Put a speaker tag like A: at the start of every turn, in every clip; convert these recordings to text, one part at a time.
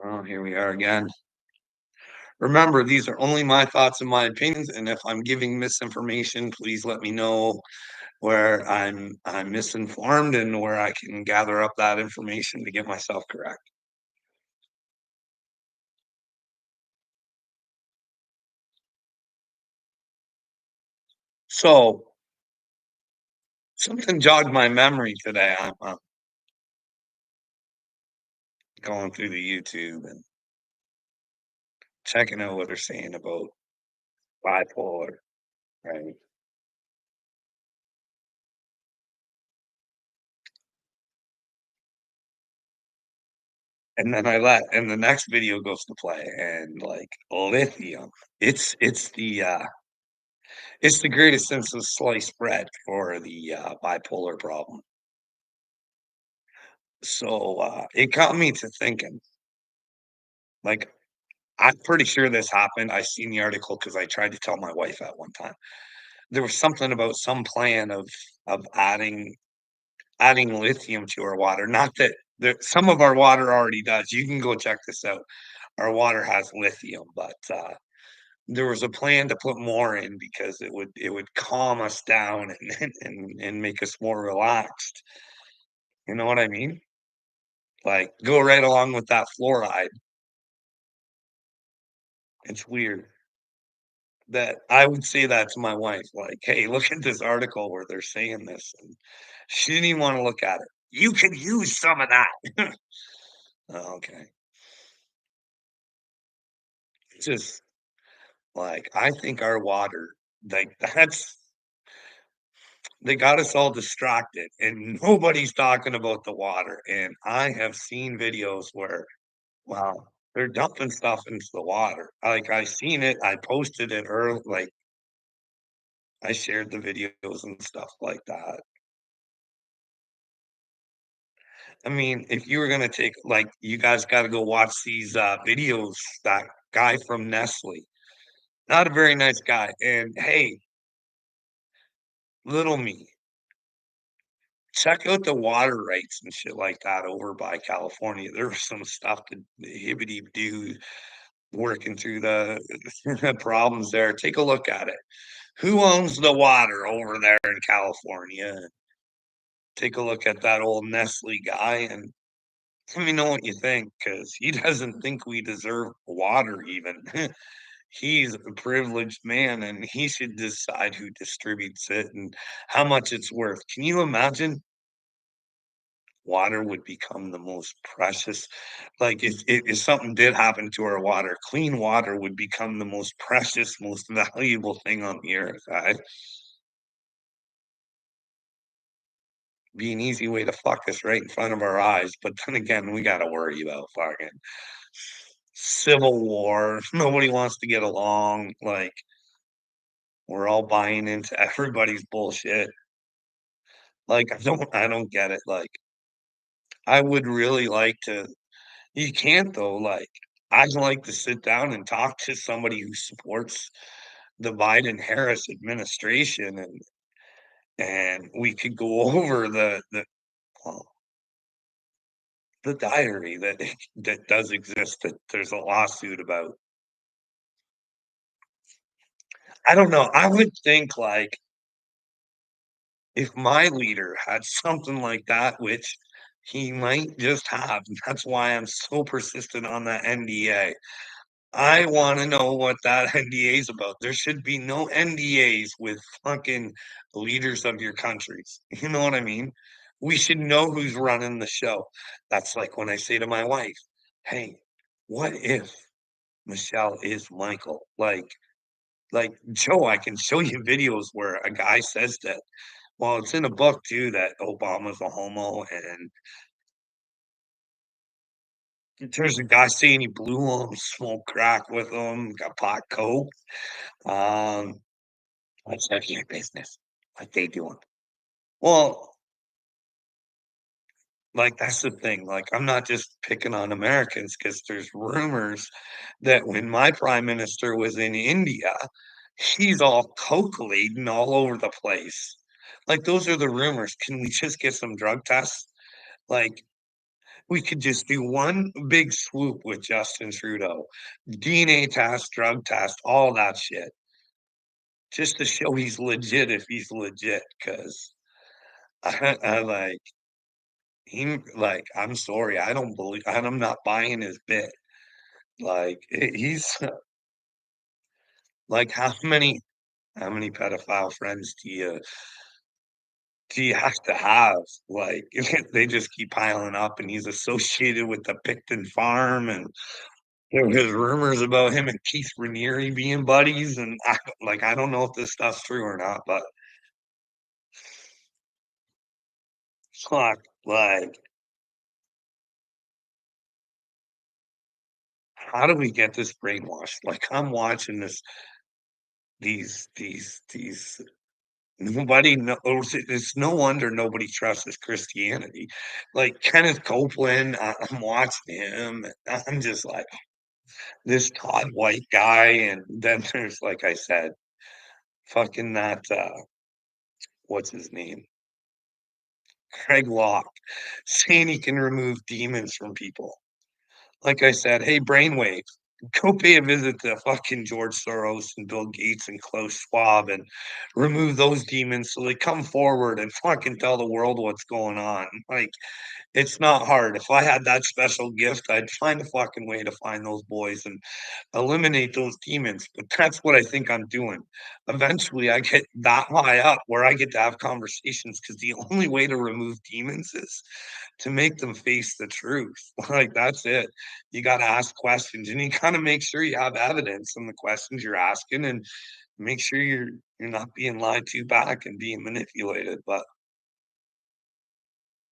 A: Oh, here we are again. Remember, these are only my thoughts and my opinions, and if I'm giving misinformation, please let me know where I'm misinformed and where I can gather up that information to get myself correct. So something jogged my memory today. I'm going through the YouTube and checking out what they're saying about bipolar, right? And the next video goes to play and like lithium. It's the greatest sense of sliced bread for the, bipolar problem. So, it got me to thinking, like, I'm pretty sure this happened. I seen the article because I tried to tell my wife at one time. There was something about some plan of adding lithium to our water, not that some of our water already does. You can go check this out. Our water has lithium, but, there was a plan to put more in because it would calm us down and make us more relaxed. You know what I mean? Like, go right along with that fluoride. It's weird that I would say that to my wife, like, "Hey, look at this article where they're saying this," and she didn't even wanna look at it. "You could use some of that." Oh, okay. It's just, like, I think our water, like, that's they got us all distracted, and nobody's talking about the water, and I have seen videos where, wow, they're dumping stuff into the water. Like, I seen it, I posted it early, like, I shared the videos and stuff like that. I mean, if you were gonna take like, you guys gotta go watch these, videos, that guy from Nestle, not a very nice guy, and, hey, little me, check out the water rights and shit like that over by California. There was some stuff that Hibbity do working through the problems there. Take a look at it. Who owns the water over there in California? Take a look at that old Nestle guy and let me know what you think, because he doesn't think we deserve water even. He's a privileged man, and he should decide who distributes it and how much it's worth. Can you imagine? Water would become the most precious, like, if something did happen to our water, clean water would become the most precious, most valuable thing on the earth. Be an easy way to fuck us right in front of our eyes, but then again, we gotta worry about fucking civil war. Nobody wants to get along, like, we're all buying into everybody's bullshit. Like, I don't get it, like, I would really like to you can't though, like, I'd like to sit down and talk to somebody who supports the Biden-Harris administration, and we could go over well, the diary that that does exist, that there's a lawsuit about. I don't know, I would think, like, if my leader had something like that, which he might just have, and that's why I'm so persistent on that NDA. I wanna know what that NDA is about. There should be no NDAs with fucking leaders of your countries. You know what I mean? We should know who's running the show. That's like when I say to my wife, "Hey, what if Michelle is Michael?" Like, Joe, I can show you videos where a guy says that. Well, it's in a book too that Obama's a homo, and there's a guy saying he blew him, smoked crack with him, got pot coke. Um, that's none of your business. What they doing? Well, like, that's the thing, like, I'm not just picking on Americans because there's rumors that when my prime minister was in India, he's all coke-laden all over the place. Like, those are the rumors. Can we just get some drug tests? Like, We could just do one big swoop with Justin Trudeau. DNA test, drug test, all that shit, just to show he's legit if he's legit. Because I like, I'm sorry, I don't believe I'm not buying his bit. Like, he's like, how many pedophile friends do you have to have? Like, they just keep piling up, and he's associated with the Picton farm, and there's rumors about him and Keith Raniere being buddies, and I don't know if this stuff's true or not, but fuck, like, how do we get this brainwashed? Like, I'm watching these nobody knows it. It's no wonder nobody trusts Christianity. Like, Kenneth Copeland, I'm watching him, and I'm just like, this Todd White guy, and then there's, like I said, fucking that, what's his name? Craig Locke, saying he can remove demons from people. Like I said, "Hey, Brainwave, go pay a visit to fucking George Soros and Bill Gates and Klaus Schwab and remove those demons so they come forward and fucking tell the world what's going on." Like, it's not hard. If I had that special gift, I'd find a fucking way to find those boys and eliminate those demons, but that's what I think I'm doing. Eventually, I get that high up where I get to have conversations because the only way to remove demons is to make them face the truth. Like, that's it. You gotta ask questions, and you gotta make sure you have evidence in the questions you're asking, and make sure you're not being lied to back and being manipulated, but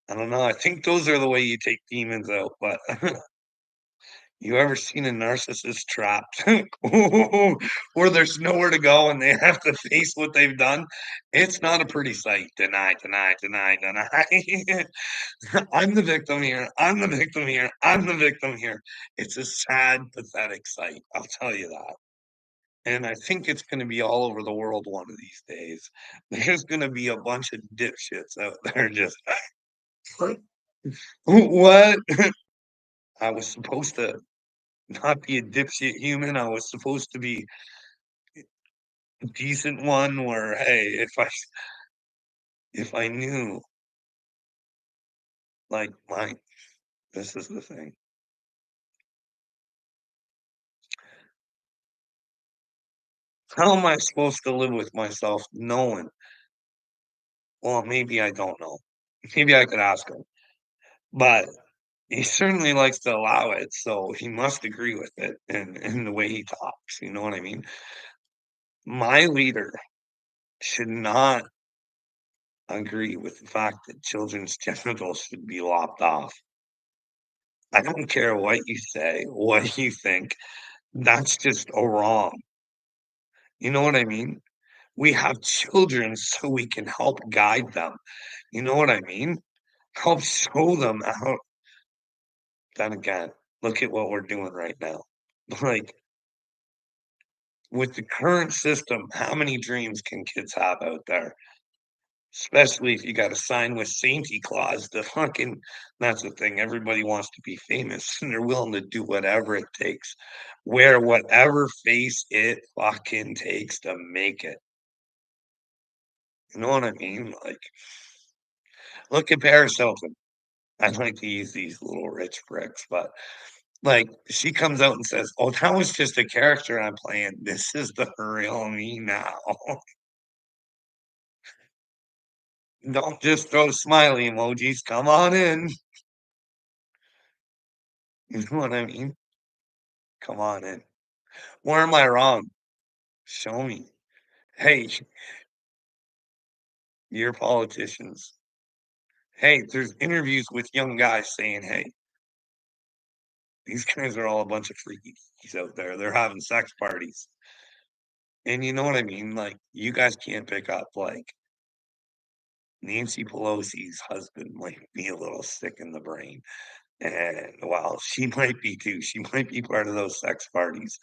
A: I don't know, I think those are the way you take demons out, but you ever seen a narcissist trapped where there's nowhere to go and they have to face what they've done? It's not a pretty sight. Deny, deny, deny, deny. I'm the victim here. I'm the victim here. I'm the victim here. It's a sad, pathetic sight. I'll tell you that. And I think it's going to be all over the world one of these days. There's going to be a bunch of dipshits out there just, what? I was supposed to not be a dipshit human. I was supposed to be a decent one where, hey, if I knew, like, my this is the thing. How am I supposed to live with myself knowing, well, maybe I don't know. Maybe I could ask him, but he certainly likes to allow it, so he must agree with it in the way he talks, you know what I mean? My leader should not agree with the fact that children's genitals should be lopped off. I don't care what you say, what you think. That's just a wrong. You know what I mean? We have children so we can help guide them. You know what I mean? Help show them how. Then again, look at what we're doing right now. Like, with the current system, how many dreams can kids have out there? Especially if you got to sign with Sainty Claus to fucking, that's the thing. Everybody wants to be famous and they're willing to do whatever it takes, wear whatever face it fucking takes to make it. You know what I mean? Like, look at Paris Hilton. I like to use these little rich bricks, but like, she comes out and says, "Oh, that was just a character I'm playing. This is the real me now." Don't just throw smiley emojis. Come on in. You know what I mean? Come on in. Where am I wrong? Show me. Hey, you're politicians. Hey, there's interviews with young guys saying, "Hey, these guys are all a bunch of freakies out there. They're having sex parties." And you know what I mean? Like, you guys can't pick up, like, Nancy Pelosi's husband might be a little sick in the brain. And, well, she might be too. She might be part of those sex parties.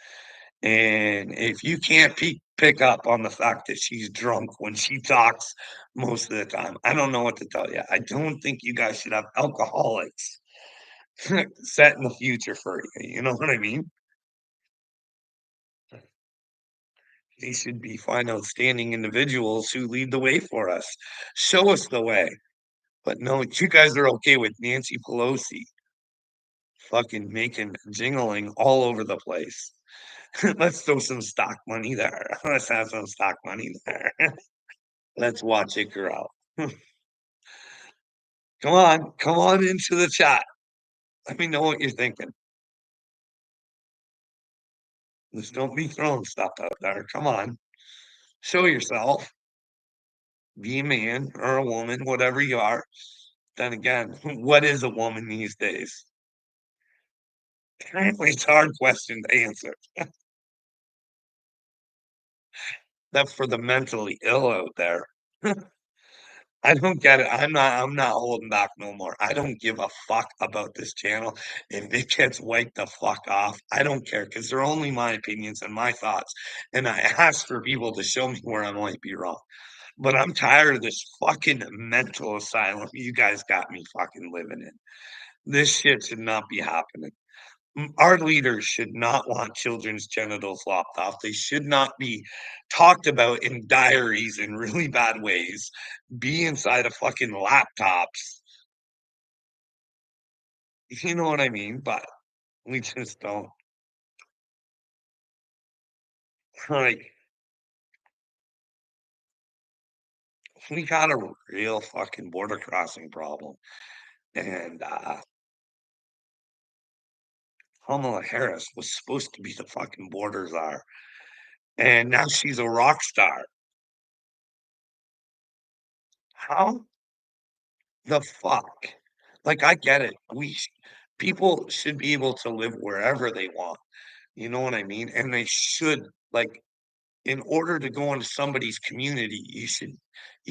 A: And if you can't pick up on the fact that she's drunk when she talks most of the time, I don't know what to tell you. I don't think you guys should have alcoholics Set in the future for you, you know what I mean? They should be fine, outstanding individuals who lead the way for us, show us the way. But no, you guys are okay with Nancy Pelosi fucking making jingling all over the place. Let's throw some stock money there. Let's have some stock money there. Let's watch it grow. Come on into the chat. Let me know what you're thinking. Just don't be throwing stuff out there. Come on. Show yourself. Be a man or a woman, whatever you are. Then again, what is a woman these days? It's a hard question to answer. That's for the mentally ill out there. I don't get it. I'm not holding back no more. I don't give a fuck about this channel. If it gets wiped the fuck off, I don't care because they're only my opinions and my thoughts. And I ask for people to show me where I might be wrong. But I'm tired of this fucking mental asylum you guys got me fucking living in. This shit should not be happening. Our leaders should not want children's genitals lopped off. They should not be talked about in diaries in really bad ways, be inside of fucking laptops. You know what I mean? But we just don't. Like, we got a real fucking border crossing problem. And Kamala Harris was supposed to be the fucking border czar. And now she's a rock star. How the fuck? Like, I get it. People should be able to live wherever they want. You know what I mean? And they should like in order to go into somebody's community, you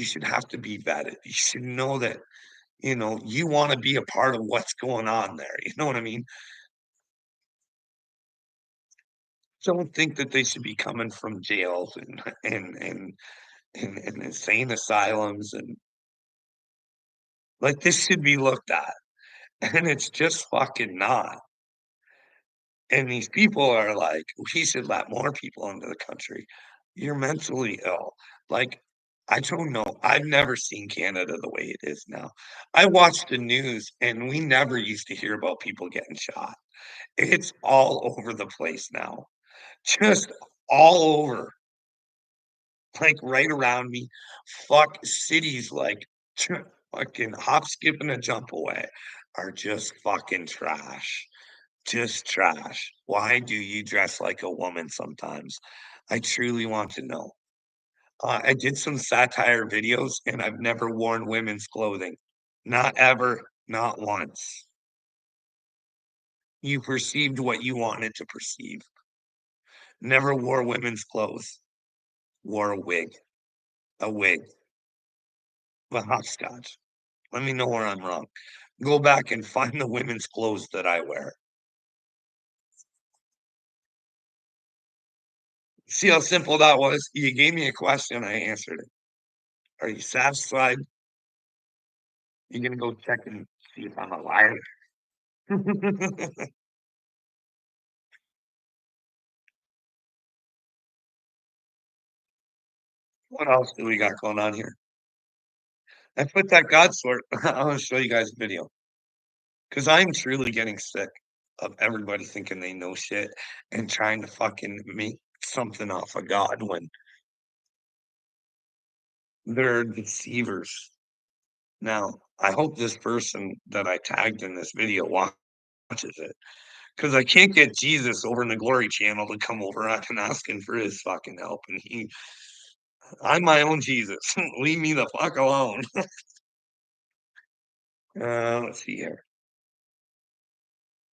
A: should have to be vetted. You should know that, you want to be a part of what's going on there. You know what I mean? Don't think that they should be coming from jails and insane asylums and like this should be looked at. And it's just fucking not. And these people are like, "We should let more people into the country." You're mentally ill. Like, I don't know. I've never seen Canada the way it is now. I watch the news, and we never used to hear about people getting shot. It's all over the place now. Just all over, like, right around me. Fuck, cities like fucking hop, skip, and a jump away are just fucking trash. Just trash. Why do you dress like a woman sometimes? I truly want to know. I did some satire videos and I've never worn women's clothing. Not ever, not once. You perceived what you wanted to perceive. Never wore women's clothes. Wore a wig. A wig. But hopscotch. Let me know where I'm wrong. Go back and find the women's clothes that I wear. See how simple that was? You gave me a question, I answered it. Are you satisfied? You're gonna go check and see if I'm a liar. What else do we got going on here? I put that God sort. I want to show you guys a video because I'm truly getting sick of everybody thinking they know shit and trying to fucking make something off of God when they're deceivers. Now, I hope this person that I tagged in this video watches it because I can't get Jesus over in the Glory Channel to come over. I've been asking for his fucking help, and I'm my own Jesus. Leave me the fuck alone. Let's see here.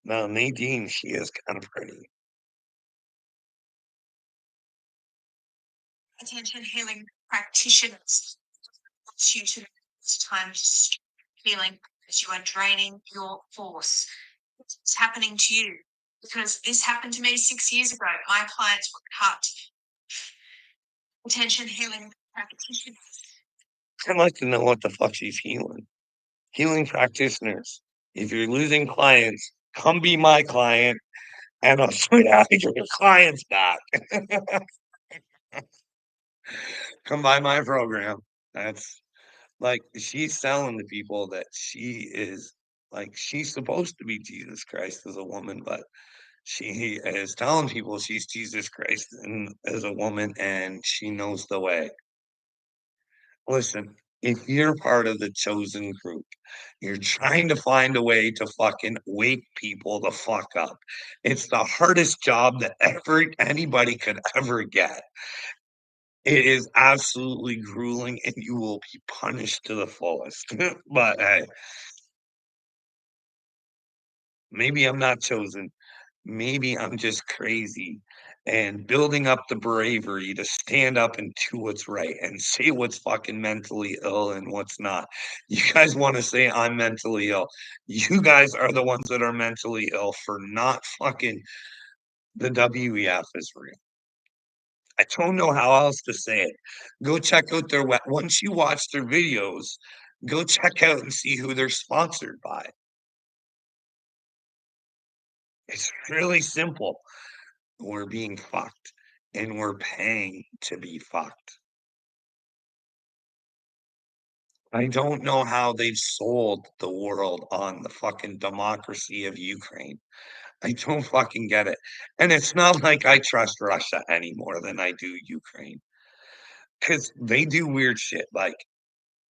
A: Now, Nadine, she is kind of pretty.
B: Attention healing practitioners wants you to this time to stop feeling as you are draining your force. It's happening to you because this happened to me 6 years ago. My clients were cut. Attention healing practitioners.
A: I'd like to know what the fuck she's healing. Healing practitioners. If you're losing clients, come be my client, and I'll show you how to get your clients back. Come buy my program. That's like, she's telling the people that she is like, she's supposed to be Jesus Christ as a woman, but she is telling people she's Jesus Christ and as a woman, and she knows the way. Listen, if you're part of the chosen group, you're trying to find a way to fucking wake people the fuck up. It's the hardest job that ever anybody could ever get. It is absolutely grueling, and you will be punished to the fullest. But hey, maybe I'm not chosen. Maybe I'm just crazy and building up the bravery to stand up and do what's right and say what's fucking mentally ill and what's not. You guys want to say I'm mentally ill. You guys are the ones that are mentally ill for not fucking the WEF is real. I don't know how else to say it. Go check out their once you watch their videos, go check out and see who they're sponsored by. It's really simple. We're being fucked, and we're paying to be fucked. I don't know how they've sold the world on the fucking democracy of Ukraine. I don't fucking get it. And it's not like I trust Russia any more than I do Ukraine, because they do weird shit, like,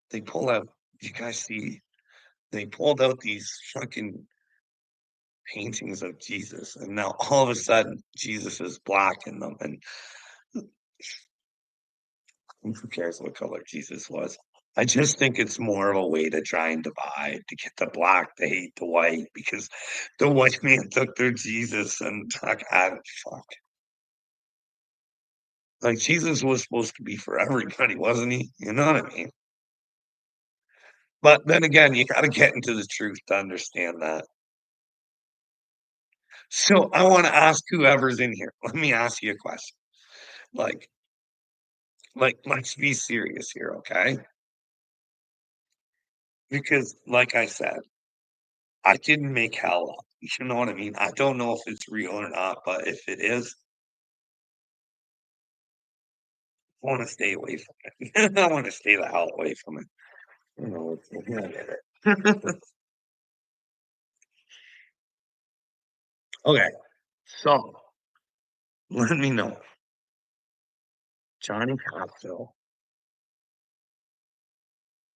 A: they pull out you guys see they pulled out these fucking paintings of Jesus, and now all of a sudden, Jesus is black in them, and who cares what color Jesus was? I just think it's more of a way to try and divide, to get the black to hate the white because the white man took their Jesus and fuck, fuck. Like Jesus was supposed to be for everybody, wasn't he? You know what I mean? But then again, you got to get into the truth to understand that. So I want to ask whoever's in here. Let me ask you a question. Like, let's be serious here, okay? Because, like I said, I didn't make hell up. You know what I mean? I don't know if it's real or not, but if it is, I wanna stay away from it. I wanna stay the hell away from it. You know, I get it. Okay, so let me know. Johnny Knoxville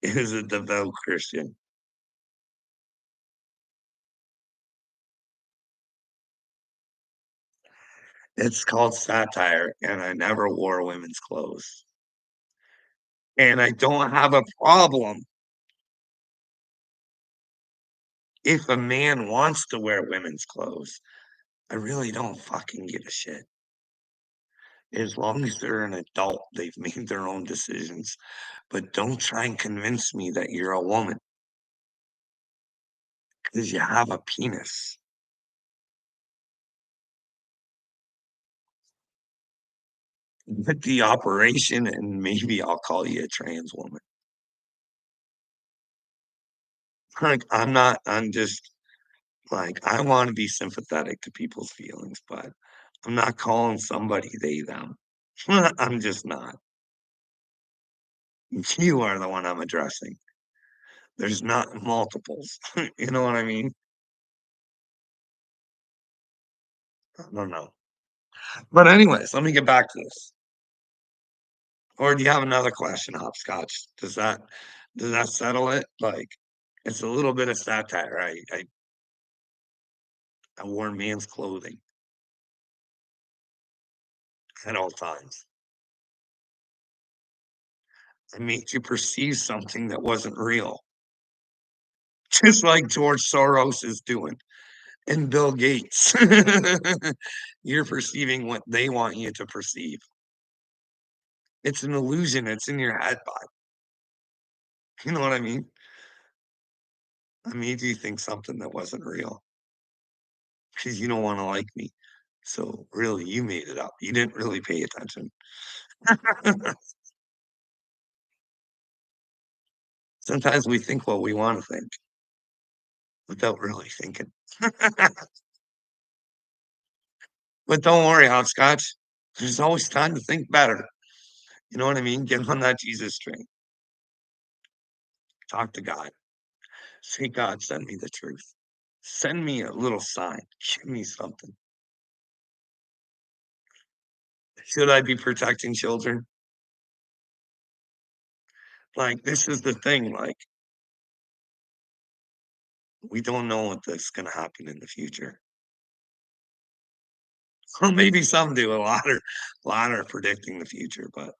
A: is a devout Christian. It's called satire, and I never wore women's clothes. And I don't have a problem if a man wants to wear women's clothes. I really don't fucking give a shit. As long as they're an adult, they've made their own decisions. But don't try and convince me that you're a woman because you have a penis. With the operation, and maybe I'll call you a trans woman. Like, I'm just like, I want to be sympathetic to people's feelings, but I'm not calling somebody they, them. I'm just not. You are the one I'm addressing. There's not multiples. You know what I mean? I don't know. But anyways, let me get back to this. Or do you have another question, Hopscotch? Does that settle it? Like, it's a little bit of satire. I wore man's clothing at all times. I made you perceive something that wasn't real, just like George Soros is doing and Bill Gates. You're perceiving what they want you to perceive. It's an illusion. It's in your head, bud. You know what I mean? I made you think something that wasn't real because you don't want to like me. So really, you made it up. You didn't really pay attention. Sometimes we think what we want to think. without really thinking. But don't worry, hopscotch. There's always time to think better. You know what I mean? Get on that Jesus train. Talk to God. Say, God, send me the truth. Send me a little sign. Give me something. Should I be protecting children? Like, this is the thing. Like, we don't know what's going to happen in the future. Or maybe some do. A lot are predicting the future, but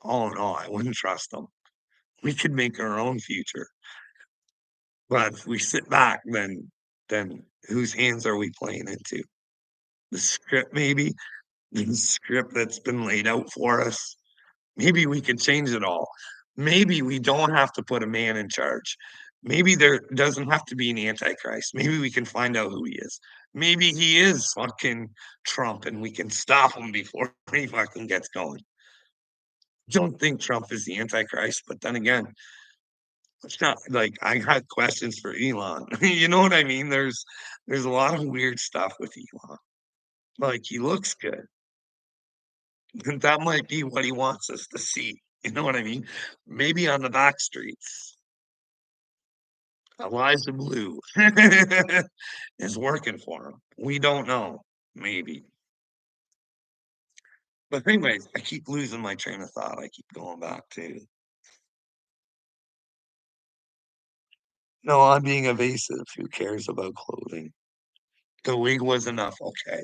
A: all in all, I wouldn't trust them. We could make our own future, but if we sit back, then whose hands are we playing into? The script, maybe the script that's been laid out for us. Maybe we could change it all. Maybe we don't have to put a man in charge. Maybe there doesn't have to be an antichrist. Maybe we can find out who he is. Maybe he is fucking Trump and we can stop him before he fucking gets going. Don't think Trump is the antichrist, but then again, it's not like I had questions for Elon. You know what I mean? There's a lot of weird stuff with Elon. Like he looks good. That might be what he wants us to see. You know what I mean? Maybe on the back streets, Eliza Blue is working for him. We don't know. Maybe. But anyways, I keep losing my train of thought. I keep going back to no, I'm being evasive. Who cares about clothing? The wig was enough. Okay.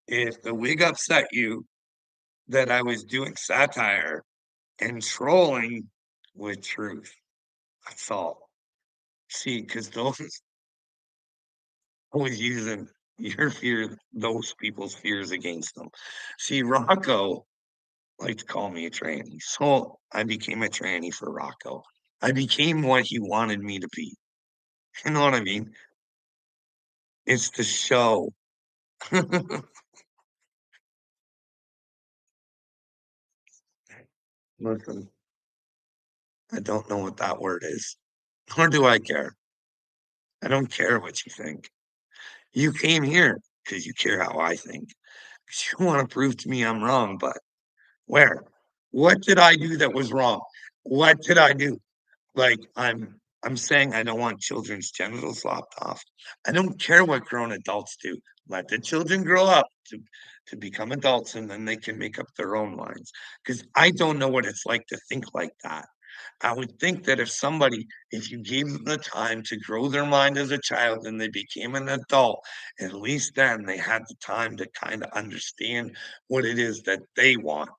A: If the wig upset you that I was doing satire and trolling with truth, that's all. See, because those always using your fear, those people's fears against them. See, Rocco liked to call me a tranny, so I became a tranny for Rocco. I became what he wanted me to be. You know what I mean? It's the show. Listen, I don't know what that word is, nor do I care. I don't care what you think. You came here because you care how I think. 'Cause you want to prove to me I'm wrong, but where? What did I do that was wrong? What did I do? Like, I'm saying I don't want children's genitals lopped off. I don't care what grown adults do. Let the children grow up to become adults, and then they can make up their own minds. Because I don't know what it's like to think like that. I would think that if you gave them the time to grow their mind as a child and they became an adult, at least then they had the time to kind of understand what it is that they want.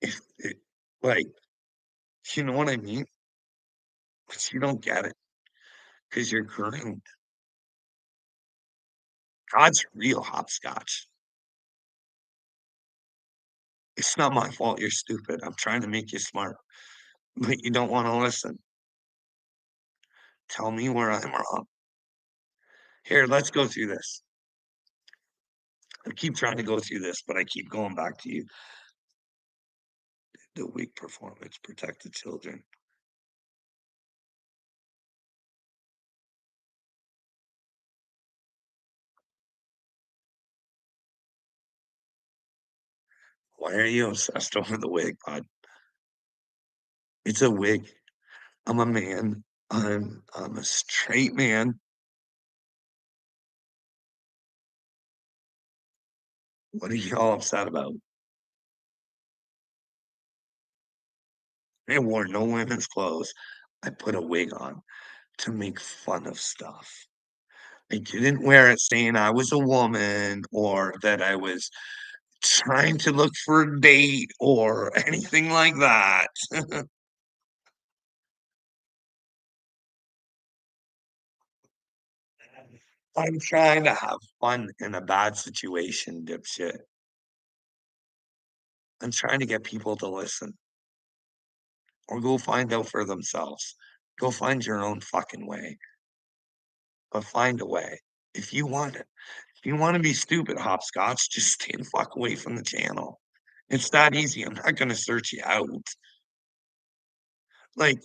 A: If it, like, you know what I mean? But you don't get it because you're groomed. God's real hopscotch. It's not my fault you're stupid. I'm trying to make you smart, but you don't want to listen. Tell me where I'm wrong. Here, let's go through this. I keep trying to go through this, but I keep going back to you. The weak performance, protect the children. Why are you obsessed over the wig, bud? It's a wig. I'm a man. I'm a straight man. What are y'all upset about? I wore no women's clothes. I put a wig on to make fun of stuff. I didn't wear it saying I was a woman or that I was trying to look for a date or anything like that. I'm trying to have fun in a bad situation, dipshit. I'm trying to get people to listen or go find out for themselves. Go find your own fucking way, but find a way. If you want it. If you wanna be stupid, hopscotch, just stay the fuck away from the channel. It's that easy. I'm not gonna search you out. Like,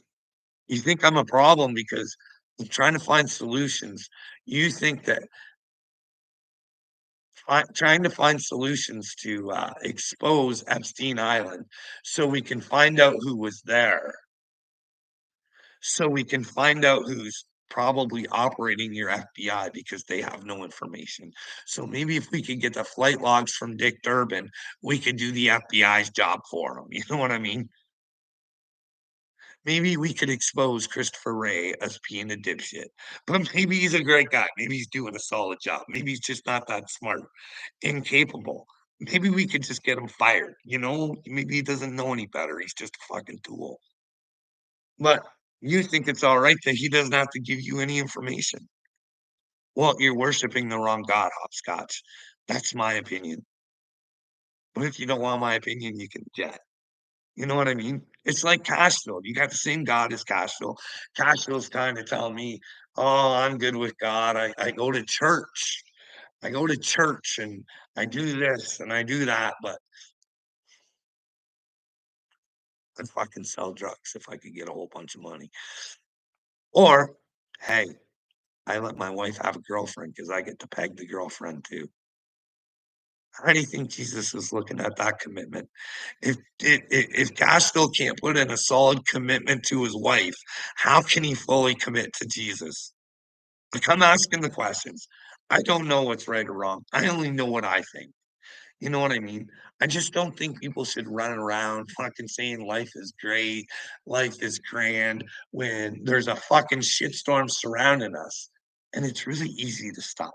A: you think I'm a problem because I'm trying to find solutions. You think that trying to find solutions to, expose Epstein Island so we can find out who was there, so we can find out who's probably operating your FBI because they have no information. So maybe if we could get the flight logs from Dick Durbin, we could do the FBI's job for him, you know what I mean? Maybe we could expose Christopher Wray as being a dipshit, but maybe he's a great guy. Maybe he's doing a solid job. Maybe he's just not that smart, incapable. Maybe we could just get him fired, you know? Maybe he doesn't know any better. He's just a fucking tool. But you think it's all right that he doesn't have to give you any information. Well, you're worshiping the wrong God, hopscotch. That's my opinion. But if you don't want my opinion, you can jet. You know what I mean? It's like Cashville. You got the same God as Cashville. Cashville's trying to tell me, oh, I'm good with God. I go to church. I go to church and I do this and I do that, but I'd fucking sell drugs if I could get a whole bunch of money. Or, hey, I let my wife have a girlfriend because I get to peg the girlfriend too. How do you think Jesus is looking at that commitment? If Castile can't put in a solid commitment to his wife, how can he fully commit to Jesus? Like, I'm asking the questions. I don't know what's right or wrong. I only know what I think. You know what I mean? I just don't think people should run around fucking saying life is great, life is grand, when there's a fucking shitstorm surrounding us. And it's really easy to stop.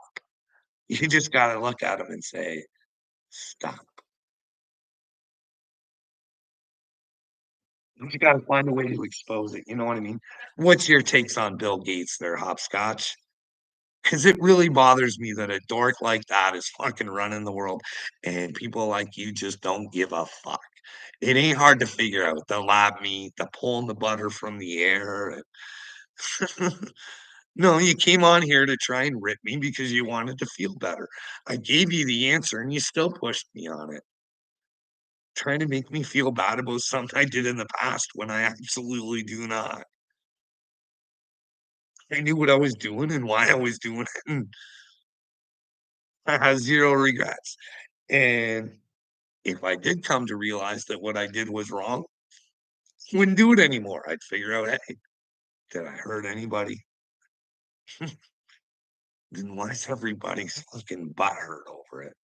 A: You just gotta look at them and say, stop. You gotta find a way to expose it, you know what I mean? What's your takes on Bill Gates there, Hopscotch? Because it really bothers me that a dork like that is fucking running the world, and people like you just don't give a fuck. It ain't hard to figure out the lab meat, the pulling the butter from the air, and no, you came on here to try and rip me because you wanted to feel better. I gave you the answer, and you still pushed me on it, trying to make me feel bad about something I did in the past when I absolutely do not. I knew what I was doing and why I was doing it, and I have 0 regrets, and if I did come to realize that what I did was wrong, wouldn't do it anymore. I'd figure out, "Hey, did I hurt anybody? Then why is everybody fucking butthurt over it?"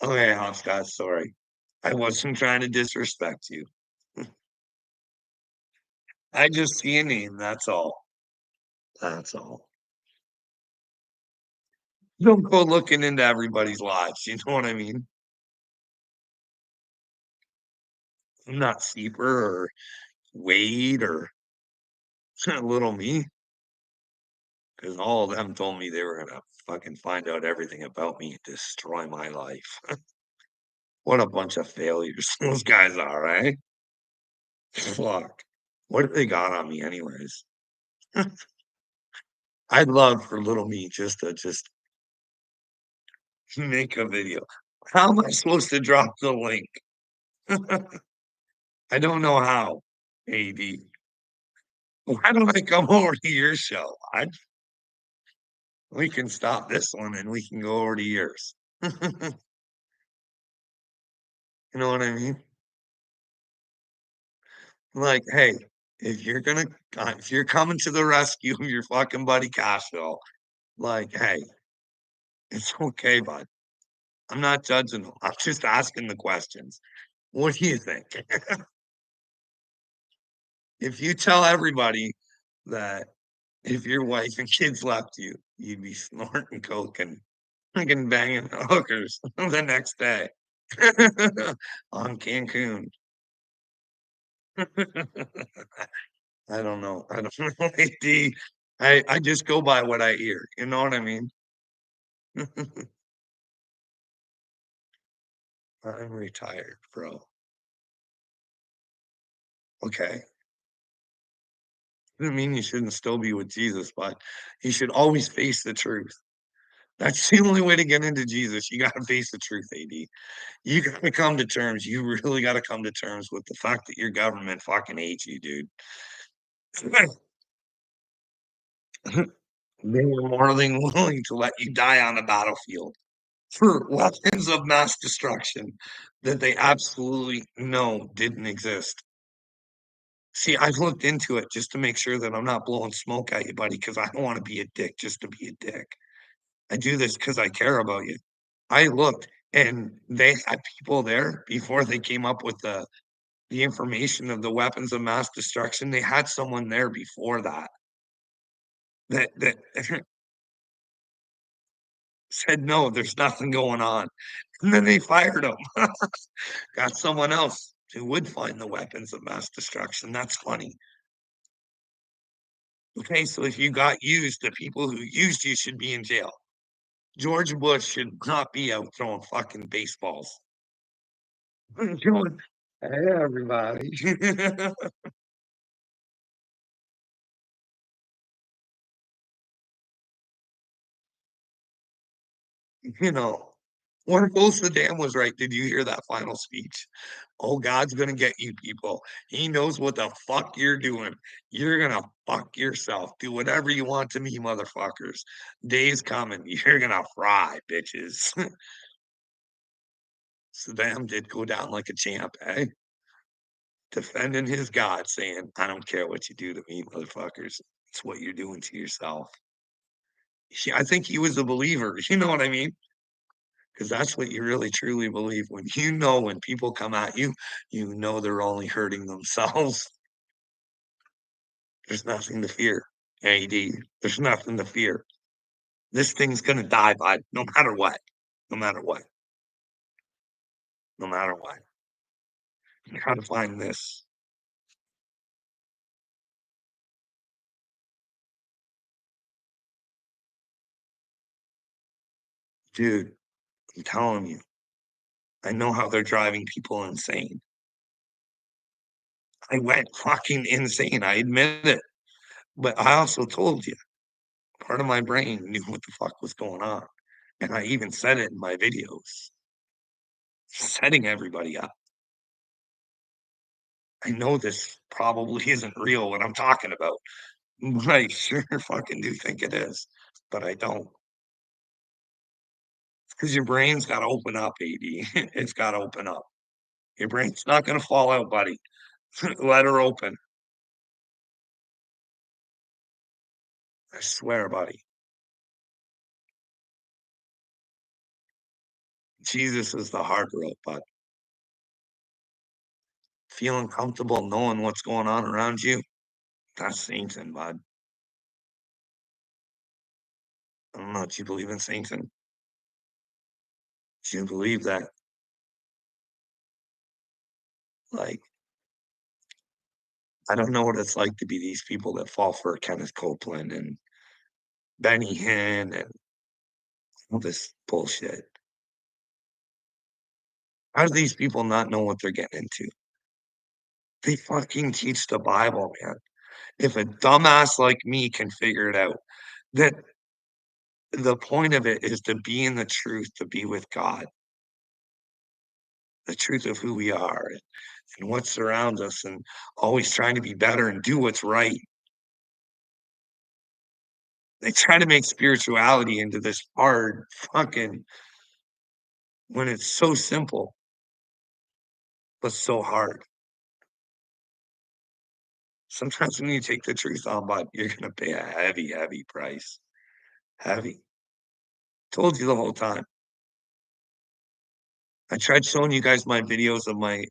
A: Okay, Hopscotch, sorry. I wasn't trying to disrespect you. I just see a name, that's all. That's all. Don't go looking into everybody's lives, you know what I mean? I'm not Seeper or Wade or little me, because all of them told me they were gonna fucking find out everything about me and destroy my life. What a bunch of failures those guys are, eh? Fuck. What have they got on me anyways? I'd love for little me just to just make a video. How am I supposed to drop the link? I don't know how, AD. Why don't I come over to your show? We can stop this one and we can go over to yours. You know what I mean? Like, hey, if you're coming to the rescue of your fucking buddy Cashville, like, hey, it's okay, bud. I'm not judging them. I'm just asking the questions. What do you think? If you tell everybody that if your wife and kids left you, you'd be snorting coke and fucking banging hookers the next day on Cancun. I don't know. I don't know. I just go by what I hear. You know what I mean? I'm retired, bro. Okay. Doesn't mean you shouldn't still be with Jesus, but you should always face the truth. That's the only way to get into Jesus. You gotta face the truth, AD. You gotta come to terms. You really gotta come to terms with the fact that your government fucking hates you, dude. They were more than willing to let you die on the battlefield for weapons of mass destruction that they absolutely know didn't exist. See, I've looked into it just to make sure that I'm not blowing smoke at you, buddy, because I don't want to be a dick just to be a dick. I do this because I care about you. I looked and they had people there before they came up with the information of the weapons of mass destruction. They had someone there before that that said, no, there's nothing going on. And then they fired him. Got someone else who would find the weapons of mass destruction. That's funny. Okay, so if you got used, the people who used you should be in jail. George Bush should not be out throwing fucking baseballs. Hey, everybody. You know, when Uncle Saddam was right, did you hear that final speech? Oh, God's gonna get you people. He knows what the fuck you're doing. You're gonna fuck yourself. Do whatever you want to me, motherfuckers. Day's coming. You're gonna fry, bitches. Saddam did go down like a champ, eh? Defending his God, saying, I don't care what you do to me, motherfuckers. It's what you're doing to yourself. I think he was a believer. You know what I mean? Because that's what you really truly believe. When you know when people come at you, you know they're only hurting themselves. There's nothing to fear, AD. There's nothing to fear. This thing's gonna die by no matter what. No matter what. No matter what. You gotta find this. Dude, I'm telling you, I know how they're driving people insane. I went fucking insane. I admit it. But I also told you, part of my brain knew what the fuck was going on. And I even said it in my videos, setting everybody up. I know this probably isn't real what I'm talking about, but I sure fucking do think it is, but I don't. Because your brain's gotta open up, AD. It's gotta open up. Your brain's not gonna fall out, buddy. Let her open. I swear, buddy. Jesus is the hard road, but feeling comfortable knowing what's going on around you, that's Satan, bud. I don't know, do you believe in Satan? Do you believe that, like, I don't know what it's like to be these people that fall for Kenneth Copeland and Benny Hinn and all this bullshit. How do these people not know what they're getting into? They fucking teach the Bible, man. If a dumbass like me can figure it out, that the point of it is to be in the truth, to be with God, the truth of who we are and what surrounds us, and always trying to be better and do what's right. They try to make spirituality into this hard fucking when it's so simple, but so hard. Sometimes when you take the truth on, but you're gonna pay a heavy, heavy price. Heavy. Told you the whole time. I tried showing you guys my videos of my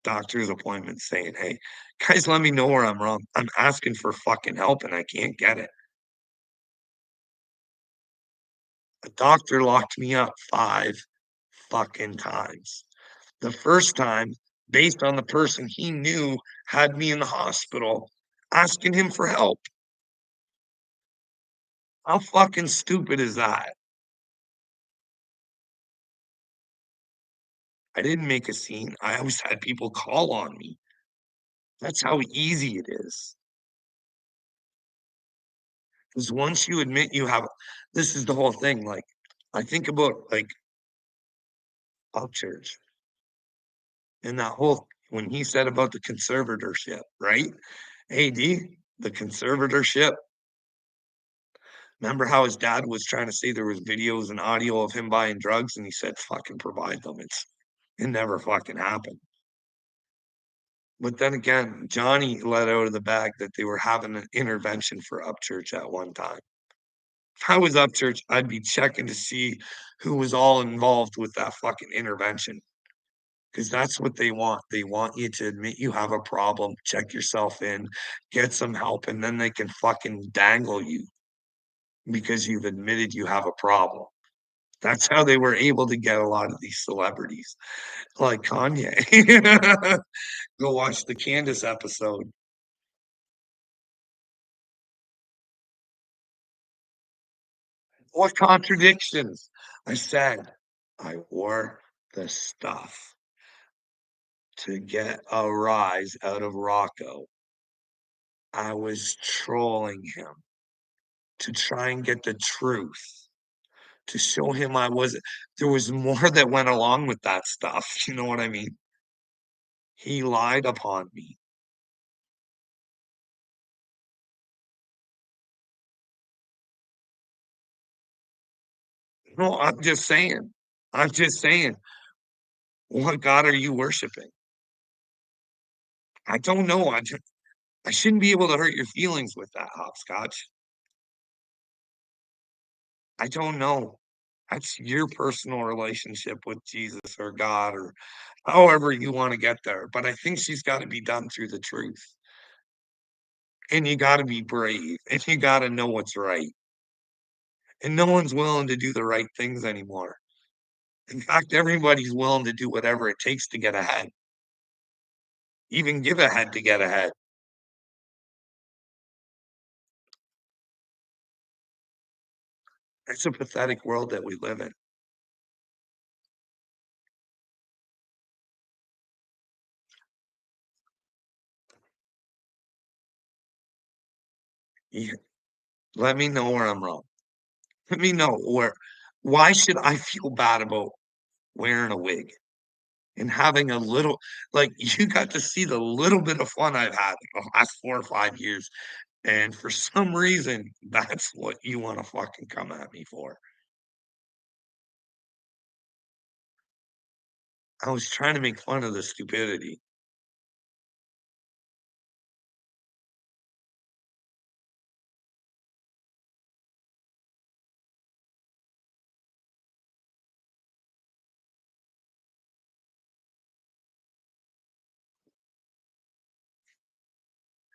A: doctor's appointment saying, "Hey, guys, let me know where I'm wrong. I'm asking for fucking help and I can't get it." The doctor locked me up 5 fucking times. The first time, based on the person he knew had me in the hospital, asking him for help. How fucking stupid is that? I didn't make a scene. I always had people call on me. That's how easy it is. Because once you admit you have this is the whole thing, like, I think about, like, Upchurch and that whole when he said about the conservatorship, right? AD, the conservatorship. Remember how his dad was trying to say there was videos and audio of him buying drugs, and he said, "Fucking provide them." It never fucking happened. But then again, Johnny let out of the bag that they were having an intervention for Upchurch at one time. If I was Upchurch, I'd be checking to see who was all involved with that fucking intervention, because that's what they want. They want you to admit you have a problem, check yourself in, get some help, and then they can fucking dangle you because you've admitted you have a problem. That's how they were able to get a lot of these celebrities, like Kanye. Go watch the Candace episode. What contradictions? I said I wore the stuff to get a rise out of Rocco. I was trolling him to try and get the truth, to show him I wasn't there was more that went along with that stuff, you know what I mean? He lied upon me. No, I'm just saying, what God are you worshiping? I don't know, I shouldn't be able to hurt your feelings with that, hopscotch. I don't know. That's your personal relationship with Jesus or God or however you wanna get there, but I think she's gotta be done through the truth, and you gotta be brave, and you gotta know what's right, and no one's willing to do the right things anymore. In fact, everybody's willing to do whatever it takes to get ahead, even give ahead to get ahead. It's a pathetic world that we live in. Yeah, let me know where I'm wrong. Let me know why should I feel bad about wearing a wig and having a little like, you got to see the little bit of fun I've had in the last 4 or 5 years, and for some reason, that's what you wanna fucking come at me for. I was trying to make fun of the stupidity.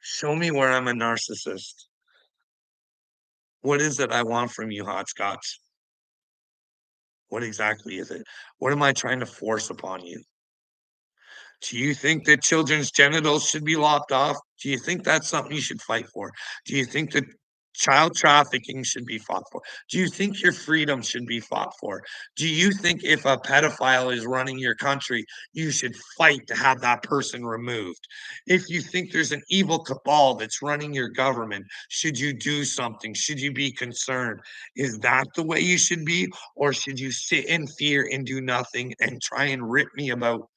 A: Show me where I'm a narcissist. What is it I want from you, hopscotch? What exactly is it? What am I trying to force upon you? Do you think that children's genitals should be lopped off? Do you think that's something you should fight for? Do you think that child trafficking should be fought for? Do you think your freedom should be fought for? Do you think if a pedophile is running your country, you should fight to have that person removed? If you think there's an evil cabal that's running your government, should you do something? Should you be concerned? Is that the way you should be? Or should you sit in fear and do nothing and try and rip me about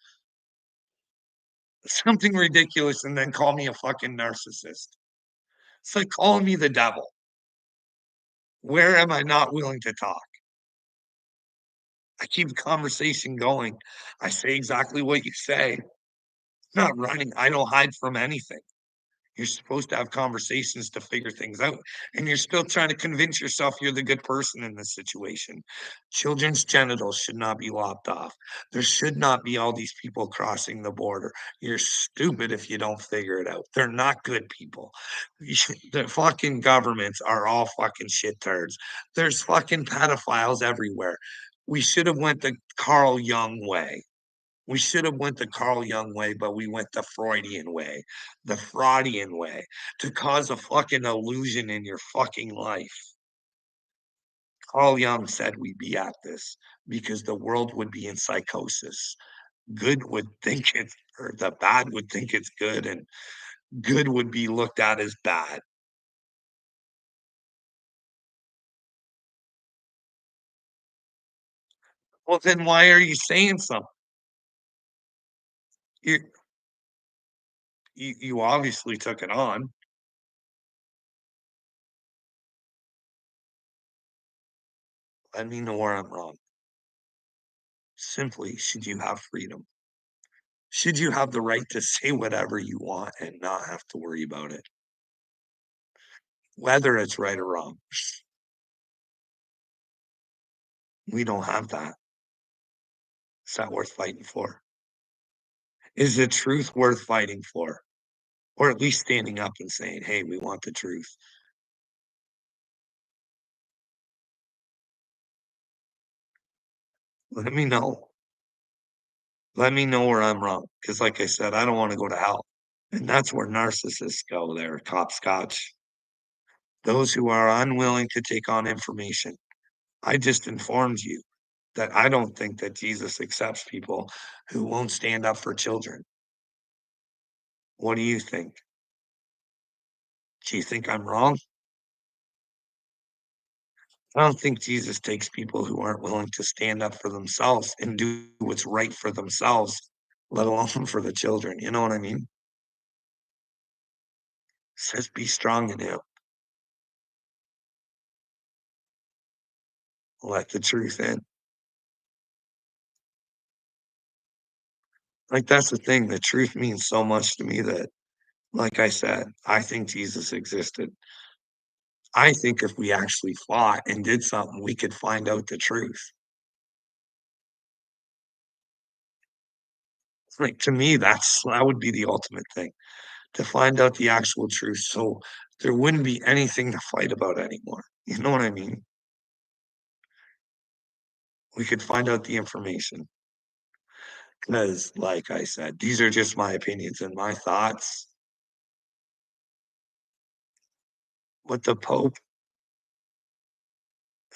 A: something ridiculous and then call me a fucking narcissist? It's like calling me the devil. Where am I not willing to talk? I keep the conversation going. I say exactly what you say. Not running. I don't hide from anything. You're supposed to have conversations to figure things out, and you're still trying to convince yourself you're the good person in this situation. Children's genitals should not be lopped off. There should not be all these people crossing the border. You're stupid if you don't figure it out. They're not good people. The fucking governments are all fucking shit turds. There's fucking pedophiles everywhere. We should have went the Carl Jung way. We should have went the Carl Jung way, but we went the Freudian way, the Freudian way, to cause a fucking illusion in your fucking life. Carl Jung said we'd be at this because the world would be in psychosis. Good would think it's or the bad would think it's good, and good would be looked at as bad. Well, then why are you saying something? You you obviously took it on. Let me know where I'm wrong. Simply, should you have freedom? Should you have the right to say whatever you want and not have to worry about it? Whether it's right or wrong. We don't have that. Is that worth fighting for? Is the truth worth fighting for? Or at least standing up and saying, "Hey, we want the truth." Let me know. Let me know where I'm wrong. Because, like I said, I don't wanna go to hell, and that's where narcissists go there, copscotch. Those who are unwilling to take on information. I just informed you that I don't think that Jesus accepts people who won't stand up for children. What do you think? Do you think I'm wrong? I don't think Jesus takes people who aren't willing to stand up for themselves and do what's right for themselves, let alone for the children, you know what I mean? Says be strong in him, let the truth in. Like, that's the thing, the truth means so much to me that, like I said, I think Jesus existed. I think if we actually fought and did something, we could find out the truth. Like, to me, that would be the ultimate thing, to find out the actual truth, so there wouldn't be anything to fight about anymore, you know what I mean? We could find out the information, because, like I said, these are just my opinions and my thoughts, but the Pope,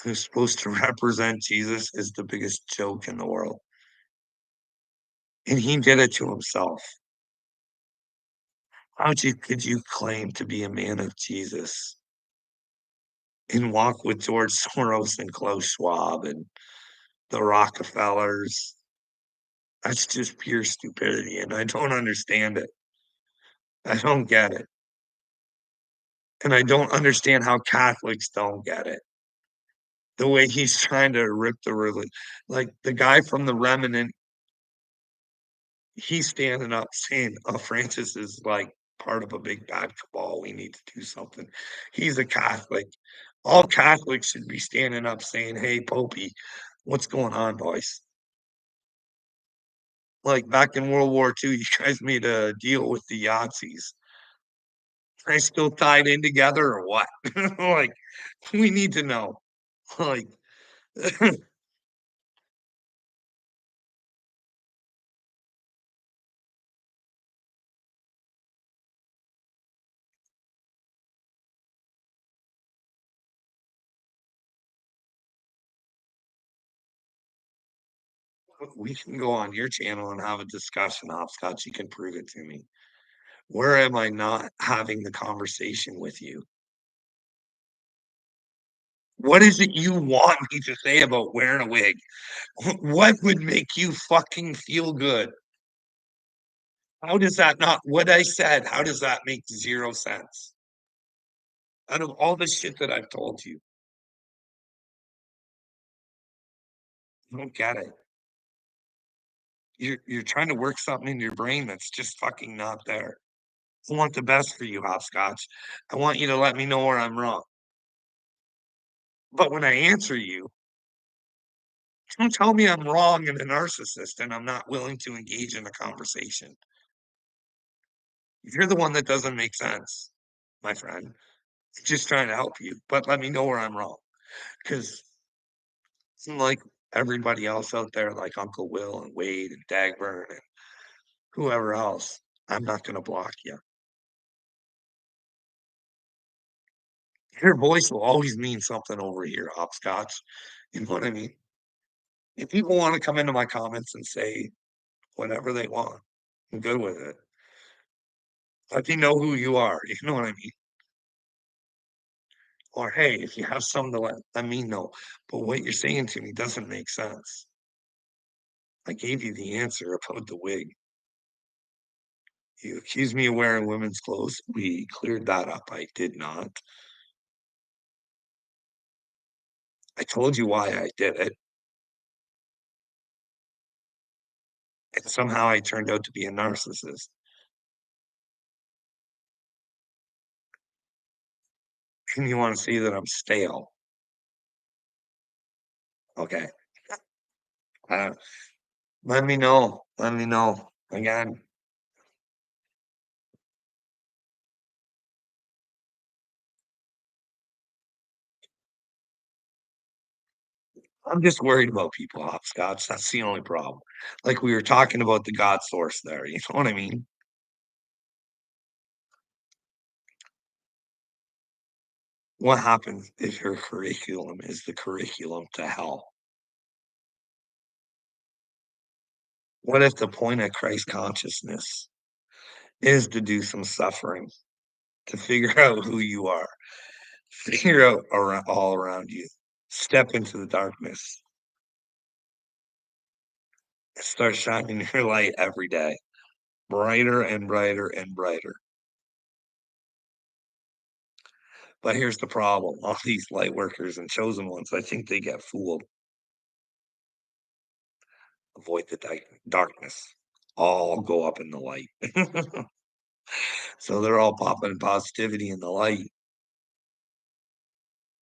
A: who's supposed to represent Jesus, is the biggest joke in the world, and he did it to himself. Could you claim to be a man of Jesus and walk with George Soros and Klaus Schwab and the Rockefellers? That's just pure stupidity, and I don't understand it. I don't get it, and I don't understand how Catholics don't get it. The way he's trying to rip the reli like, the guy from The Remnant, he's standing up saying, "Oh, Francis is, like, part of a big bad cabal, we need to do something." He's a Catholic. All Catholics should be standing up saying, "Hey, Popey, what's going on, boys?" Like, back in World War II, you guys made a deal with the Yazis. Are they still tied in together or what? Like, we need to know. Like, we can go on your channel and have a discussion, Hopscotch, you can prove it to me. Where am I not having the conversation with you? What is it you want me to say about wearing a wig? What would make you fucking feel good? How does that not what I said, how does that make 0 sense? Out of all the shit that I've told you, I don't get it. You're trying to work something in your brain that's just fucking not there. I want the best for you, Hopscotch. I want you to let me know where I'm wrong. But when I answer you, don't tell me I'm wrong and a narcissist and I'm not willing to engage in a conversation. You're the one that doesn't make sense, my friend. Just trying to help you, but let me know where I'm wrong. Because like everybody else out there, like Uncle Will and Wade and Dagburn and whoever else, I'm not gonna block you. Your voice will always mean something over here, hopscotch. You know what I mean? If people wanna come into my comments and say whatever they want, I'm good with it. Let me know who you are, you know what I mean? Or, hey, if you have something to let me know, but what you're saying to me doesn't make sense. I gave you the answer about the wig. You accused me of wearing women's clothes. We cleared that up. I did not. I told you why I did it, and somehow I turned out to be a narcissist. And you wanna see that I'm stale. Okay. Uh, Let me know. Let me know. Again, I'm just worried about people, hopscotch. That's the only problem. Like we were talking about the God source there, you know what I mean? What happens if your curriculum is the curriculum to hell? What if the point of Christ consciousness is to do some suffering, to figure out who you are, figure out all around you, step into the darkness, and start shining your light every day, brighter and brighter and brighter. But here's the problem, all these light workers and chosen ones, I think they get fooled. Avoid the darkness. All go up in the light. So they're all popping positivity in the light,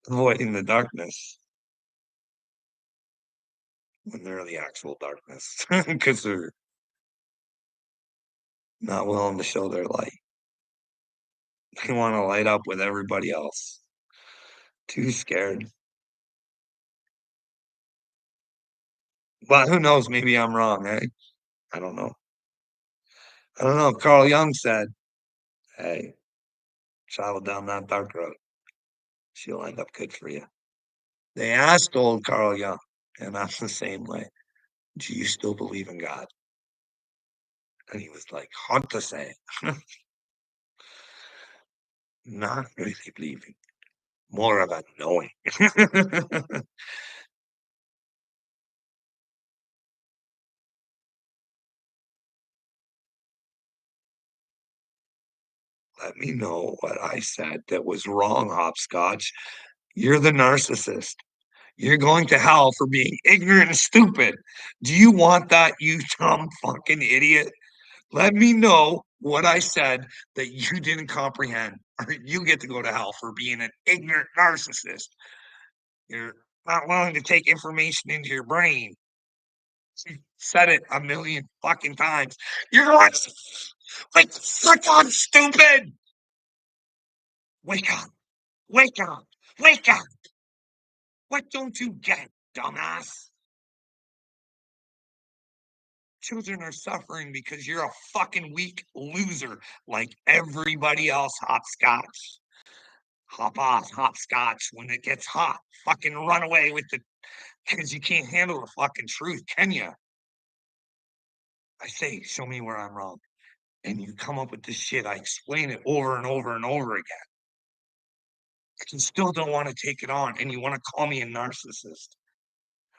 A: avoiding the darkness when they're in the actual darkness because they're not willing to show their light. They wanna light up with everybody else. Too scared. But who knows, maybe I'm wrong, eh? I don't know. I don't know, Carl Jung said, "Hey, travel down that dark road. She'll end up good for you." They asked old Carl Jung, and I'm the same way, "Do you still believe in God?" And he was like, "Hard to say. Not really believing, more of a knowing." Let me know what I said that was wrong, hopscotch. You're the narcissist. You're going to hell for being ignorant and stupid. Do you want that, you dumb fucking idiot? Let me know what I said that you didn't comprehend, or you get to go to hell for being an ignorant narcissist. You're not willing to take information into your brain. You said it a million fucking times. You're like fucking stupid. Wake up, wake up, wake up. What don't you get, dumbass? Children are suffering because you're a fucking weak loser like everybody else, hopscotch. Hop off, hopscotch when it gets hot. Fucking run away with it because you can't handle the fucking truth, can you? I say, show me where I'm wrong. And you come up with this shit. I explain it over and over and over again. And you still don't want to take it on and you want to call me a narcissist.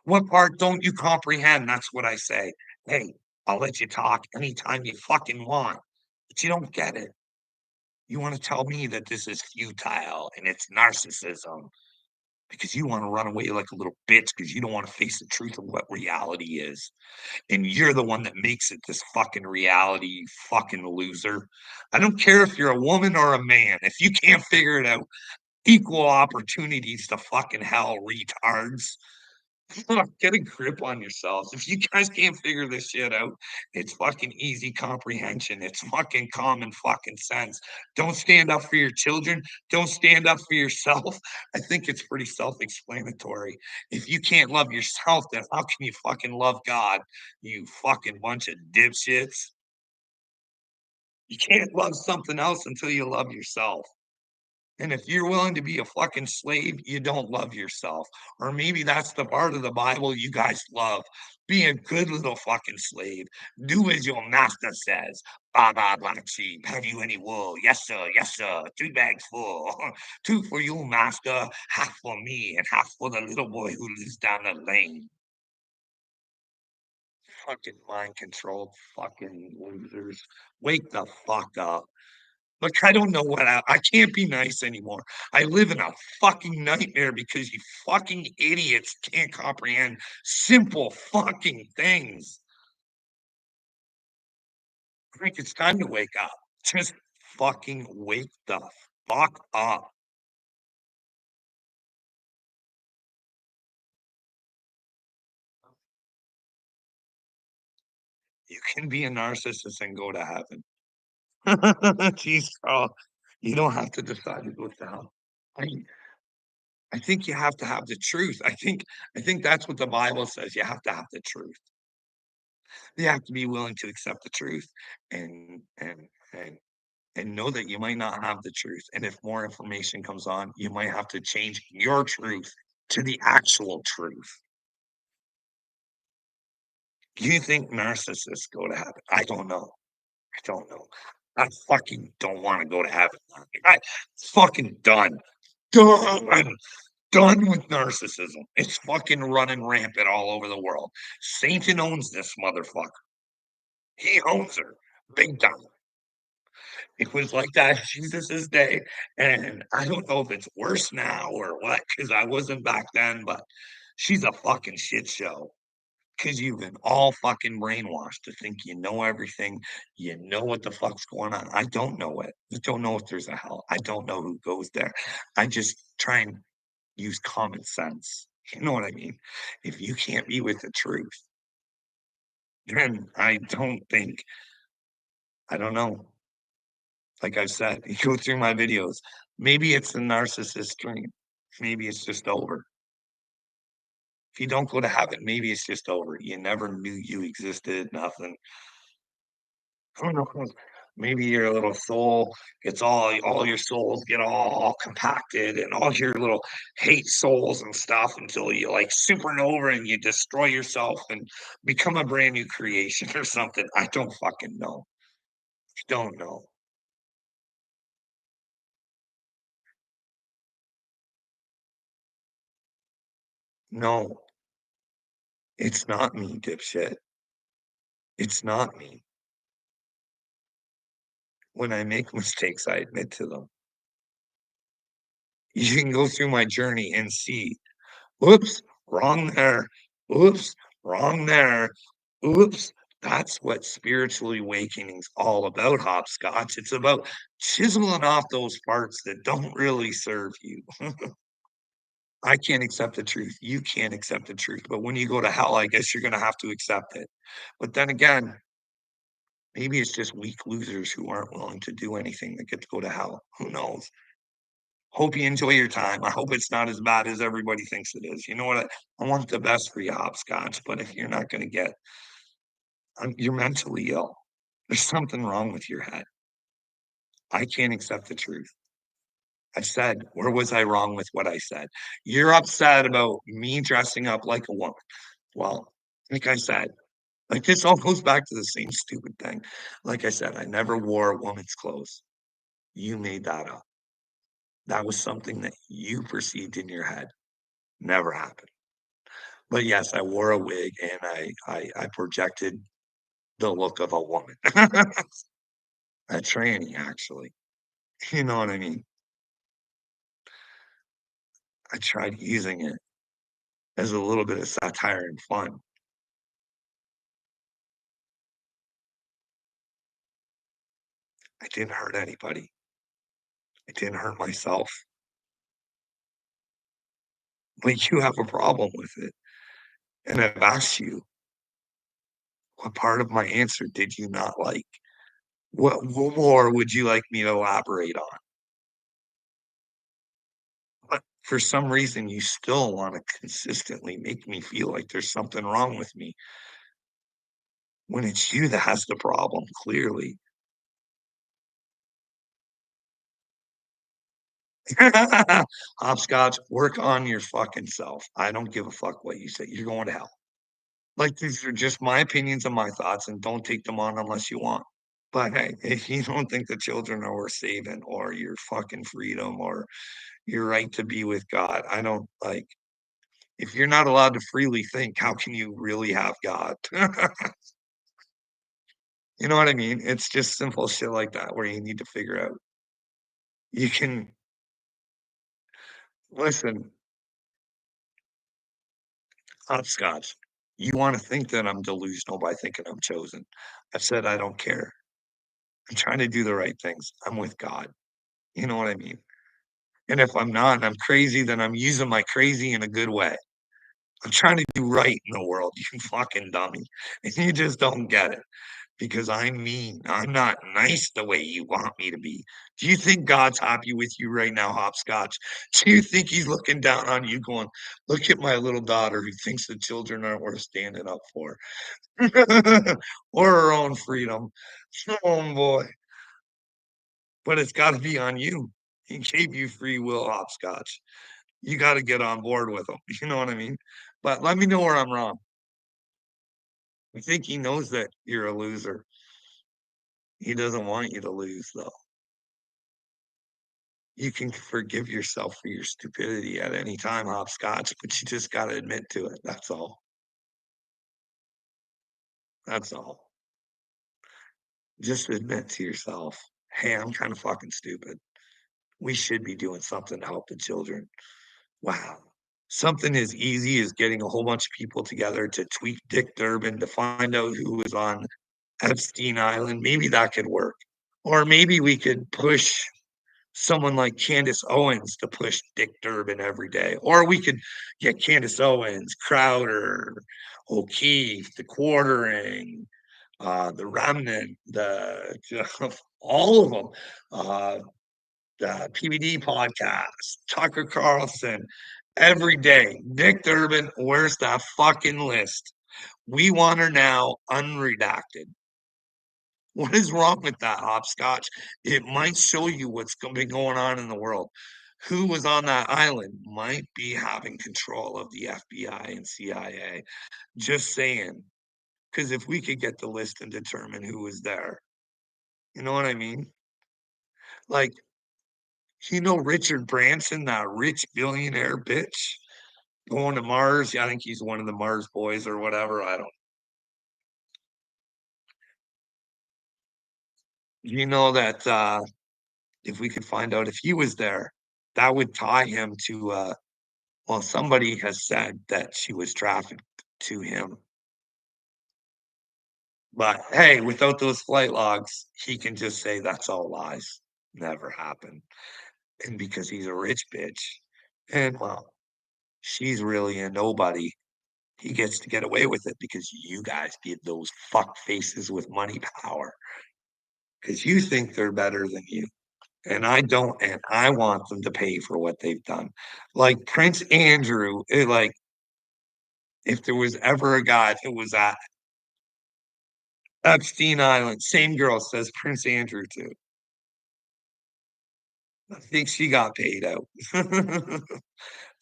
A: What part don't you comprehend? That's what I say. Hey, I'll let you talk anytime you fucking want, but you don't get it. You want to tell me that this is futile and it's narcissism because you want to run away like a little bitch because you don't want to face the truth of what reality is. And you're the one that makes it this fucking reality, you fucking loser. I don't care if you're a woman or a man. If you can't figure it out, equal opportunities to fucking hell, retards. Get a grip on yourselves. If you guys can't figure this shit out, it's fucking easy comprehension. It's fucking common fucking sense. Don't stand up for your children. Don't stand up for yourself. I think it's pretty self-explanatory. If you can't love yourself, then how can you fucking love God? You fucking bunch of dipshits. You can't love something else until you love yourself. And if you're willing to be a fucking slave, you don't love yourself. Or maybe that's the part of the Bible you guys love. Be a good little fucking slave. Do as your master says. Baa baa black sheep. Have you any wool? Yes, sir. Yes, sir. 2 bags full. Two for you, master. Half for me, and half for the little boy who lives down the lane. Fucking mind controlled fucking losers. Wake the fuck up. Like, I don't know what I can't be nice anymore. I live in a fucking nightmare because you fucking idiots can't comprehend simple fucking things. Like, it's time to wake up. Just fucking wake the fuck up. You can be a narcissist and go to heaven. Jeez, oh, you don't have to decide to go to hell. I I think you have to have the truth. I think that's what the Bible says. You have to have the truth. You have to be willing to accept the truth and and and and know that you might not have the truth. And if more information comes on, you might have to change your truth to the actual truth. Do you think narcissists go to heaven? I don't know. I don't know. I fucking don't want to go to heaven. I fucking done. Done. Done with narcissism. It's fucking running rampant all over the world. Satan owns this motherfucker. He owns her big time. It was like that in Jesus's day, and I don't know if it's worse now or what, because I wasn't back then, but she's a fucking shit show. Because 'cause you've been all fucking brainwashed to think you know everything, you know what the fuck's going on. I don't know it. I don't know if there's a hell. I don't know who goes there. I just try and use common sense. You know what I mean? If you can't be with the truth, then I don't think I don't know. Like I said, you go through my videos, maybe it's the narcissist dream. Maybe it's just over. If you don't go to heaven, maybe it's just over. You never knew you existed, nothing. I don't know. Maybe your little soul gets all your souls get all compacted and all your little hate souls and stuff until you like supernova and you destroy yourself and become a brand new creation or something. I don't fucking know. Don't know. No, it's not me, dipshit. It's not me. When I make mistakes, I admit to them. You can go through my journey and see, "Oops, wrong there. Oops, wrong there. Oops." That's what spiritual awakening's all about, hopscotch. It's about chiseling off those parts that don't really serve you. I can't accept the truth. You can't accept the truth. But when you go to hell, I guess you're gonna have to accept it. But then again, maybe it's just weak losers who aren't willing to do anything that get to go to hell. Who knows? Hope you enjoy your time. I hope it's not as bad as everybody thinks it is. You know what? I want the best for you, hopscotch. But if you're not going to get, you're mentally ill. There's something wrong with your head. I can't accept the truth. I said, where was I wrong with what I said? You're upset about me dressing up like a woman. Well, like I said, like this all goes back to the same stupid thing. Like I said, I never wore a woman's clothes. You made that up. That was something that you perceived in your head. Never happened. But yes, I wore a wig and I projected the look of a woman. A tranny, actually. You know what I mean? I tried using it as a little bit of satire and fun. I didn't hurt anybody. I didn't hurt myself. But you have a problem with it. And I've asked you, what part of my answer did you not like? What more would you like me to elaborate on? But for some reason, you still want to consistently make me feel like there's something wrong with me when it's you that has the problem, clearly. Hopscotch, work on your fucking self. I don't give a fuck what you say. You're going to hell. Like, these are just my opinions and my thoughts, and don't take them on unless you want. But hey, if you don't think the children are worth saving or your fucking freedom or your right to be with God, I don't like If you're not allowed to freely think, how can you really have God? You know what I mean? It's just simple shit like that where you need to figure out. You can listen, hopscotch. You want to think that I'm delusional by thinking I'm chosen. I've said I don't care. I'm trying to do the right things. I'm with God. You know what I mean? And if I'm not and I'm crazy, then I'm using my crazy in a good way. I'm trying to do right in the world, you fucking dummy. And you just don't get it because I'm mean. I'm not nice the way you want me to be. Do you think God's happy with you right now, hopscotch? Do you think he's looking down on you going, look at my little daughter who thinks the children aren't worth standing up for? Or her own freedom. Oh boy. But it's got to be on you. He gave you free will, hopscotch. You got to get on board with him. You know what I mean? But let me know where I'm wrong. I think he knows that you're a loser. He doesn't want you to lose, though. You can forgive yourself for your stupidity at any time, hopscotch, but you just got to admit to it. That's all. That's all. Just admit to yourself, hey, I'm kind of fucking stupid. We should be doing something to help the children. Wow. Something as easy as getting a whole bunch of people together to tweet Dick Durbin to find out who was on Epstein Island. Maybe that could work. Or maybe we could push someone like Candace Owens to push Dick Durbin every day. Or we could get Candace Owens, Crowder, O'Keefe, the Quartering, the Remnant, the all of them. The PBD podcast, Tucker Carlson, every day. Dick Durbin, where's that fucking list? We want her now unredacted. What is wrong with that, hopscotch? It might show you what's been going on in the world. Who was on that island might be having control of the FBI and CIA. Just saying. Because if we could get the list and determine who was there, you know what I mean? Like, Richard Branson, that rich billionaire bitch going to Mars. Yeah, I think he's one of the Mars boys or whatever. I don't. You know that if we could find out if he was there, that would tie him to well, somebody has said that she was trafficked to him. But hey, without those flight logs, he can just say that's all lies. Never happened. And because he's a rich bitch, and well, she's really a nobody, he gets to get away with it because you guys give those fuck faces with money power. Because you think they're better than you. And I don't, and I want them to pay for what they've done. Like Prince Andrew, like if there was ever a guy that was at Epstein Island, same girl says Prince Andrew too. I think she got paid out. I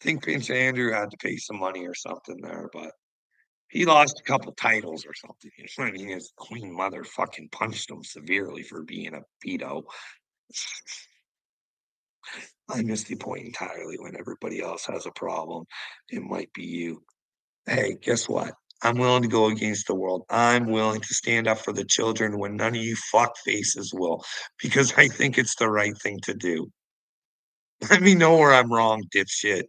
A: think Prince Andrew had to pay some money or something there, but he lost a couple titles or something. You know what I mean? His queen mother fucking punched him severely for being a pedo. I miss the point entirely when everybody else has a problem. It might be you. Hey, guess what? I'm willing to go against the world. I'm willing to stand up for the children when none of you fuck faces will, because I think it's the right thing to do. Let me know where I'm wrong, dipshit.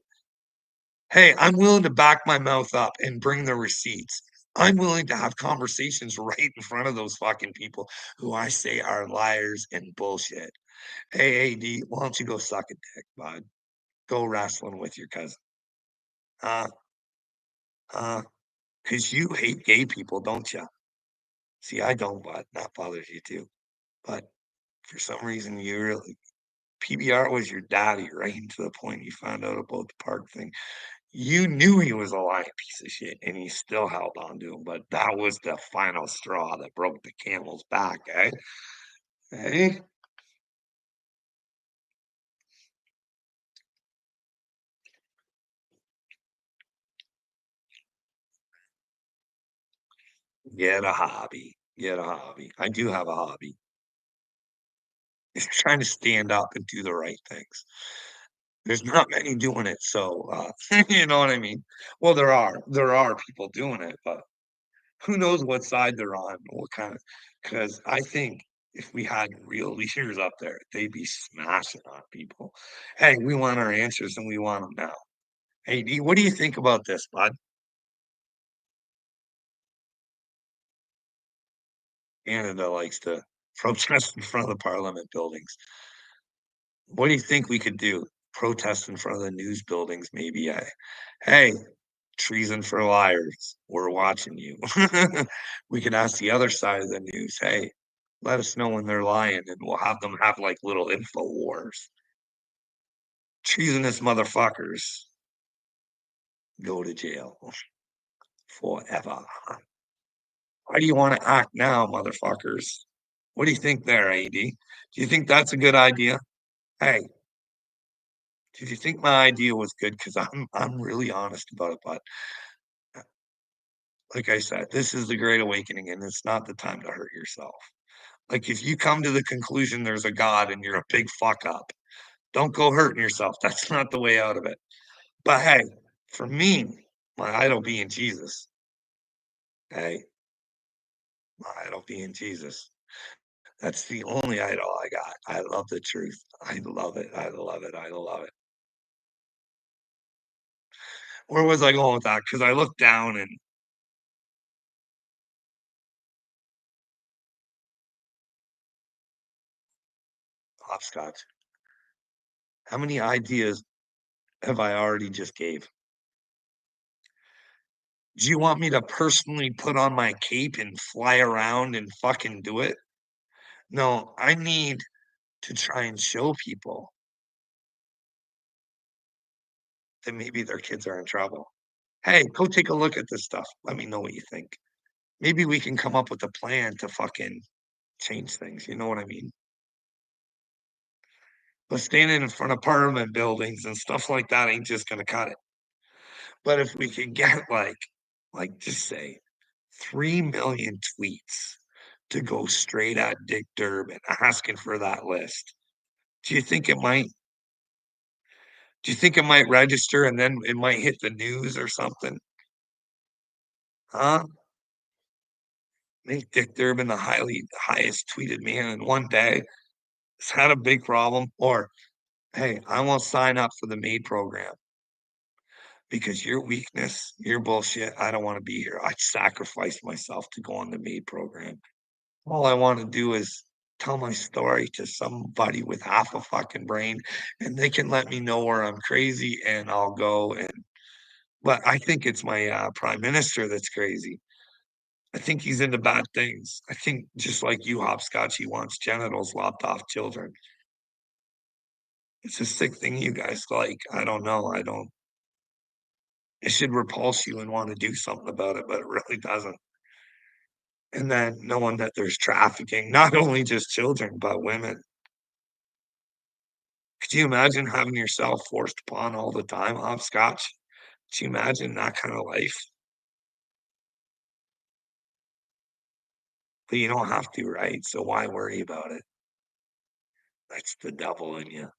A: Hey, I'm willing to back my mouth up and bring the receipts. I'm willing to have conversations right in front of those fucking people who I say are liars and bullshit. Hey, AD, why don't you go suck a dick, bud? Go wrestling with your cousin. Uh, because you hate gay people, don't you? See, I don't, but that bothers you too. But for some reason, you really PBR was your daddy, right? And to the point you found out about the park thing. You knew he was a lying piece of shit, and you still held on to him. But that was the final straw that broke the camel's back, eh? Hey, get a hobby. Get a hobby. I do have a hobby. It's trying to stand up and do the right things. There's not many doing it, so, you know what I mean? Well, there are people doing it, but who knows what side they're on, what kind of? Because I think if we had real leaders up there, they'd be smashing on people. "Hey, we want our answers, and we want them now." Hey, what do you think about this, bud? Canada likes to protest in front of the parliament buildings. What do you think we could do? Protest in front of the news buildings, maybe, "Hey, treason for liars, we're watching you." We could ask the other side of the news, "Hey, let us know when they're lying, and we'll have them have, like, little info wars. Treasonous motherfuckers go to jail forever. How do you wanna act now, motherfuckers?" What do you think there, AD? Do you think that's a good idea? Hey, did you think my idea was good? Because I'm really honest about it, but, uh, like I said, this is the Great Awakening, and it's not the time to hurt yourself. Like, if you come to the conclusion there's a God and you're a big fuck up, don't go hurting yourself. That's not the way out of it. But hey, for me, my idol being Jesus, hey, my idol being Jesus. That's the only idol I got. I love the truth. I love it. I love it. I love it. Where was I going with that? Because I looked down and hopscotch. How many ideas have I already just gave? Do you want me to personally put on my cape and fly around and fucking do it? No, I need to try and show people that maybe their kids are in trouble. "Hey, go take a look at this stuff. Let me know what you think." Maybe we can come up with a plan to fucking change things, you know what I mean? But standing in front of parliament buildings and stuff like that ain't just gonna cut it. But if we could get, like, just say 3,000,000 tweets to go straight at Dick Durbin asking for that list, do you think it might do you think it might register and then it might hit the news or something? Huh? Make Dick Durbin the highest tweeted man in one day. Is that a big problem? Or, "Hey, I won't sign up for the MAID program because your weakness, your bullshit, I don't wanna be here. I sacrificed myself to go on the MAID program. All I wanna do is tell my story to somebody with half a fucking brain, and they can let me know where I'm crazy, and I'll go and" but I think it's my, prime minister that's crazy. I think he's into bad things. I think just like you, Hopscotch, he wants genitals lopped off children. It's a sick thing you guys like. I don't know. I don't it should repulse you and wanna do something about it, but it really doesn't. And then knowing that there's trafficking, not only just children, but women. Could you imagine having yourself forced upon all the time, hopscotch? Could you imagine that kind of life? But you don't have to, right? So why worry about it? That's the devil in you,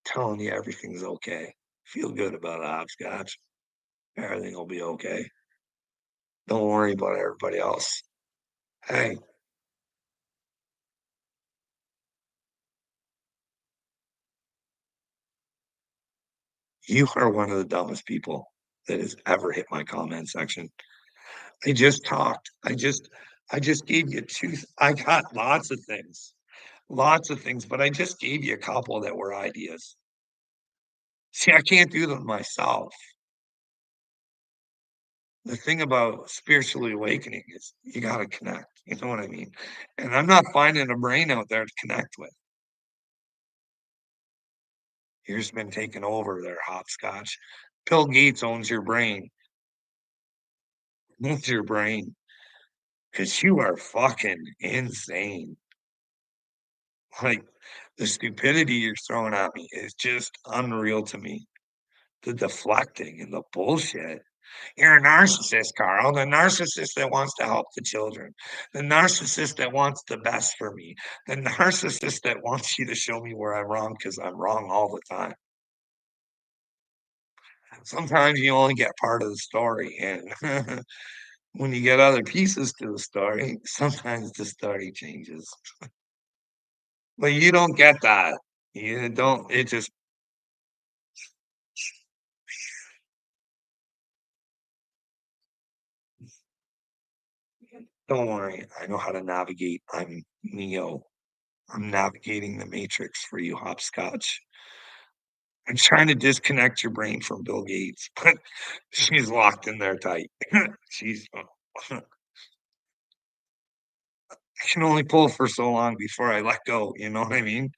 A: telling you everything's okay. Feel good about it, hopscotch. Everything will be okay. Don't worry about everybody else. Hey, you are one of the dumbest people that has ever hit my comment section. I just talked. I just gave you 2 I got lots of things, but I just gave you a couple that were ideas. See, I can't do them myself. The thing about spiritually awakening is you gotta connect, you know what I mean? And I'm not finding a brain out there to connect with. Yours been taken over there, hopscotch. Bill Gates owns your brain, owns your brain, 'cause you are fucking insane. Like, the stupidity you're throwing at me is just unreal to me. The deflecting and the bullshit. You're a narcissist, Carl, the narcissist that wants to help the children, the narcissist that wants the best for me, the narcissist that wants you to show me where I'm wrong because 'cause I'm wrong all the time. Sometimes you only get part of the story, and when you get other pieces to the story, sometimes the story changes. But you don't get that. You don't it just don't worry, I know how to navigate. I'm Neo. I'm navigating the matrix for you, hopscotch. I'm trying to disconnect your brain from Bill Gates, but she's locked in there tight. She's I can only pull for so long before I let go, you know what I mean?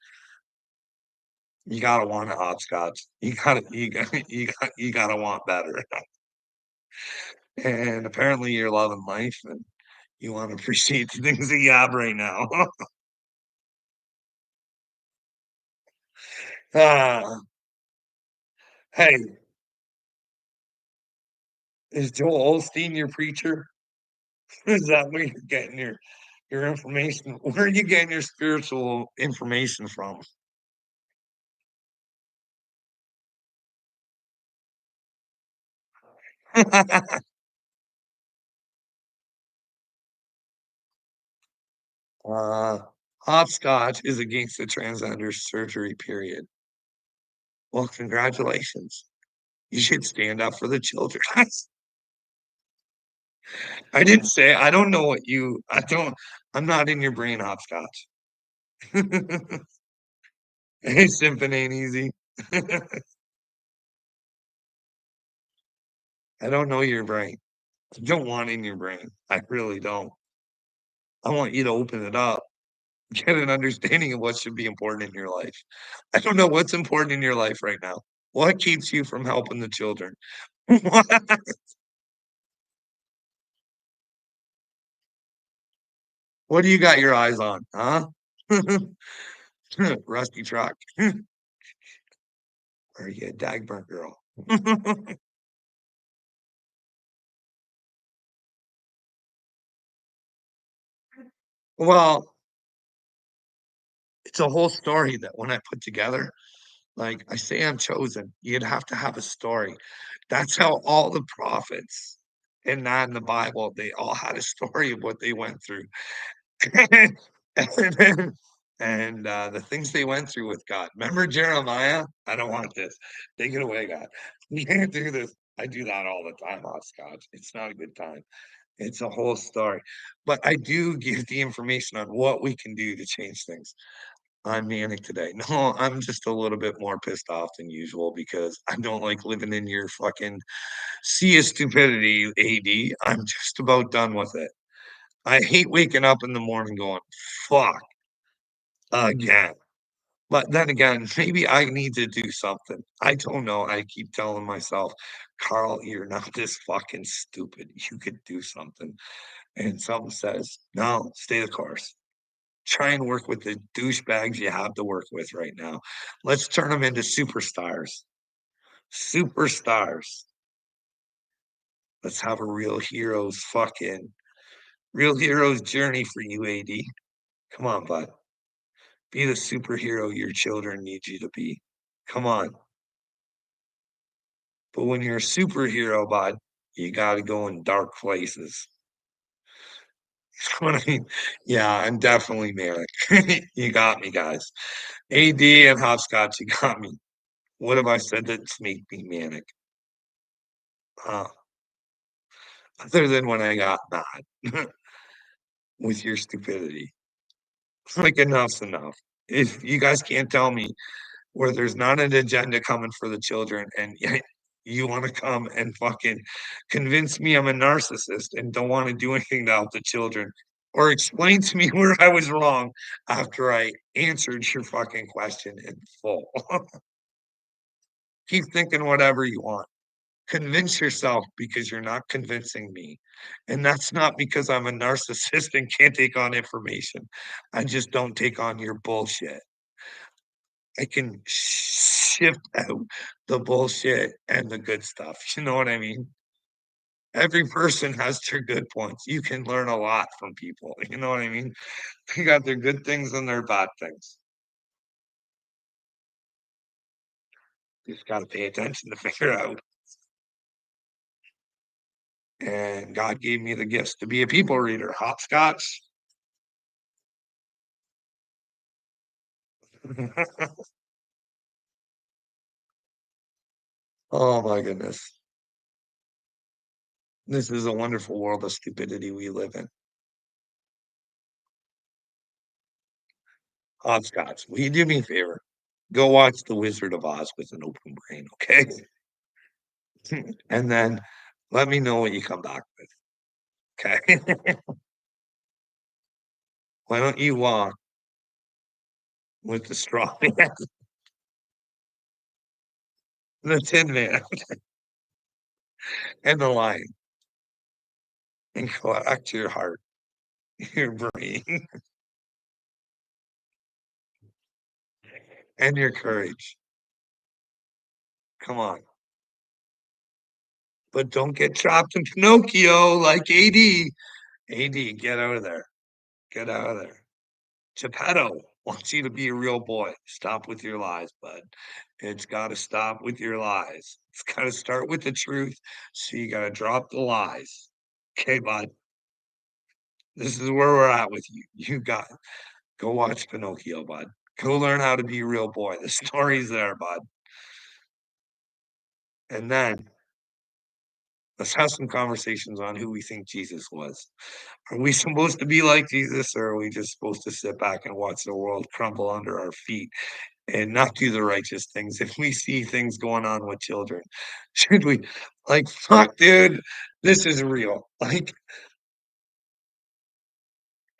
A: You gotta want a hopscotch. You gotta want better. And apparently you're loving life and you wanna appreciate the things that you have right now. Ah, hey, is Joel Osteen your preacher? Is that where you're getting your information? Where are you getting your spiritual information from? Uh, hopscotch is against the transgender surgery, period. Well, congratulations. You should stand up for the children. I didn't say I don't know what you I don't I'm not in your brain, hopscotch. Hey, simping ain't easy. I don't know your brain. I don't want in your brain. I really don't. I want you to open it up, get an understanding of what should be important in your life. I don't know what's important in your life right now. What keeps you from helping the children? What what do you got your eyes on, huh? Rusty truck. Are you a Dagmar girl? Well, it's a whole story that when I put together, like, I say I'm chosen, you'd have to have a story. That's how all the prophets and that in the Bible, they all had a story of what they went through. And the things they went through with God. Remember Jeremiah? I don't want this. Take it away, God. You can't do this. I do that all the time, hopscotch. It's not a good time. It's a whole story. But I do give the information on what we can do to change things. I'm manic today. No, I'm just a little bit more pissed off than usual because I don't like living in your fucking sea of stupidity, AD. I'm just about done with it. I hate waking up in the morning going, fuck again. But then again, maybe I need to do something. I don't know. I keep telling myself, Carl, you're not this fucking stupid. You could do something. And something says, no, stay the course. Try and work with the douchebags you have to work with right now. Let's turn them into superstars. Superstars. Let's have a real hero's journey for you, AD. Come on, bud. Be the superhero your children need you to be. Come on. But when you're a superhero, bud, you gotta go in dark places. What I mean? Yeah, I'm definitely manic. You got me, guys. AD and Hopscotch, you got me. What have I said that's made me manic? Uh, other than when I got mad with your stupidity. Like, enough's enough. If you guys can't tell me where there's not an agenda coming for the children and yet you wanna come and fucking convince me I'm a narcissist and don't wanna do anything to help the children, or explain to me where I was wrong after I answered your fucking question in full. Keep thinking whatever you want. Convince yourself because you're not convincing me. And that's not because I'm a narcissist and can't take on information. I just don't take on your bullshit. I can shift out the bullshit and the good stuff. You know what I mean? Every person has their good points. You can learn a lot from people. You know what I mean? They got their good things and their bad things. You just got to pay attention to figure out. and God gave me the gifts to be a people reader. Hopscotch. Oh my goodness. This is a wonderful world of stupidity we live in. Hopscotch. Will you do me a favor? Go watch The Wizard of Oz with an open brain, okay? And then let me know what you come back with, okay? Why don't you, with the straw man, the Tin Man, and the lion, and go back to your heart, your brain, and your courage. Come on. But don't get trapped in Pinocchio like AD. AD, get out of there. Get out of there. Geppetto wants you to be a real boy. Stop with your lies, bud. It's got to stop with your lies. It's got to start with the truth. So you got to drop the lies. Okay, bud. This is where we're at with you. You got go watch Pinocchio, bud. Go learn how to be a real boy. The story's there, bud. And then let's have some conversations on who we think Jesus was. Are we supposed to be like Jesus, or are we just supposed to sit back and watch the world crumble under our feet and not do the righteous things? If we see things going on with children, should we, like, fuck, dude, this is real. Like,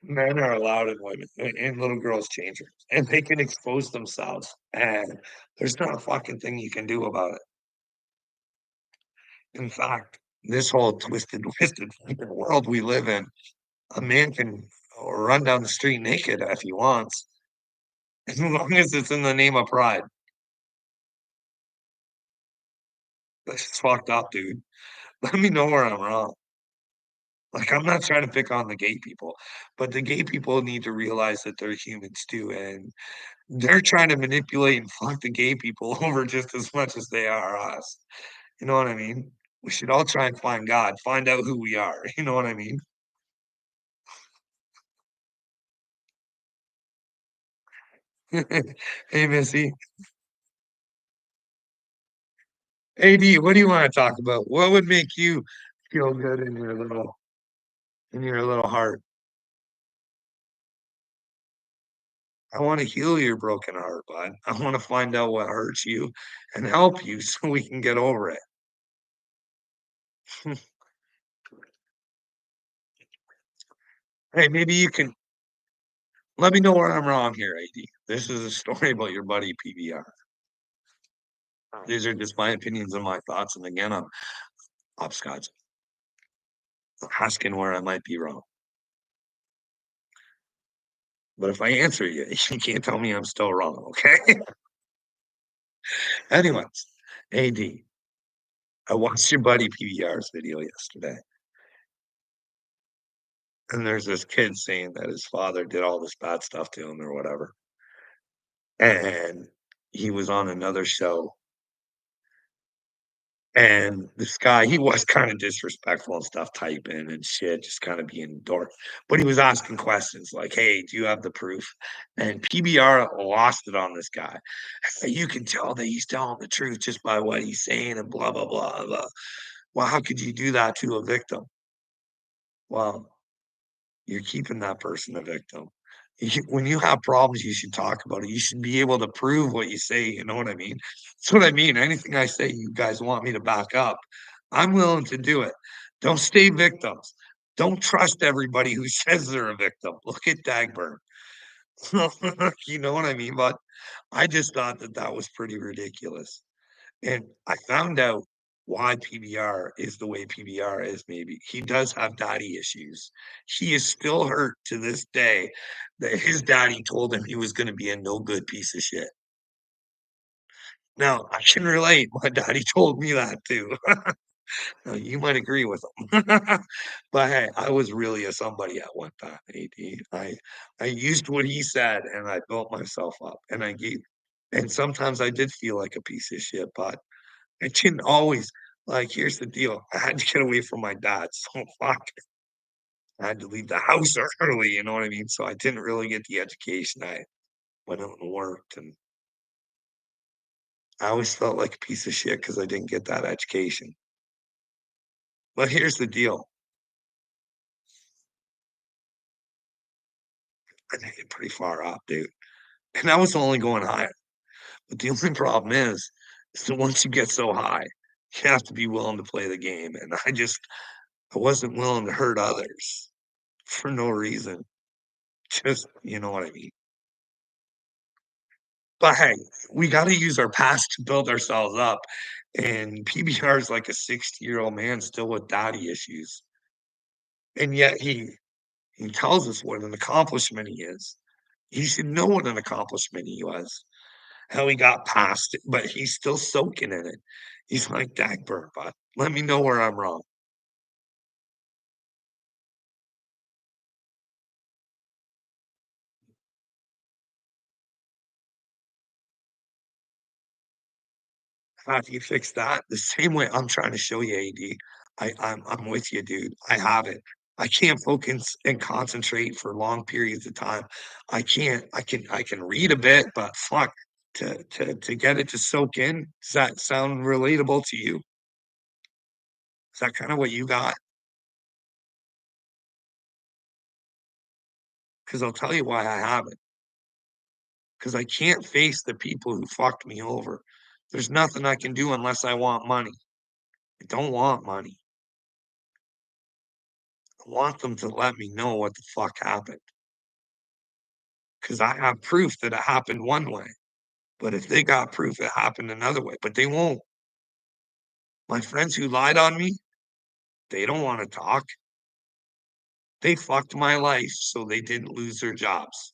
A: men are allowed in women and little girls' change rooms, and they can expose themselves, and there's not a fucking thing you can do about it. In fact, this whole twisted fucking world we live in, a man can run down the street naked if he wants, as long as it's in the name of pride. That's fucked up, dude. Let me know where I'm wrong. Like, I'm not trying to pick on the gay people, but the gay people need to realize that they're humans too, and they're trying to manipulate and fuck the gay people over just as much as they are us. You know what I mean? We should all try and find God, find out who we are. You know what I mean? Hey, Missy. AD, what do you want to talk about? What would make you feel good in your little heart? I want to heal your broken heart, bud. I want to find out what hurts you and help you so we can get over it. Hey, maybe you can let me know where I'm wrong here, AD. This is a story about your buddy PBR. These are just my opinions and my thoughts. And again, I'm hopscotch asking where I might be wrong. But if I answer you, you can't tell me I'm still wrong, okay? Anyways, AD, I watched your buddy PBR's video yesterday. And there's this kid saying that his father did all this bad stuff to him or whatever. And he was on another show, and this guy, he was kinda disrespectful and stuff, typing and shit, just kinda being a dork, but he was asking questions like, "Hey, do you have the proof?" And PBR lost it on this guy. "You can tell that he's telling the truth just by what he's saying and blah, blah, blah, blah. Well, how could you do that to a victim?" Well, you're keeping that person a victim. When you have problems, you should talk about it. You should be able to prove what you say, you know what I mean? That's what I mean. Anything I say, you guys want me to back up. I'm willing to do it. Don't stay victims. Don't trust everybody who says they're a victim. Look at Dagburn. You know what I mean? But I just thought that that was pretty ridiculous. And I found out why PBR is the way PBR is maybe. He does have daddy issues. He is still hurt to this day that his daddy told him he was gonna be a no good piece of shit. Now, I can relate. My daddy told me that too. Now, you might agree with him. But hey, I was really a somebody at one time, AD. I used what he said and I built myself up and I gave and sometimes I did feel like a piece of shit, but I didn't always Like, here's the deal, I had to get away from my dad, so fuck, I had to leave the house early, you know what I mean? So I didn't really get the education. I went out and worked, and I always felt like a piece of shit because I didn't get that education. But here's the deal, I made it pretty far up, dude, and I was only going higher. But the only problem is that once you get so high, you have to be willing to play the game, and I wasn't willing to hurt others for no reason. Just you know what I mean? But hey, we gotta use our past to build ourselves up, and PBR is like a 60-year-old man still with daddy issues, and yet he tells us what an accomplishment he is. He should know what an accomplishment he was, how he got past it, but he's still soaking in it. He's like, "Dagburn, bud, let me know where I'm wrong." How do you fix that? The same way I'm trying to show you, AD. I'm with you, dude. I have it. I can't focus and concentrate for long periods of time. I can read a bit, but fuck, to get it to soak in, does that sound relatable to you? Is that kinda what you got? 'Cause I'll tell you why I have it. 'Cause I can't face the people who fucked me over. There's nothing I can do unless I want money. I don't want money. I want them to let me know what the fuck happened. 'Cause I have proof that it happened one way, but if they got proof it happened another way, but they won't. My friends who lied on me, they don't wanna talk. They fucked my life so they didn't lose their jobs.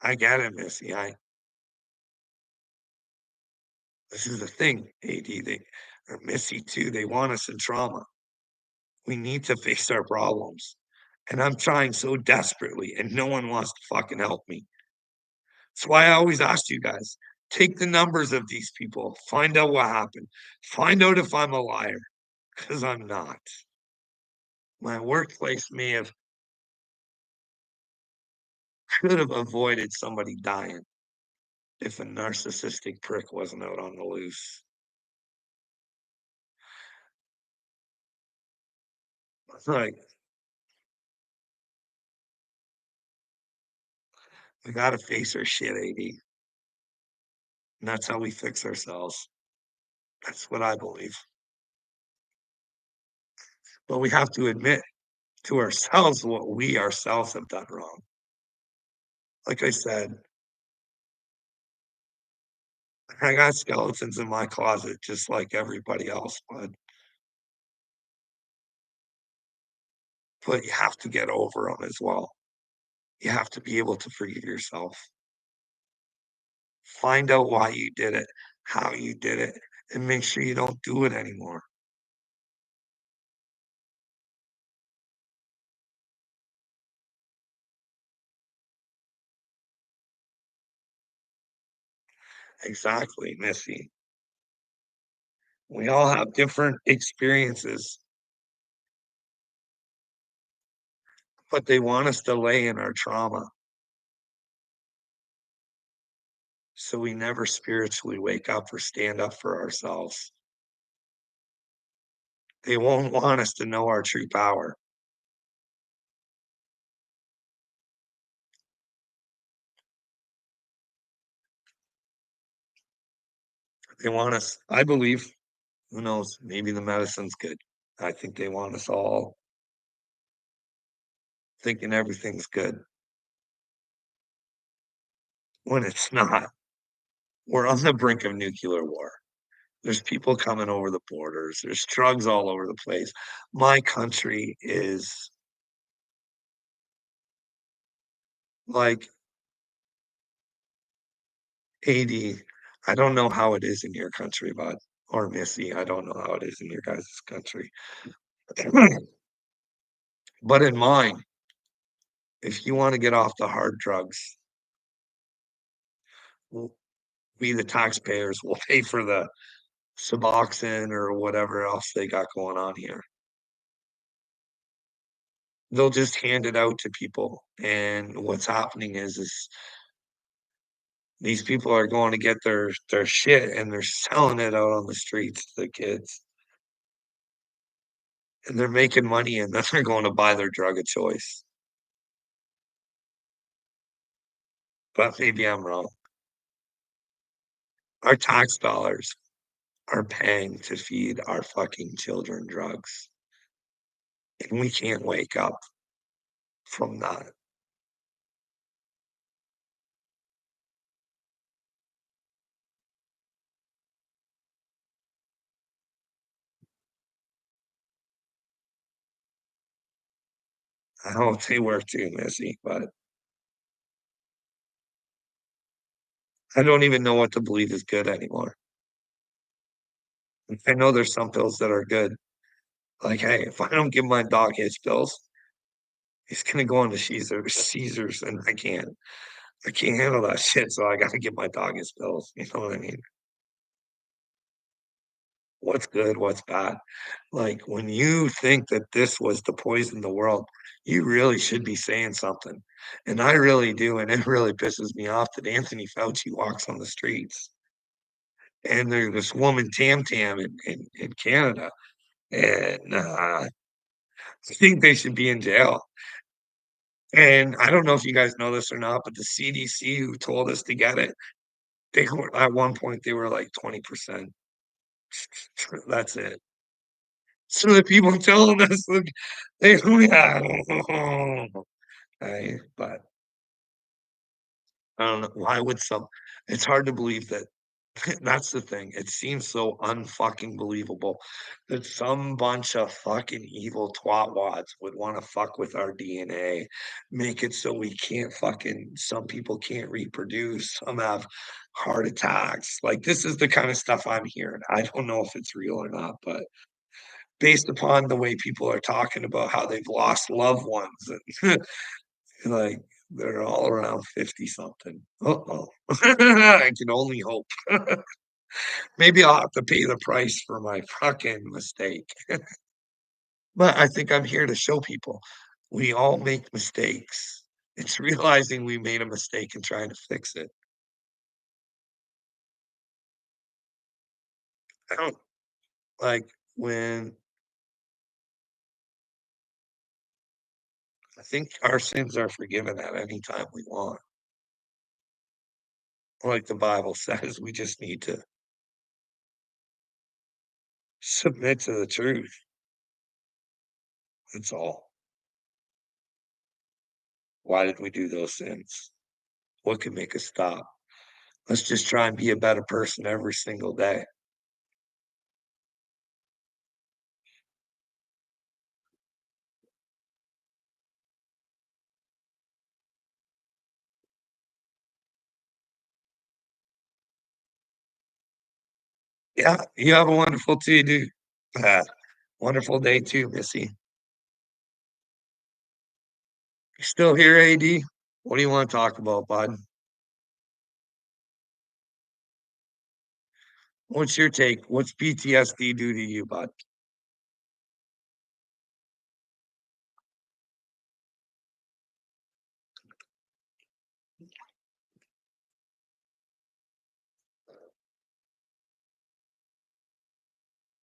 A: I get it, Missy, I this is the thing, AD, they or Missy too, they want us in trauma. We need to face our problems, and I'm trying so desperately, and no one wants to fucking help me. That's why I always ask you guys, take the numbers of these people, find out what happened, find out if I'm a liar, because 'cause I'm not. My workplace may have could have avoided somebody dying if a narcissistic prick wasn't out on the loose. It's like, we gotta face our shit, AD, and that's how we fix ourselves. That's what I believe. But we have to admit to ourselves what we ourselves have done wrong. Like I said, I got skeletons in my closet just like everybody else, but you have to get over them as well. You have to be able to forgive yourself. Find out why you did it, how you did it, and make sure you don't do it anymore. Exactly, Missy. We all have different experiences, but they want us to lay in our trauma, so we never spiritually wake up or stand up for ourselves. They won't want us to know our true power. They want us I believe, who knows, maybe the medicine's good. I think they want us all thinking everything's good when it's not. We're on the brink of nuclear war. There's people coming over the borders. There's drugs all over the place. My country is like 80. I don't know how it is in your country, bud, or Missy. I don't know how it is in your guys' country. But in mine, if you want to get off the hard drugs, we, the taxpayers, will pay for the Suboxone or whatever else they got going on here. They'll just hand it out to people, and what's happening is these people are going to get their shit, and they're selling it out on the streets to the kids, and they're making money, and then they're going to buy their drug of choice. But maybe I'm wrong. Our tax dollars are paying to feed our fucking children drugs, and we can't wake up from that. I hope they were too, Missy, but I don't even know what to believe is good anymore. I know there's some pills that are good. Like, hey, if I don't give my dog his pills, he's gonna go into Caesars, and I can't handle that shit, so I gotta give my dog his pills, you know what I mean? What's good, what's bad? Like, when you think that this was to poison the world, you really should be saying something, and I really do, and it really pisses me off that Anthony Fauci walks on the streets, and there's this woman, Tam Tam, in Canada, and, I think they should be in jail. And I don't know if you guys know this or not, but the CDC who told us to get it, they were at one point, they were like 20%. That's it. So the people telling us, look, they yeah, but I don't know, why would some it's hard to believe that that's the thing, it seems so unfucking believable that some bunch of fucking evil twatwads would wanna fuck with our DNA, make it so we can't fucking some people can't reproduce, some have heart attacks, like, this is the kinda stuff I'm hearing, I don't know if it's real or not, but based upon the way people are talking about how they've lost loved ones and like, they're all around 50 something. Uh-oh. I can only hope. Maybe I'll have to pay the price for my fucking mistake. But I think I'm here to show people we all make mistakes. It's realizing we made a mistake and trying to fix it. I don't like when I think our sins are forgiven at any time we want. Like the Bible says, we just need to submit to the truth. That's all. Why did we do those sins? What could make us stop? Let's just try and be a better person every single day. Yeah, you have a wonderful day, dude. Uh, wonderful day too, Missy. You still here, AD? What do you want to talk about, bud? What's your take? What's PTSD do to you, bud?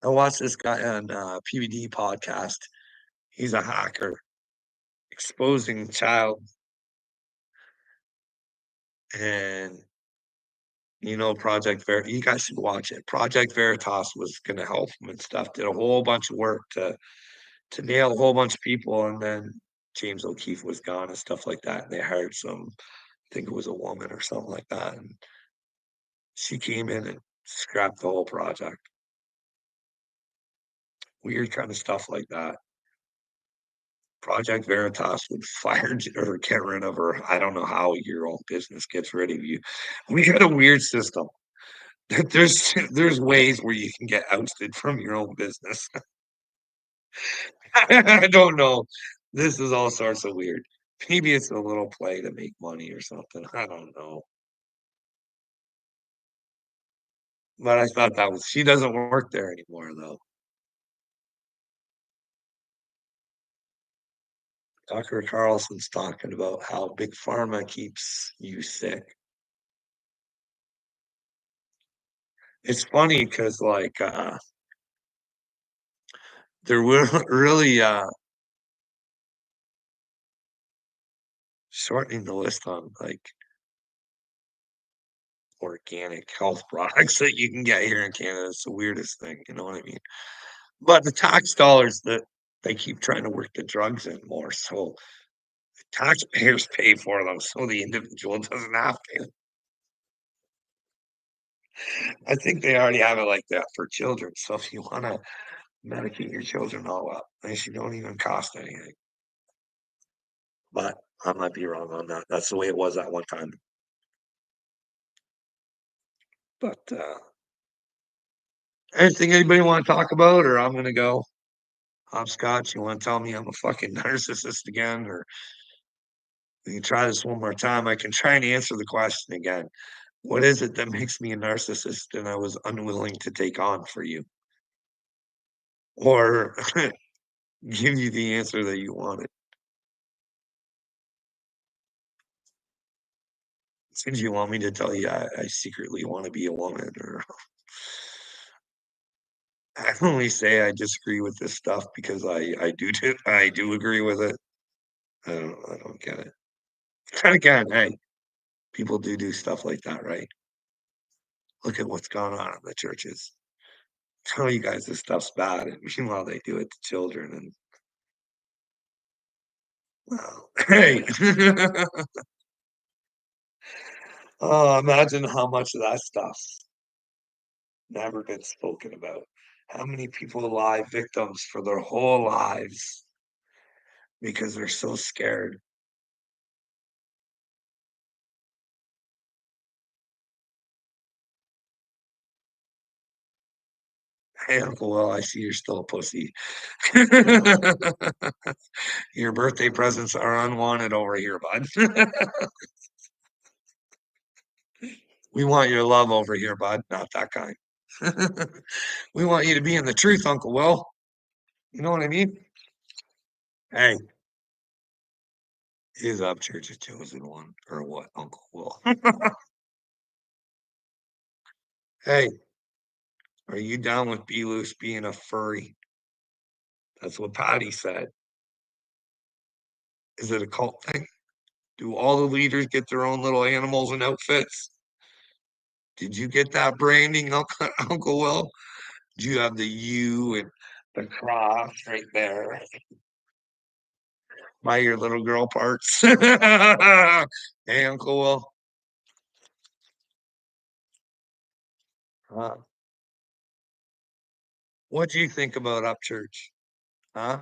A: I watched this guy on PBD podcast. He's a hacker exposing child and Project Ver. You guys should watch it. Project Veritas was going to help him and stuff. Did a whole bunch of work to nail a whole bunch of people, and then James O'Keefe was gone and stuff like that. And they hired some, I think it was a woman or something like that, and she came in and scrapped the whole project. Weird kind of stuff like that. Project Veritas would fire or get rid of her. I don't know how your own business gets rid of you. We got a weird system. There's ways where you can get ousted from your own business. I don't know. This is all sorts of weird. Maybe it's a little play to make money or something. I don't know. But I thought that was she doesn't work there anymore, though. Tucker Carlson's talking about how big pharma keeps you sick. It's funny because, like, they're really, shortening the list on, like, organic health products that you can get here in Canada. It's the weirdest thing, you know what I mean? But the tax dollars that they keep trying to work the drugs in more, so taxpayers pay for them, so the individual doesn't have to. I think they already have it like that for children, so if you wanna medicate your children all up, they should don't even cost anything, but I might be wrong on that. That's the way it was at one time, but, anything anybody wanna talk about, or I'm gonna go? Hopscotch, you wanna tell me I'm a fucking narcissist again, or we can try this one more time. I can try and answer the question again. What is it that makes me a narcissist and I was unwilling to take on for you? Or give you the answer that you wanted. Since you want me to tell you I secretly want to be a woman, or I only say I disagree with this stuff because I do agree with it. I don't get it. Kind of again, hey, people do stuff like that, right? Look at what's going on in the churches. Tell you guys this stuff's bad, and meanwhile they do it to children. And well, hey, oh, imagine how much of that stuff never gets spoken about. How many people lie victims for their whole lives because they're so scared. Hey, Uncle Will, I see you're still a pussy. Your birthday presents are unwanted over here, bud. We want your love over here, bud, not that kind. We want you to be in the truth, Uncle Will. You know what I mean? Hey, is Upchurch a chosen one or what, Uncle Will? Hey, are you down with B Loose being a furry? That's what Patty said. Is it a cult thing? Do all the leaders get their own little animals and outfits? Did you get that branding, Uncle, Uncle Will? Do you have the U and the cross right there by your little girl parts? Hey, Uncle Will. Uh, what do you think about Upchurch? Huh?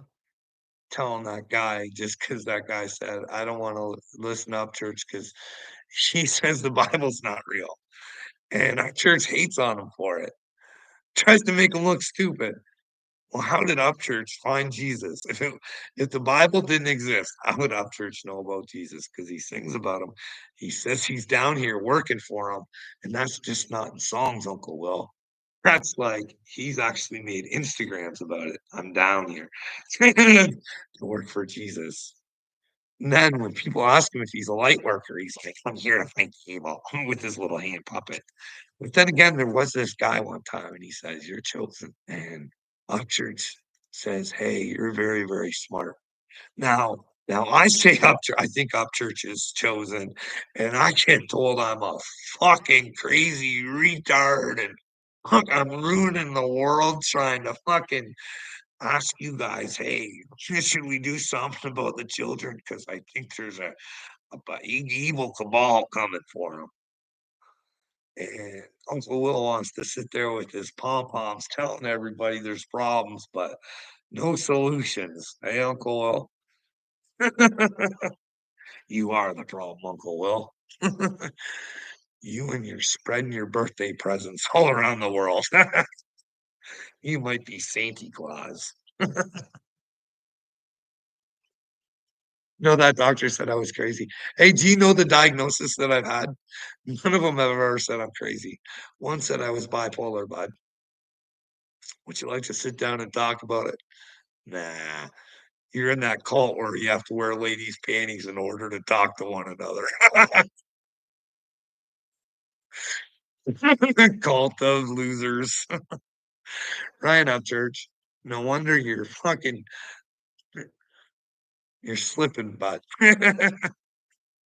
A: Telling that guy just because that guy said, I don't want to listen to Upchurch because she says the Bible's not real. And our church hates on him for it, tries to make him look stupid. Well, how did Upchurch find Jesus? If the Bible didn't exist, how would Upchurch know about Jesus? Because he sings about him. He says he's down here working for him, and that's just not in songs, Uncle Will. That's like he's actually made Instagrams about it. I'm down here to work for Jesus. And then when people ask him if he's a light worker, he's like, I'm here to fight evil with his little hand puppet. But then again, there was this guy one time, and he says, You're chosen. And Upchurch says, Hey, you're very, very smart. Now I say Upchurch, I think Upchurch is chosen, and I get told I'm a fucking crazy retard, and I'm ruining the world trying to fucking ask you guys, hey, should we do something about the children? Because I think there's a evil cabal coming for them. And Uncle Will wants to sit there with his pom poms telling everybody there's problems, but no solutions. Hey, Uncle Will. You are the problem, Uncle Will. You and you're spreading your birthday presents all around the world. You might be Santa Claus. No, that doctor said I was crazy. Hey, do you know the diagnosis that I've had? None of them have ever said I'm crazy. One said I was bipolar, bud. Would you like to sit down and talk about it? Nah, you're in that cult where you have to wear ladies' panties in order to talk to one another. Cult of losers. Ryan Upchurch. No wonder you're fucking you're slipping, bud.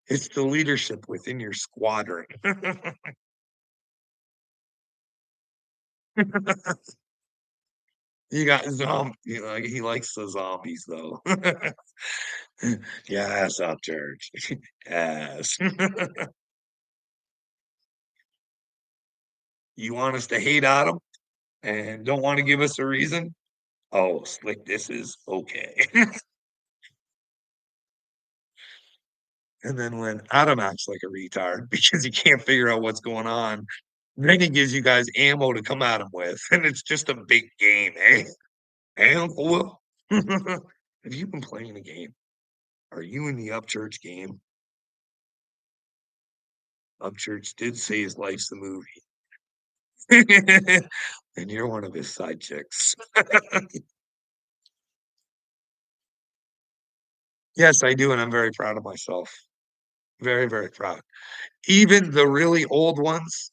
A: It's the leadership within your squadron. You got he likes the zombies though. Yes, Upchurch. Yes. You want us to hate Adam and don't want to give us a reason? Oh, Slick, this is okay. And then when Adam acts like a retard because he can't figure out what's going on, then he gives you guys ammo to come at him with, and it's just a big game, eh? Hey, Uncle Will, have you been playing the game? Are you in the Upchurch game? Upchurch did say his life's the movie. And you're one of his side chicks. Yes, I do, and I'm very proud of myself. Very, very proud. Even the really old ones,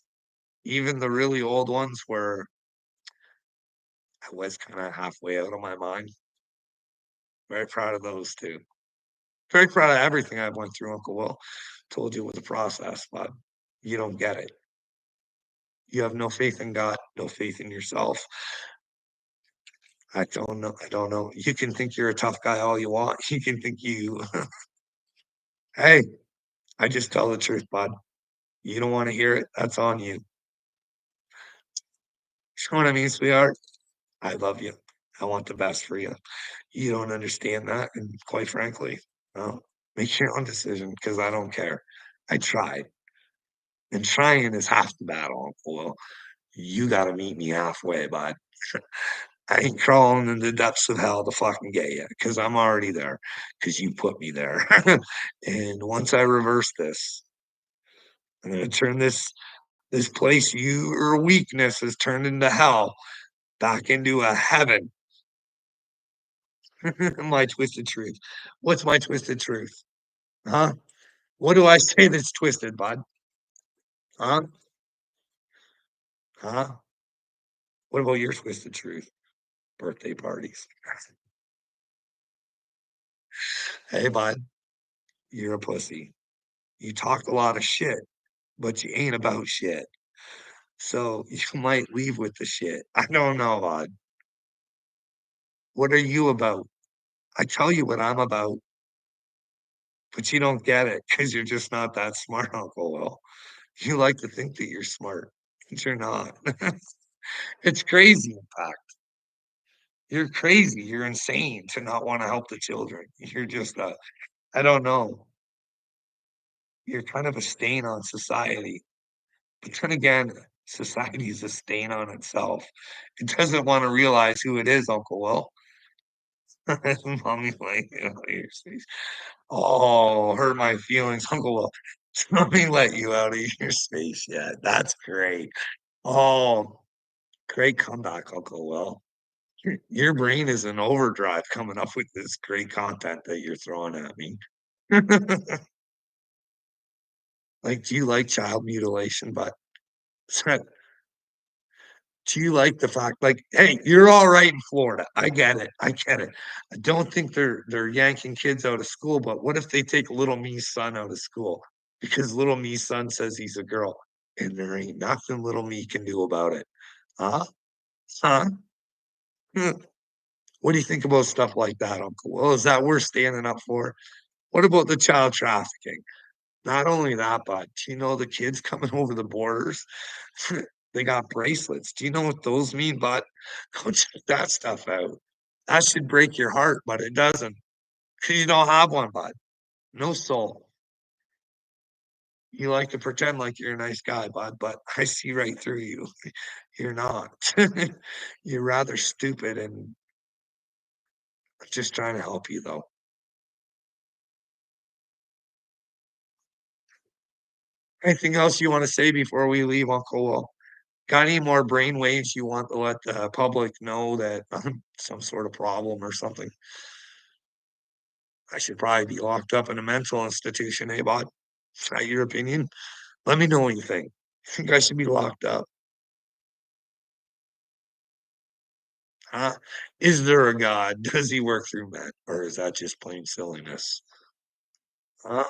A: even the really old ones where I was kinda halfway out of my mind, very proud of those too. Very proud of everything I went through, Uncle Will. Told you it was a process, but you don't get it. You have no faith in God, no faith in yourself. I don't know. You can think you're a tough guy all you want. You can think you hey, I just tell the truth, bud. You don't wanna hear it, that's on you. You know what I mean, sweetheart? I love you. I want the best for you. You don't understand that, and quite frankly, well, make your own decision because I don't care. I tried, and trying is half the battle, Uncle Will. You gotta meet me halfway, bud. I ain't crawling in the depths of hell to fucking get you because 'cause I'm already there, because you put me there. And once I reverse this, I'm gonna turn this place your weakness has turned into hell back into a heaven. My twisted truth. What's my twisted truth? Huh? What do I say that's twisted, bud? Huh? Huh? What about your twisted truth? Birthday parties. Hey, bud, you're a pussy. You talk a lot of shit, but you ain't about shit. So you might leave with the shit. I don't know, bud. What are you about? I tell you what I'm about, but you don't get it because you're just not that smart, Uncle Will. You like to think that you're smart, but you're not. It's crazy, in fact. You're crazy. You're insane to not wanna help the children. You're just I don't know. You're kind of a stain on society. But then again, society is a stain on itself. It doesn't wanna realize who it is, Uncle Will. Mommy like, your space. Oh, hurt my feelings, Uncle Will. Let me let you out of your space. Yeah, that's great. Oh, great comeback, Uncle Will. Your brain is in overdrive coming up with this great content that you're throwing at me. Like, do you like child mutilation? But do you like the fact like, hey, you're all right in Florida. I get it. I get it. I don't think they're yanking kids out of school, but what if they take little me's son out of school because little me's son says he's a girl and there ain't nothing little me can do about it? Huh? Huh? Hmm. What do you think about stuff like that, Uncle? Well, is that worth standing up for? What about the child trafficking? Not only that, but do you know the kids coming over the borders? They got bracelets. Do you know what those mean, bud? Go check that stuff out. That should break your heart, but it doesn't. 'Cause you don't have one, bud. No soul. You like to pretend like you're a nice guy, bud, but I see right through you. You're not. You're rather stupid, and I'm just trying to help you, though. Anything else you wanna say before we leave, Uncle Will? Got any more brain waves you want to let the public know that some sort of problem or something? I should probably be locked up in a mental institution, eh, bud? Is that your opinion? Let me know what you think. Think I should be locked up? Huh? Is there a God? Does he work through men? Or is that just plain silliness? Huh?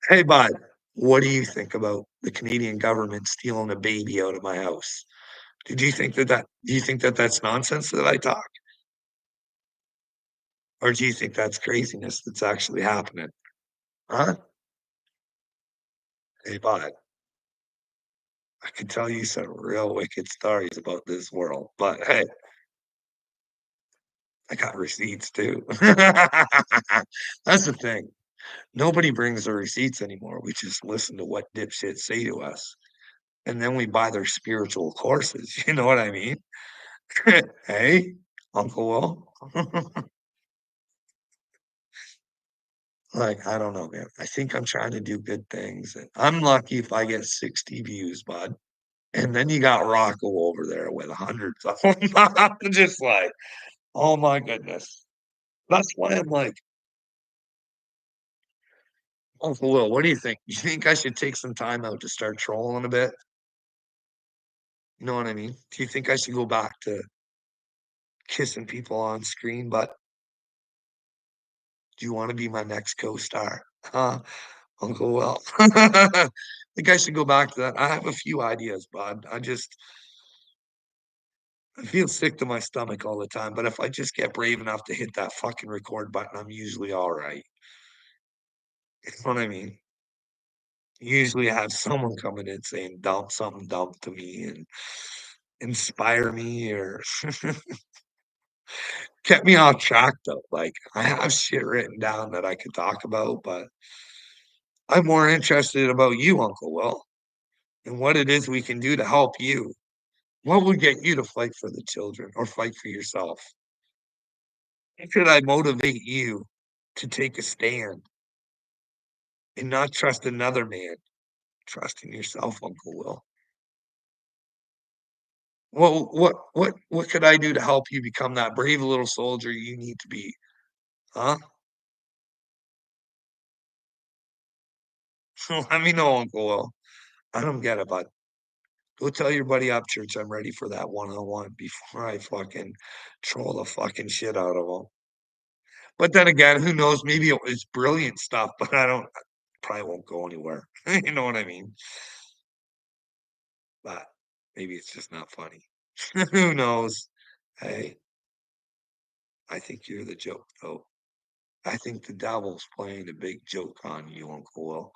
A: Hey, bud, what do you think about the Canadian government stealing a baby out of my house? Do you think that that's nonsense that I talk? Or do you think that's craziness that's actually happening? Huh? Hey, bud, I can tell you some real wicked stories about this world, but hey, I got receipts too. That's the thing. Nobody brings the receipts anymore. We just listen to what dipshits say to us, and then we buy their spiritual courses. You know what I mean? Hey, Uncle Will. Like, I don't know, man. I think I'm trying to do good things, and I'm lucky if I get 60 views, bud. And then you got Rocco over there with hundreds of them. I'm just like, oh my goodness. That's why I'm like, Uncle Will, what do you think? You think I should take some time out to start trolling a bit? You know what I mean? Do you think I should go back to kissing people on screen? But do you want to be my next co-star? Huh, Uncle Will? Think I should go back to that. I have a few ideas, bud. I feel sick to my stomach all the time, but if I just get brave enough to hit that fucking record button, I'm usually all right. You know what I mean? Usually I have someone coming in saying dump something dumb to me and inspire me or kept me on track though. Like I have shit written down that I could talk about, but I'm more interested about you, Uncle Will, and what it is we can do to help you. What would get you to fight for the children or fight for yourself? How could I motivate you to take a stand and not trust another man? Trust in yourself, Uncle Will. What could I do to help you become that brave little soldier you need to be? Huh? Let me know, Uncle Will. I don't get it, but go tell your buddy Upchurch I'm ready for that one-on-one before I fucking troll the fucking shit out of him. But then again, who knows? Maybe it was brilliant stuff, but I don't probably won't go anywhere. You know what I mean? But maybe it's just not funny. Who knows? Hey, I think you're the joke, though. I think the devil's playing a big joke on you, Uncle Will.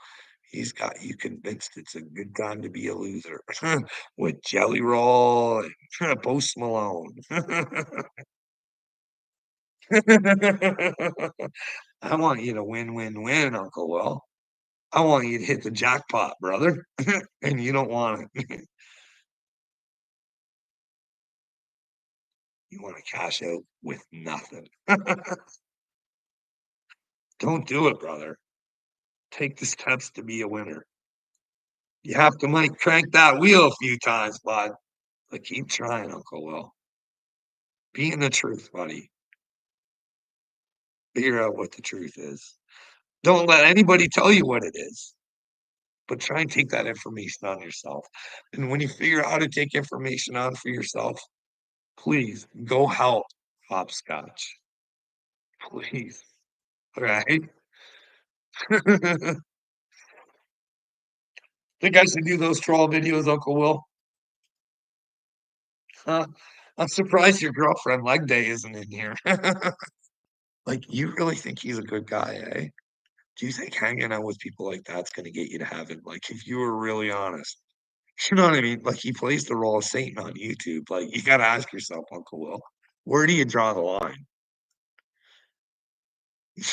A: He's got you convinced it's a good time to be a loser with Jelly Roll and Post Malone. I want you to win, win, win, Uncle Will. I want you to hit the jackpot, brother, and you don't want it. You want to cash out with nothing. Don't do it, brother. Take the steps to be a winner. You have to might crank that wheel a few times, bud, but keep trying, Uncle Will. Be in the truth, buddy. Figure out what the truth is. Don't let anybody tell you what it is, but try and take that information on yourself. And when you figure out how to take information on for yourself, please go help hopscotch. Please. All right. Think I should do those troll videos, Uncle Will? Huh? I'm surprised your girlfriend leg day isn't in here. Like, you really think he's a good guy, eh? Do you think hanging out with people like that's gonna get you to heaven? Like, if you were really honest. You know what I mean? Like, he plays the role of Satan on YouTube. Like, you gotta ask yourself, Uncle Will, where do you draw the line?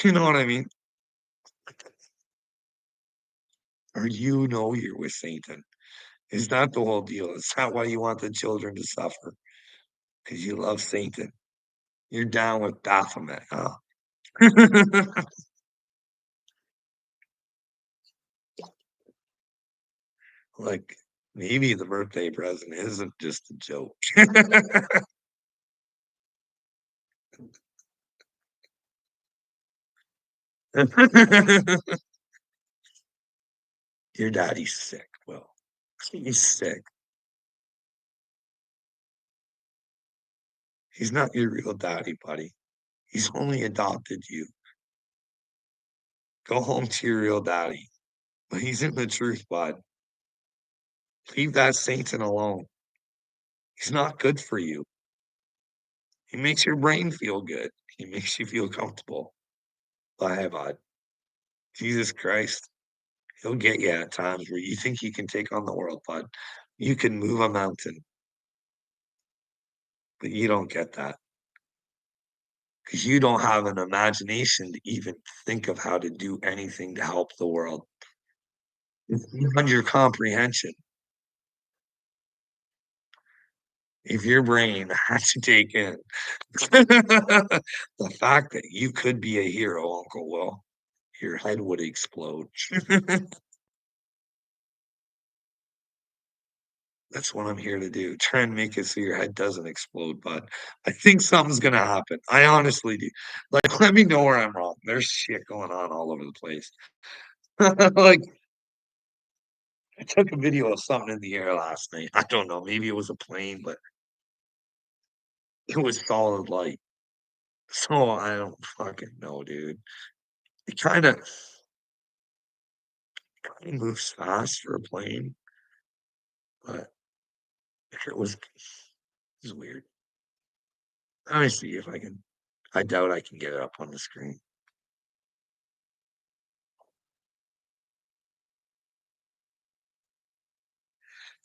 A: You know what I mean? Or you know you're with Satan. Is that the whole deal? Is that why you want the children to suffer? Because you love Satan. You're down with Baphomet, huh? Like, maybe the birthday present isn't just a joke. Your daddy's sick, Will. He's sick. He's not your real daddy, buddy. He's only adopted you. Go home to your real daddy. But he's in the truth, bud. Leave that Satan alone. He's not good for you. He makes your brain feel good. He makes you feel comfortable. Bye, bud. Jesus Christ, he'll get you at times where you think you can take on the world, bud. You can move a mountain, but you don't get that because you don't have an imagination to even think of how to do anything to help the world. It's beyond your comprehension. If your brain has to take in the fact that you could be a hero, Uncle Will, your head would explode. That's what I'm here to do. Try and make it so your head doesn't explode, but I think something's gonna happen. I honestly do. Like, let me know where I'm wrong. There's shit going on all over the place. Like, I took a video of something in the air last night. I don't know, maybe it was a plane, but it was solid light. So I don't fucking know, dude. It kinda moves fast for a plane, but it was weird. Let me see if I can. I doubt I can get it up on the screen.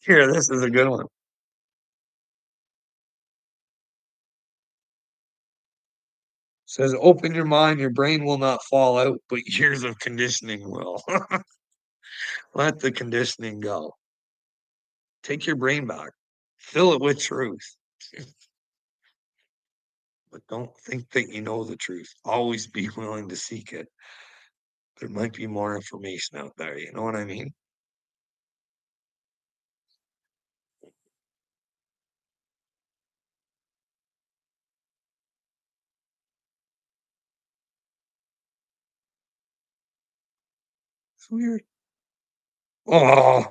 A: Here, this is a good one. Says, "Open your mind, your brain will not fall out, but years of conditioning will." Let the conditioning go. Take your brain back. Fill it with truth, but don't think that you know the truth. Always be willing to seek it. There might be more information out there, you know what I mean? It's weird. Oh,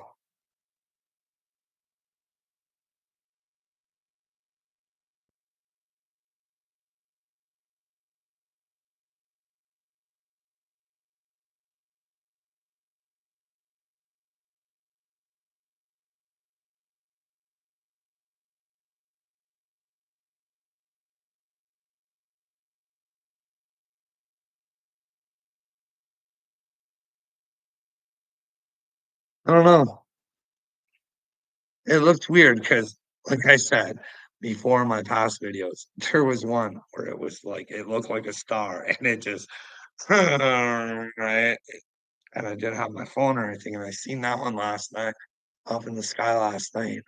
A: I don't know. It looked weird because, like I said before in my past videos, there was one where it was like it looked like a star and it just right? And I didn't have my phone or anything, and I seen that one last night up in the sky last night.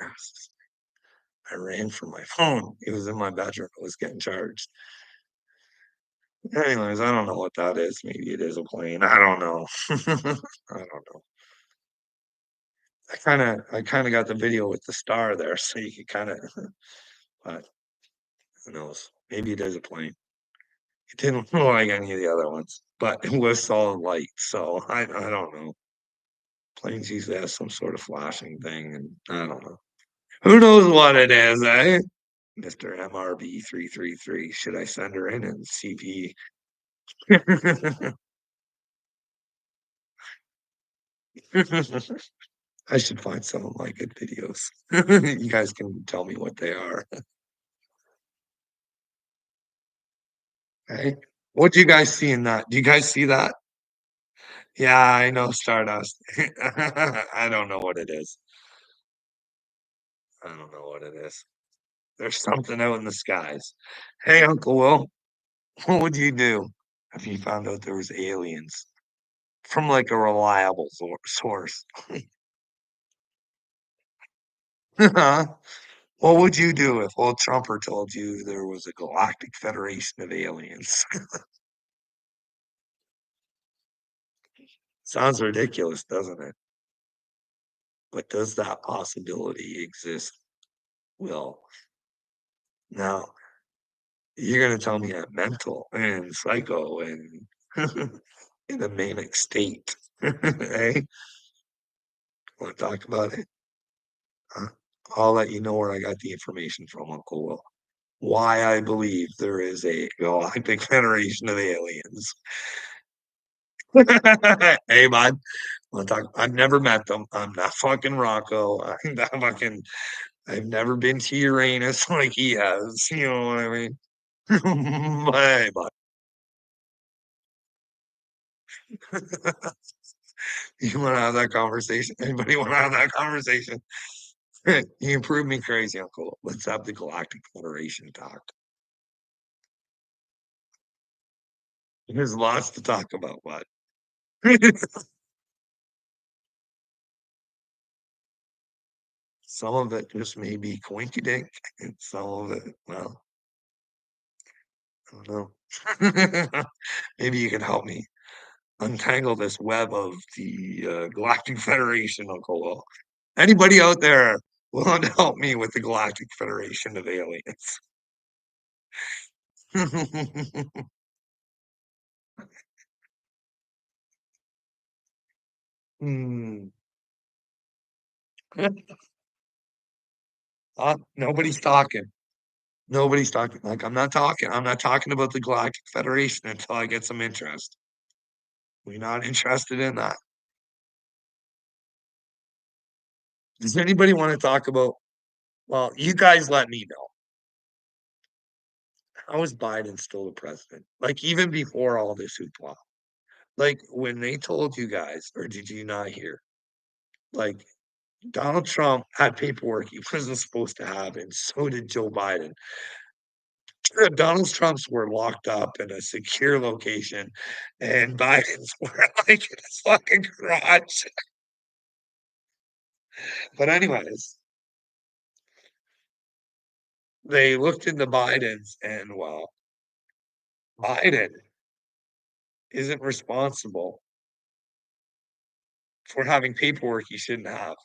A: I ran for my phone. It was in my bedroom. It was getting charged. Anyways, I don't know what that is. Maybe it is a plane. I don't know. I don't know. I kinda got the video with the star there, so you could kinda but who knows? Maybe it is a plane. It didn't look like any of the other ones, but it was solid light, so I don't know. Planes usually have some sort of flashing thing, and I don't know. Who knows what it is, eh? Mr. MRB333. Should I send her in and see if he I should find some of my good videos. You guys can tell me what they are. Hey, what do you guys see in that? Do you guys see that? Yeah, I know Stardust. I don't know what it is. I don't know what it is. There's something out in the skies. Hey, Uncle Will, what would you do if you found out there was aliens from like a reliable source? What would you do if old Trumper told you there was a galactic federation of aliens? Sounds ridiculous, doesn't it? but does that possibility exist? Will, now, you're gonna tell me I'm mental and psycho and in a manic state, eh? Wanna talk about it? Huh? I'll let you know where I got the information from, Uncle Will. Why I believe there is a galactic federation of aliens. Hey, bud, wanna talk I've never met them. I'm not fucking Rocco. I'm not fucking I've never been to Uranus like he has, you know what I mean? Hey, bud. You wanna have that conversation? Anybody wanna have that conversation? You prove me crazy, Uncle. Let's have the Galactic Federation talk. There's lots to talk about, bud. Some of it just may be coinkydink, and some of it, well, I don't know. Maybe you can help me untangle this web of the, Galactic Federation, Uncle Will. Anybody out there willing to help me with the Galactic Federation of aliens? Hmm. Nobody's talking. Nobody's talking. Like, I'm not talking about the Galactic Federation until I get some interest. We're not interested in that. Does anybody wanna talk about well, you guys let me know. How is Biden still the president? Like, even before all this hoopla. Like, when they told you guys, or did you not hear? Like, Donald Trump had paperwork he wasn't supposed to have, and so did Joe Biden. Donald Trump's were locked up in a secure location, and Biden's were, like, in his fucking garage. But anyways, they looked into Biden's and, well, Biden isn't responsible for having paperwork he shouldn't have.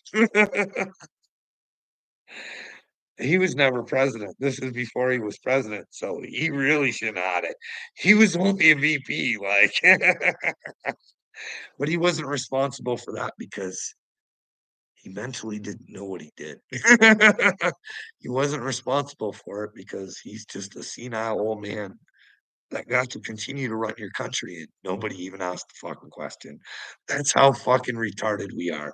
A: He was never president. This is before he was president, so he really shouldn't have had it. He was only a VP, like, but he wasn't responsible for that because he mentally didn't know what he did. He wasn't responsible for it because he's just a senile old man that got to continue to run your country and nobody even asked the fucking question. That's how fucking retarded we are.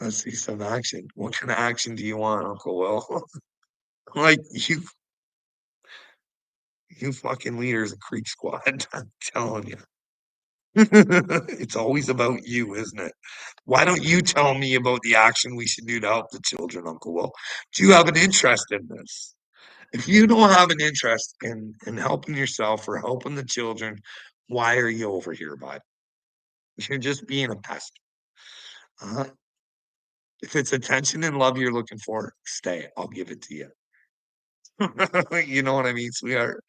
A: Let's see some action. What kind of action do you want, Uncle Will? Like, you fucking leaders of Creek Squad, I'm telling you. It's always about you, isn't it? Why don't you tell me about the action we should do to help the children, Uncle Will? Do you have an interest in this? If you don't have an interest in helping yourself or helping the children, why are you over here, bud? You're just being a pest. Uh-huh. If it's attention and love you're looking for, stay. I'll give it to you. You know what I mean, sweetheart?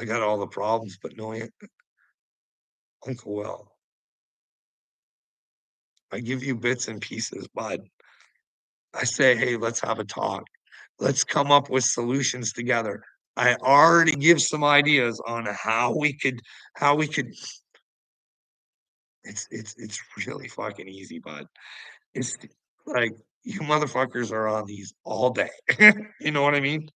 A: I got all the problems, but no Uncle Will. I give you bits and pieces, bud. I say, "Hey, let's have a talk. Let's come up with solutions together." I already give some ideas on how we could it's really fucking easy, bud. It's like, you motherfuckers are on these all day. You know what I mean?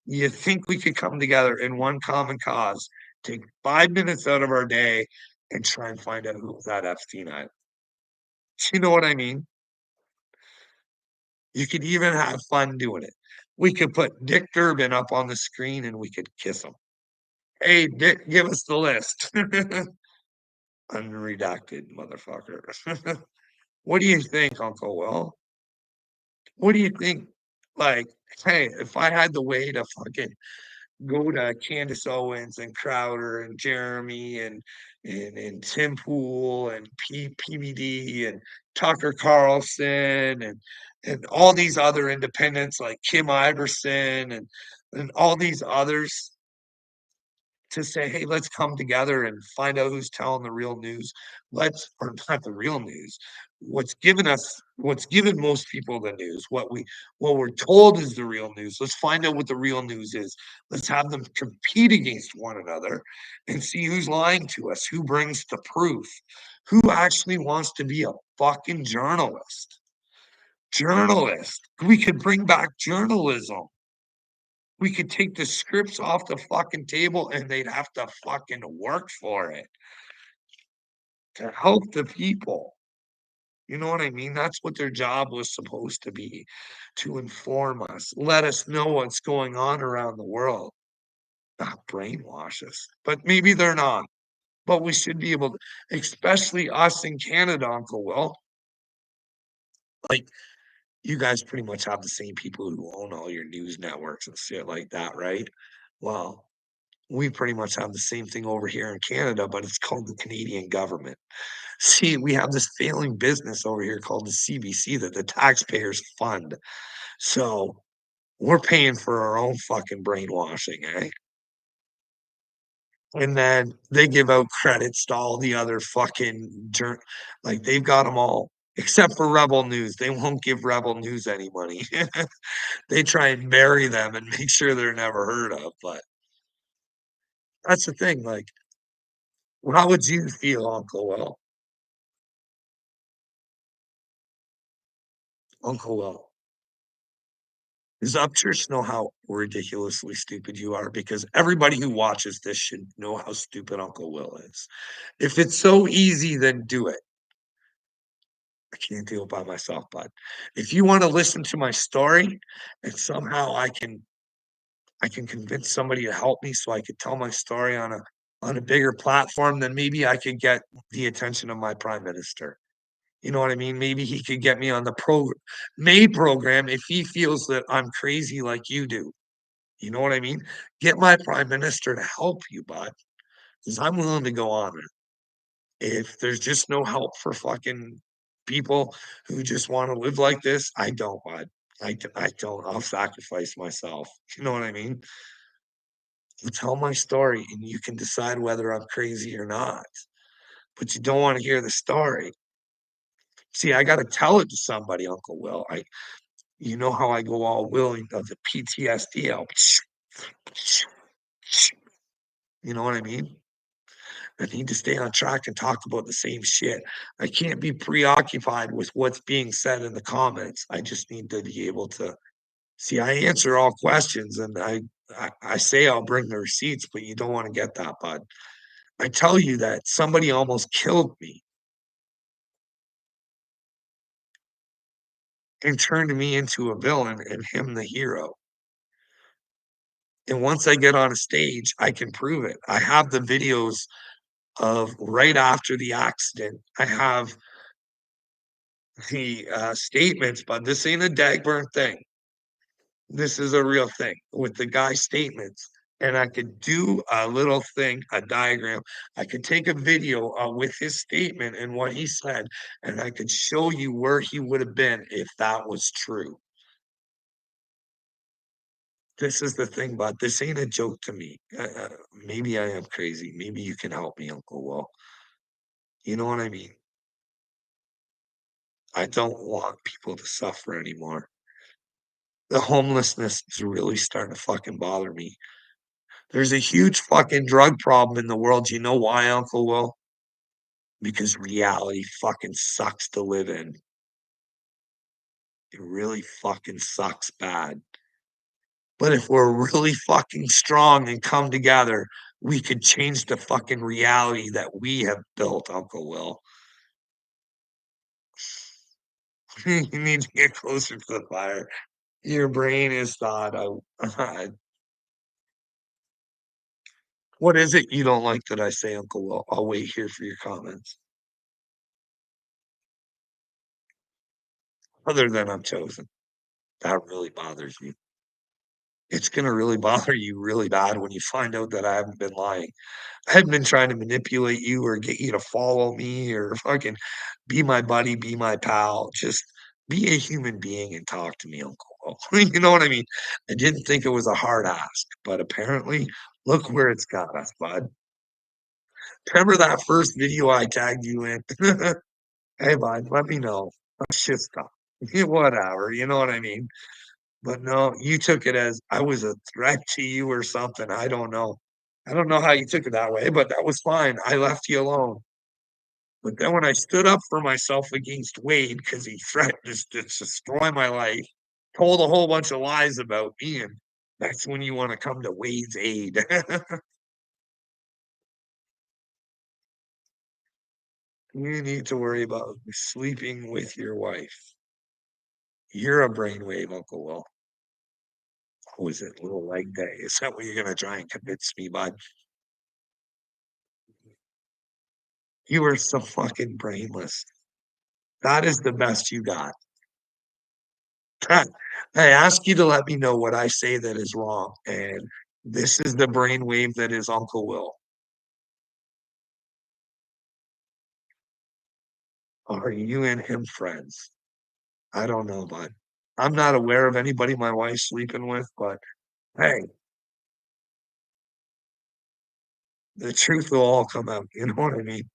A: You think we could come together in one common cause, take 5 minutes out of our day, and try and find out who was at Epstein Island. You know what I mean? You could even have fun doing it. We could put Dick Durbin up on the screen and we could kiss him. "Hey, Dick, give us the list." Unredacted motherfucker. What do you think, Uncle Will? What do you think? Like, hey, if I had the way to fucking go to Candace Owens and Crowder and Jeremy and Tim Pool and PBD and Tucker Carlson and all these other independents like Kim Iverson and all these others to say, hey, let's come together and find out who's telling the real news. Let's, or not the real news, what's given most people the news, what we're told is the real news. Let's find out what the real news is. Let's have them compete against one another and see who's lying to us, who brings the proof, who actually wants to be a fucking journalist. Journalist. We could bring back journalism. We could take the scripts off the fucking table and they'd have to fucking work for it to help the people. You know what I mean? That's what their job was supposed to be, to inform us, let us know what's going on around the world, not brainwash us. But maybe they're not. But we should be able to, especially us in Canada, Uncle Will. Like, you guys pretty much have the same people who own all your news networks and shit like that, right? Well, we pretty much have the same thing over here in Canada, but it's called the Canadian government. See, we have this failing business over here called the CBC that the taxpayers fund. So we're paying for our own fucking brainwashing, eh? And then they give out credits to all the other fucking like they've got them all except for Rebel News. They won't give Rebel News any money. They try and bury them and make sure they're never heard of. But that's the thing. Like, how would you feel, Uncle Will? Uncle Will. Does Upchurch know how ridiculously stupid you are? Because everybody who watches this should know how stupid Uncle Will is. If it's so easy, then do it. I can't do it by myself, bud. If you want to listen to my story and somehow I can convince somebody to help me so I could tell my story on a bigger platform, then maybe I could get the attention of my prime minister. You know what I mean? Maybe he could get me on the May program if he feels that I'm crazy like you do. You know what I mean? Get my prime minister to help you, bud, because I'm willing to go on it. If there's just no help for fucking people who just want to live like this, I don't, bud. I don't. I'll sacrifice myself. You know what I mean? I'll tell my story and you can decide whether I'm crazy or not. But you don't want to hear the story. See, I got to tell it to somebody, Uncle Will. You know how I go all willing of the PTSD out. You know what I mean? I need to stay on track and talk about the same shit. I can't be preoccupied with what's being said in the comments. I just need to be able to see. I answer all questions, and I say I'll bring the receipts, but you don't want to get that, bud. I tell you that somebody almost killed me and turned me into a villain and him the hero. And once I get on a stage, I can prove it. I have the videos of right after the accident. I have the statements, but this ain't a Dagburn thing. This is a real thing with the guy's statements. And I could do a little thing, a diagram. I could take a video with his statement and what he said, and I could show you where he would have been if that was true. This is the thing, but this ain't a joke to me. Maybe I am crazy. Maybe you can help me, Uncle Will. You know what I mean? I don't want people to suffer anymore. The homelessness is really starting to fucking bother me. There's a huge fucking drug problem in the world. You know why, Uncle Will? Because reality fucking sucks to live in. It really fucking sucks bad. But if we're really fucking strong and come together, we could change the fucking reality that we have built, Uncle Will. You need to get closer to the fire. Your brain is thought of. What is it you don't like that I say, Uncle Will? I'll wait here for your comments. Other than I'm chosen. That really bothers you. It's gonna really bother you really bad when you find out that I haven't been lying. I haven't been trying to manipulate you or get you to follow me or fucking be my buddy, be my pal. Just Be a human being and talk to me, Uncle Will. You know what I mean? I didn't think it was a hard ask, but apparently, look where it's got us, bud. Remember that first video I tagged you in? Hey, bud, let me know. Shit stuff. Whatever, you know what I mean? But no, you took it as I was a threat to you or something. I don't know. I don't know how you took it that way, but that was fine. I left you alone. But then when I stood up for myself against Wade because he threatened to destroy my life, told a whole bunch of lies about me, and that's when you want to come to Wade's aid. You need to worry about sleeping with your wife. You're a brainwave, Uncle Will. Who is it? Little leg day. Is that what you're gonna try and convince me, bud? You are so fucking brainless. That is the best you got. I ask you to let me know what I say that is wrong, and this is the brainwave that is Uncle Will. Are you and him friends? I don't know, bud. I'm not aware of anybody my wife's sleeping with, but hey, the truth will all come out. You know what I mean?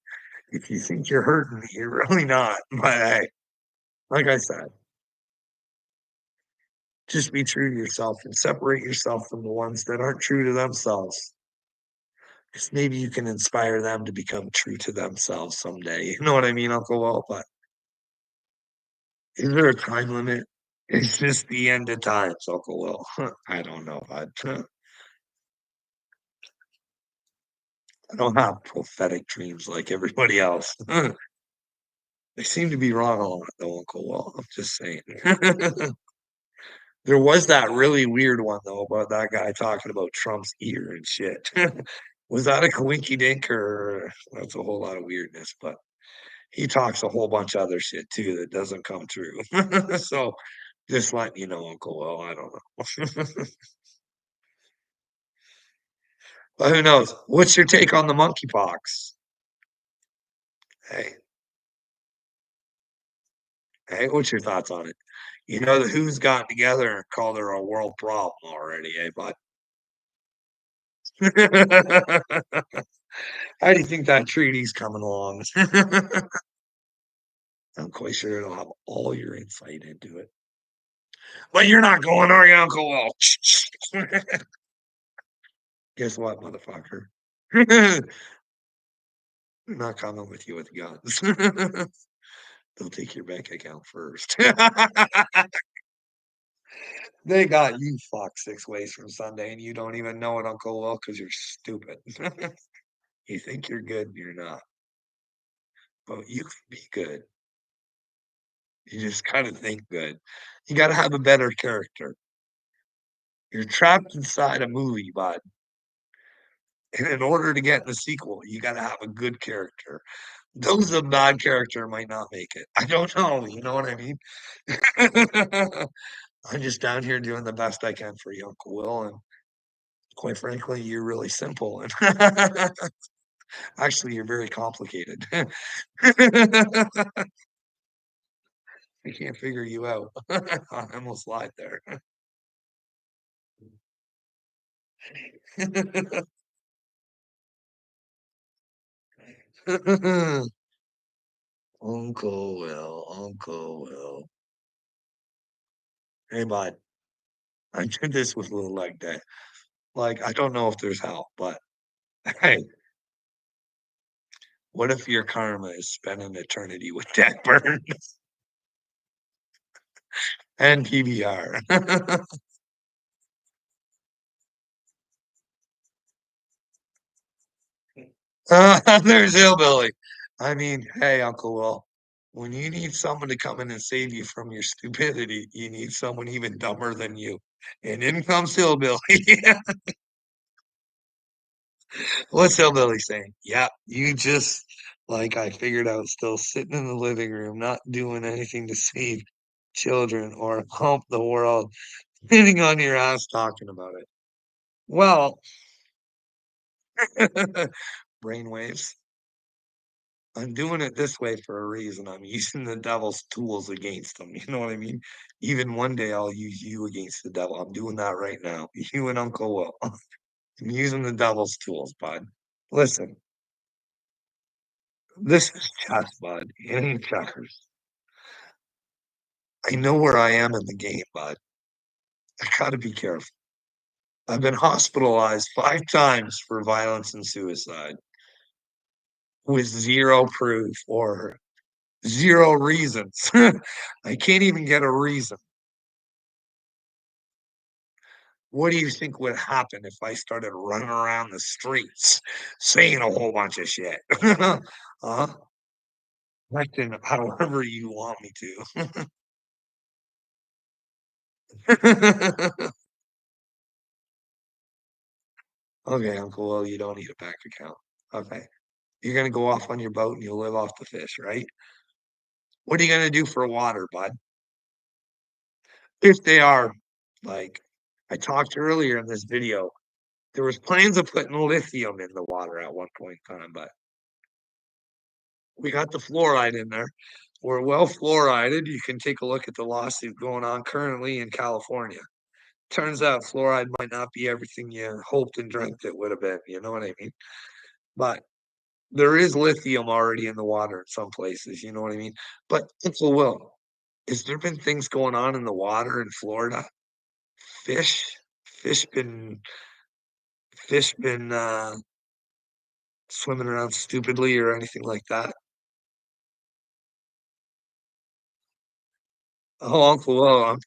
A: If you think you're hurting me, you're really not. But hey, like I said, just be true to yourself and separate yourself from the ones that aren't true to themselves. Because maybe you can inspire them to become true to themselves someday. You know what I mean, Uncle Will? But is there a time limit? It's just the end of times, Uncle Will. I don't know, bud. I don't have prophetic dreams like everybody else. They seem to be wrong a lot, though, Uncle Will. I'm just saying. There was that really weird one though about that guy talking about Trump's ear and shit. Was that a coinky dink or that's a whole lot of weirdness, but he talks a whole bunch of other shit too that doesn't come true. So just letting you know, Uncle Will, I don't know. But who knows? What's your take on the monkeypox? Hey, hey, what's your thoughts on it? You know the WHO's gotten together and called her a world problem already, eh, bud? How do you think that treaty's coming along? I'm quite sure it'll have all your insight into it. But you're not going, are you, Uncle Will? Guess what, motherfucker? I'm not coming with you with guns. They'll take your bank account first. They got you fucked 6 ways from Sunday, and you don't even know it, Uncle Will, because you're stupid. You think you're good, and you're not. But you can be good. You just gotta think good. You gotta have a better character. You're trapped inside a movie, bud. And in order to get in the sequel, you gotta have a good character. Those with a bad character might not make it. I don't know, you know what I mean? I'm just down here doing the best I can for you, Uncle Will, and quite frankly, you're really simple, and actually, you're very complicated. I can't figure you out. I almost lied there. Uncle Will, Uncle Will. Hey, bud, I did this with Little Leg Day. Like, I don't know if there's help, but hey, what if your karma is spend an eternity with Dead Burn and PBR? There's Hillbilly. I mean, hey, Uncle Will, when you need someone to come in and save you from your stupidity, you need someone even dumber than you. And in comes Hillbilly. What's Hillbilly saying? Yeah, you just like I figured out, still sitting in the living room, not doing anything to save children or help the world, sitting on your ass talking about it. Well, brainwaves. I'm doing it this way for a reason. I'm using the devil's tools against them. You know what I mean? Even one day I'll use you against the devil. I'm doing that right now. You and Uncle Will. I'm using the devil's tools, bud. Listen, this is chess, bud. In checkers. I know where I am in the game, bud. I gotta be careful. I've been hospitalized 5 times for violence and suicide with zero proof or zero reasons. I can't even get a reason. What do you think would happen if I started running around the streets saying a whole bunch of shit? Huh? Acting however you want me to. Okay, Uncle Will, you don't need a bank account. Okay. You're gonna go off on your boat and you'll live off the fish, right? What are you gonna do for water, bud? If they are, like I talked earlier in this video, there was plans of putting lithium in the water at one point in time, but we got the fluoride in there. We're well fluorided. You can take a look at the lawsuit going on currently in California. Turns out fluoride might not be everything you hoped and dreamt it would have been. You know what I mean? But there is lithium already in the water in some places. You know what I mean? But Uncle Will, has there been things going on in the water in Florida? Fish, fish been, fish been swimming around stupidly or anything like that? Oh, Uncle Will,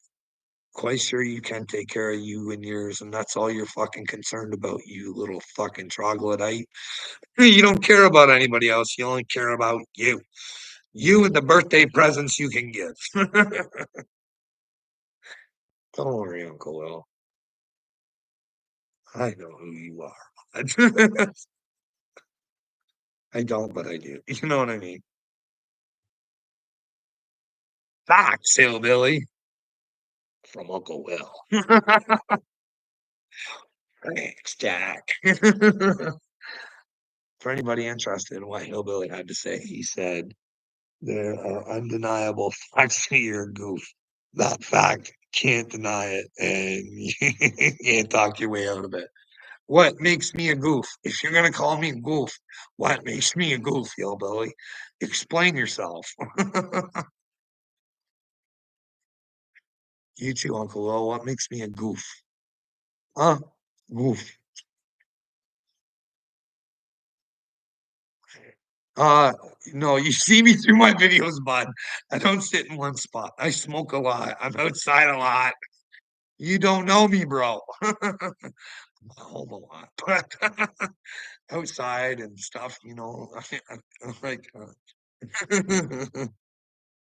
A: quite sure you can take care of you and yours, and that's all you're fucking concerned about, you little fucking troglodyte. You don't care about anybody else. You only care about you. You and the birthday presents you can give. Don't worry, Uncle Will. I know who you are. I don't, but I do. You know what I mean? Facts, hillbilly, from Uncle Will. Thanks, Jack. For anybody interested in what Hillbilly had to say, he said, there are undeniable facts to your goof. That fact, can't deny it, and you can't talk your way out of it. What makes me a goof? If you're gonna call me a goof, what makes me a goof, Hillbilly? Explain yourself. You too, Uncle Will. What makes me a goof? Huh? Goof. Uh, no, you see me through my videos, bud. I don't sit in one spot. I smoke a lot. I'm outside a lot. You don't know me, bro. I'm home a lot, but outside and stuff, I'm like,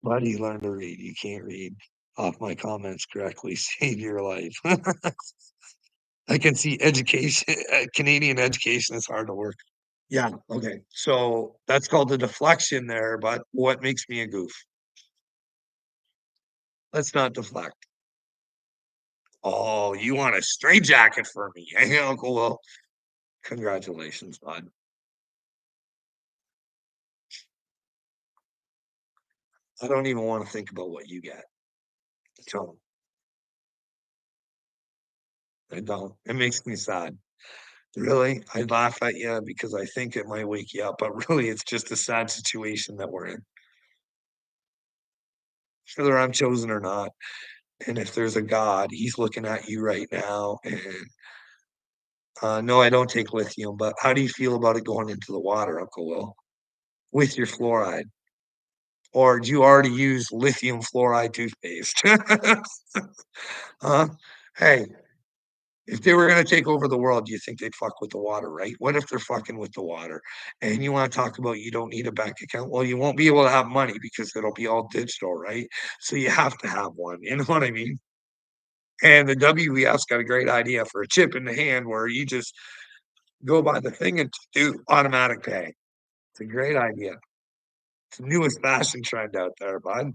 A: buddy, learn to read. You can't read off my comments correctly. Save your life. I can see education, Canadian education is hard to work. Yeah. Okay. So that's called the deflection there. But what makes me a goof? Let's not deflect. Oh, you want a straight jacket for me? Hey, Uncle Will. Congratulations, bud. I don't even want to think about what you get. So I don't. It makes me sad. Really, I laugh at you because I think it might wake you up, but really, it's just a sad situation that we're in, whether I'm chosen or not. And if there's a God, He's looking at you right now. And no, I don't take lithium, but how do you feel about it going into the water, Uncle Will, with your fluoride? Or do you already use lithium fluoride toothpaste? Huh? Hey, if they were gonna take over the world, do you think they'd fuck with the water, right? What if they're fucking with the water? And you wanna talk about you don't need a bank account? Well, you won't be able to have money because it'll be all digital, right? So you have to have one, you know what I mean? And the WEF's got a great idea for a chip in the hand where you just go by the thing and do automatic pay. It's a great idea. It's the newest fashion trend out there, bud.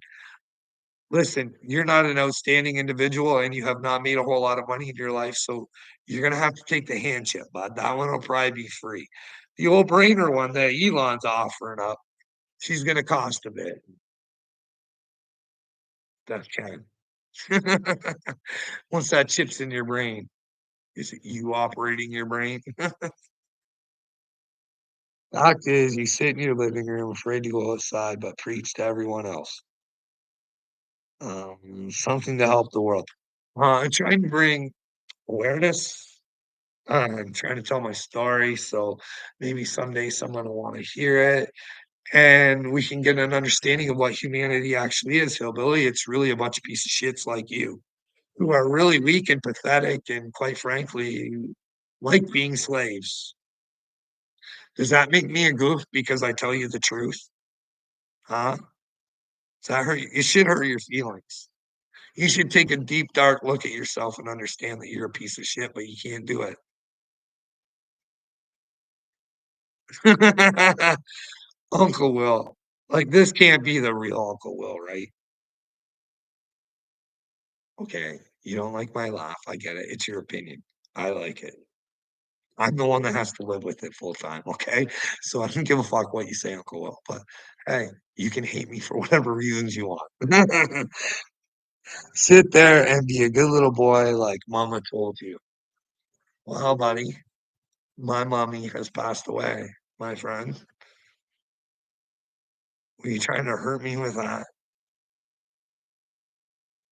A: Listen, you're not an outstanding individual and you have not made a whole lot of money in your life, so you're gonna have to take the hand chip, bud. That one will probably be free. The old brainer one that Elon's offering up, She's gonna cost a bit. That can. Once that chip's in your brain, is it you operating your brain? Fact is, you sit in your living room afraid to go outside, but preach to everyone else. Something to help the world. I'm trying to bring awareness. I'm trying to tell my story, so maybe someday someone will wanna hear it, and we can get an understanding of what humanity actually is, hillbilly. It's really a bunch of piece of shits like you, who are really weak and pathetic and, quite frankly, like being slaves. Does that make me a goof because I tell you the truth? Huh? Does that hurt you? It should hurt your feelings. You should take a deep, dark look at yourself and understand that you're a piece of shit, but you can't do it. Uncle Will. Like, this can't be the real Uncle Will, right? Okay, you don't like my laugh, I get it, it's your opinion. I like it. I'm the one that has to live with it full time, okay? So I don't give a fuck what you say, Uncle Will, but hey, you can hate me for whatever reasons you want. Sit there and be a good little boy like mama told you. Well, buddy, my mommy has passed away, my friend. Were you trying to hurt me with that?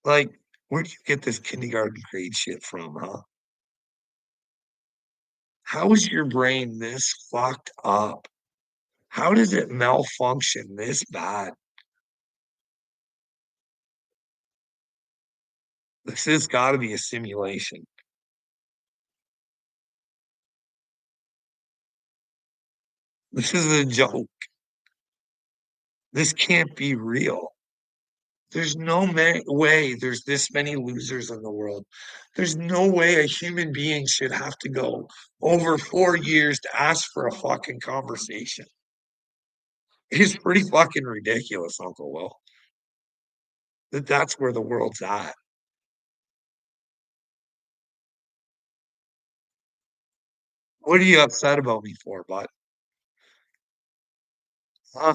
A: Like, where'd you get this kindergarten grade shit from, huh? How is your brain this fucked up? How does it malfunction this bad? This has gotta be a simulation. This is a joke. This can't be real. There's no way there's this many losers in the world. There's no way a human being should have to go over 4 years to ask for a fucking conversation. It's pretty fucking ridiculous, Uncle Will, that that's where the world's at. What are you upset about me for, bud? Huh?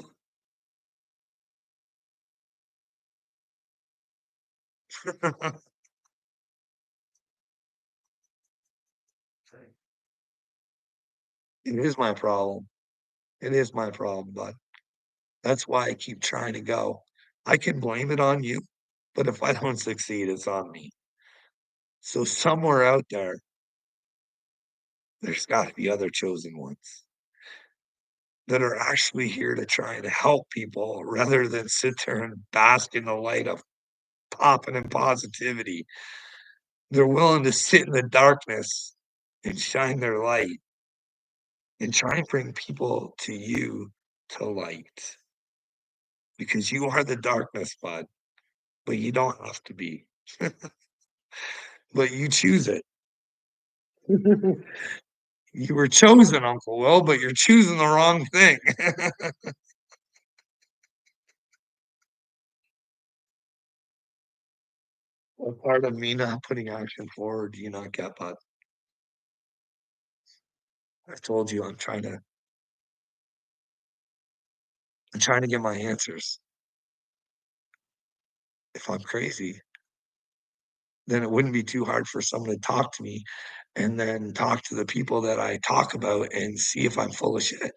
A: It is my problem. It is my problem, bud. That's why I keep trying to go. I can blame it on you, but if I don't succeed, it's on me. So somewhere out there, there's gotta be other chosen ones that are actually here to try and help people rather than sit there and bask in the light of popping and positivity. They're willing to sit in the darkness and shine their light and try and bring people to you to light because you are the darkness, bud, but you don't have to be. But you choose it. You were chosen, Uncle Will, but you're choosing the wrong thing. What part of me not putting action forward do you not get, bud? I told you I'm trying to get my answers. If I'm crazy, then it wouldn't be too hard for someone to talk to me and then talk to the people that I talk about and see if I'm full of shit.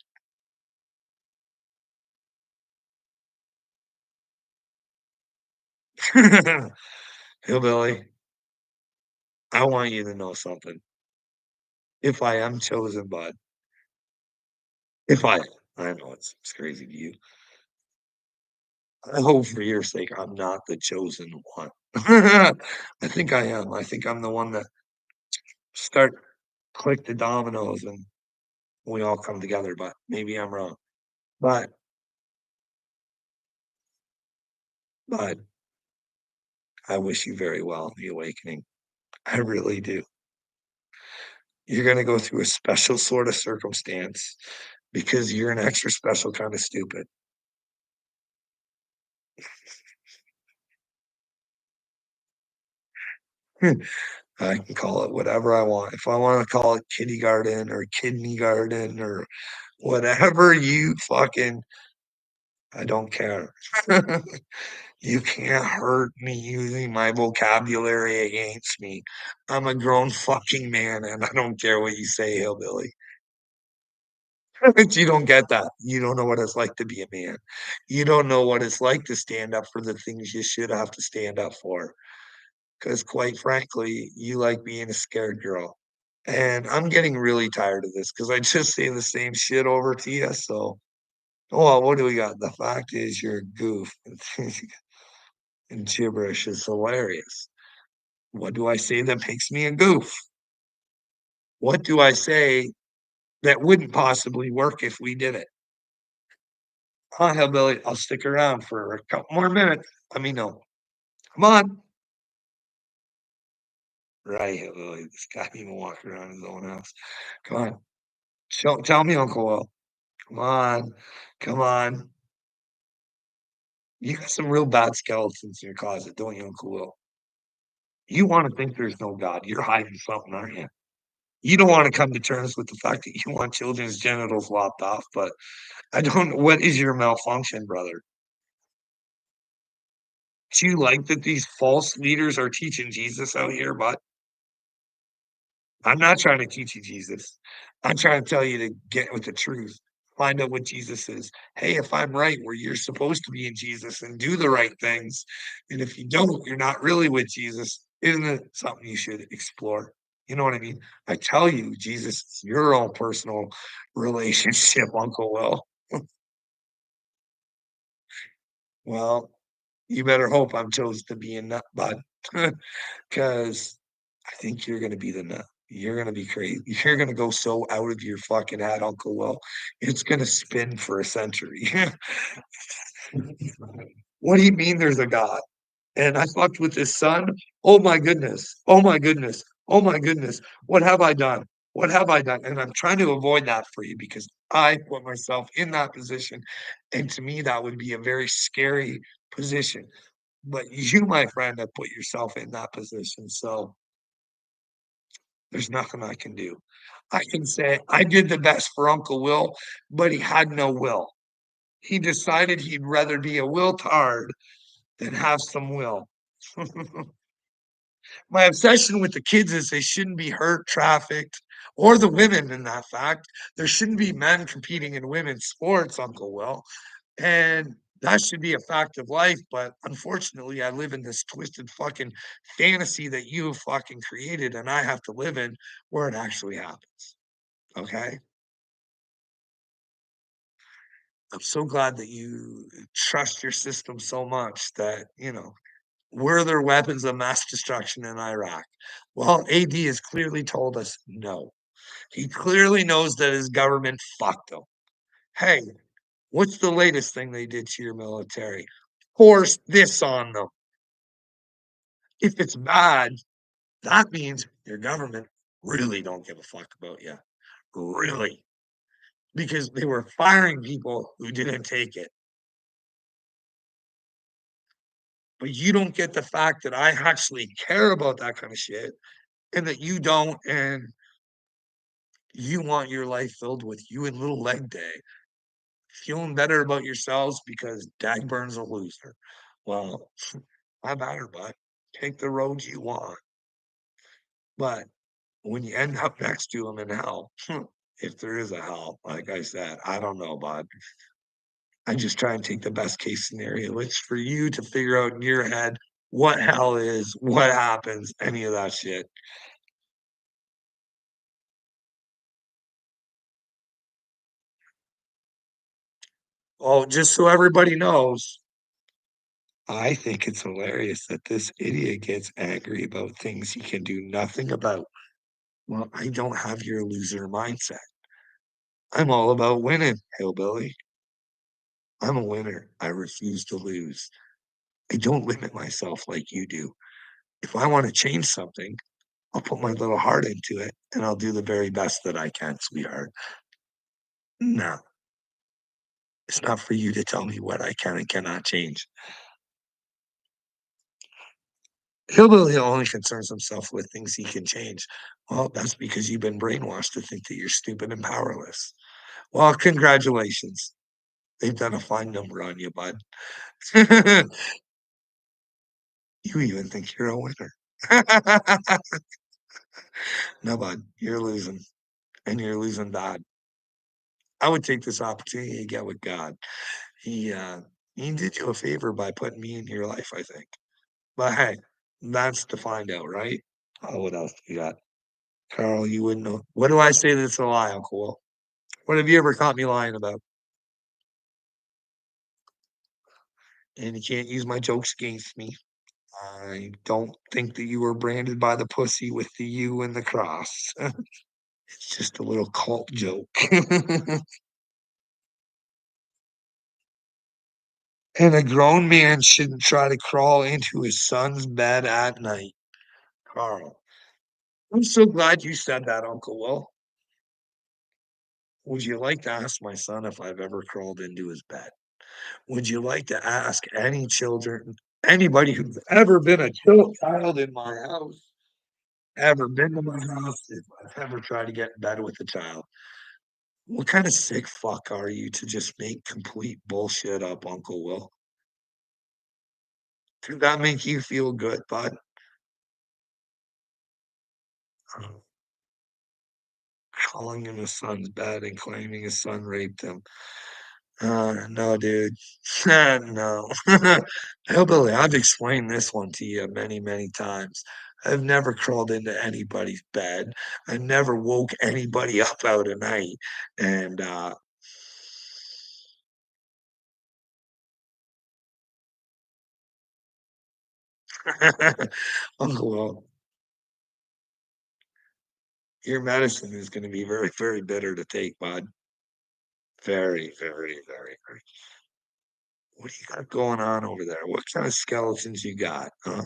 A: Hillbilly, I want you to know something. If I am chosen, bud, if I know it's crazy to you. I hope for your sake I'm not the chosen one. I think I am. I think I'm the one that start click the dominoes and we all come together, but maybe I'm wrong. But but I wish you very well in the awakening. I really do. You're gonna go through a special sort of circumstance because you're an extra special kind of stupid. I can call it whatever I want. If I wanna call it kindergarten or kidney garden or whatever you fucking I don't care. You can't hurt me using my vocabulary against me. I'm a grown fucking man, and I don't care what you say, hillbilly. You don't get that. You don't know what it's like to be a man. You don't know what it's like to stand up for the things you should have to stand up for. Because quite frankly, you like being a scared girl. And I'm getting really tired of this because I just say the same shit over to you. So, well, what do we got? The fact is, you're a goof, and gibberish is hilarious. What do I say that makes me a goof? What do I say that wouldn't possibly work if we did it? Huh, hillbilly, I'll stick around for a couple more minutes. Let me know. Come on. Right, hillbilly. This guy even walking around his own house. Come on. Tell me, Uncle Will. Come on. Come on. You got some real bad skeletons in your closet, don't you, Uncle Will? You want to think there's no God. You're hiding something, aren't you? You don't want to come to terms with the fact that you want children's genitals lopped off, but I don't know what is your malfunction, brother? Do you like that these false leaders are teaching Jesus out here, bud? I'm not trying to teach you Jesus. I'm trying to tell you to get with the truth. Find out what Jesus is. Hey, if I'm right where you're supposed to be in Jesus and do the right things, and if you don't, you're not really with Jesus, isn't it something you should explore? You know what I mean? I tell you, Jesus is your own personal relationship, Uncle Will. Well, you better hope I'm chosen to be a nut, bud, because I think you're gonna be the nut. You're gonna be crazy. You're gonna go so out of your fucking head, Uncle Will. It's gonna spin for a century. What do you mean there's a God? And I fucked with his son? Oh my goodness. Oh my goodness. Oh my goodness. What have I done? What have I done? And I'm trying to avoid that for you because I put myself in that position. And to me, that would be a very scary position. But you, my friend, have put yourself in that position. So there's nothing I can do. I can say I did the best for Uncle Will, but he had no will. He decided he'd rather be a will tard than have some will. My obsession with the kids is they shouldn't be hurt, trafficked, or the women in that fact. There shouldn't be men competing in women's sports, Uncle Will. And that should be a fact of life. But unfortunately, I live in this twisted fucking fantasy that you have fucking created and I have to live in where it actually happens. Okay. I'm so glad that you trust your system so much that, were there weapons of mass destruction in Iraq? Well, AD has clearly told us no. He clearly knows that his government fucked him. Hey, what's the latest thing they did to your military? Force this on them. If it's bad, that means your government really don't give a fuck about you. Really. Because they were firing people who didn't take it. But you don't get the fact that I actually care about that kind of shit and that you don't, and you want your life filled with you and little leg day, feeling better about yourselves because Dagburn's a loser. Well, I matter, bud. Take the road you want. But when you end up next to him in hell, if there is a hell, like I said, I don't know, bud. I just try and take the best case scenario. It's for you to figure out in your head what hell is, what happens, any of that shit. Oh, just so everybody knows, I think it's hilarious that this idiot gets angry about things he can do nothing about. Well, I don't have your loser mindset. I'm all about winning, hillbilly. I'm a winner. I refuse to lose. I don't limit myself like you do. If I want to change something, I'll put my little heart into it and I'll do the very best that I can, sweetheart. No, it's not for you to tell me what I can and cannot change. Hillbilly only concerns himself with things he can change. Well, that's because you've been brainwashed to think that you're stupid and powerless. Well, congratulations. They've done a fine number on you, bud. You even think you're a winner. No, bud, you're losing, and you're losing bad. I would take this opportunity to get with God. He, uh, he did you a favor by putting me in your life, I think. But hey, that's to find out, right? Oh, what else you got? Carl, you wouldn't know. What do I say that's a lie, Uncle Will? What have you ever caught me lying about? And you can't use my jokes against me. I don't think that you were branded by the pussy with the U and the cross. It's just a little cult joke. And a grown man shouldn't try to crawl into his son's bed at night. Carl, I'm so glad you said that, Uncle Will. Would you like to ask my son if I've ever crawled into his bed? Would you like to ask any children, anybody who's ever been a child in my house, ever been to my house, if I've ever tried to get in bed with a child? What kind of sick fuck are you to just make complete bullshit up, Uncle Will? Did that make you feel good, bud? Uh, Calling in his son's bed and claiming his son raped him. No, dude. No. Hillbilly, I've explained this one to you many, many times. I've never crawled into anybody's bed. I never woke anybody up out at night. And Uncle Will, your medicine is going to be very, very bitter to take, bud. Very, very, very, very. What do you got going on over there? What kind of skeletons you got? Huh?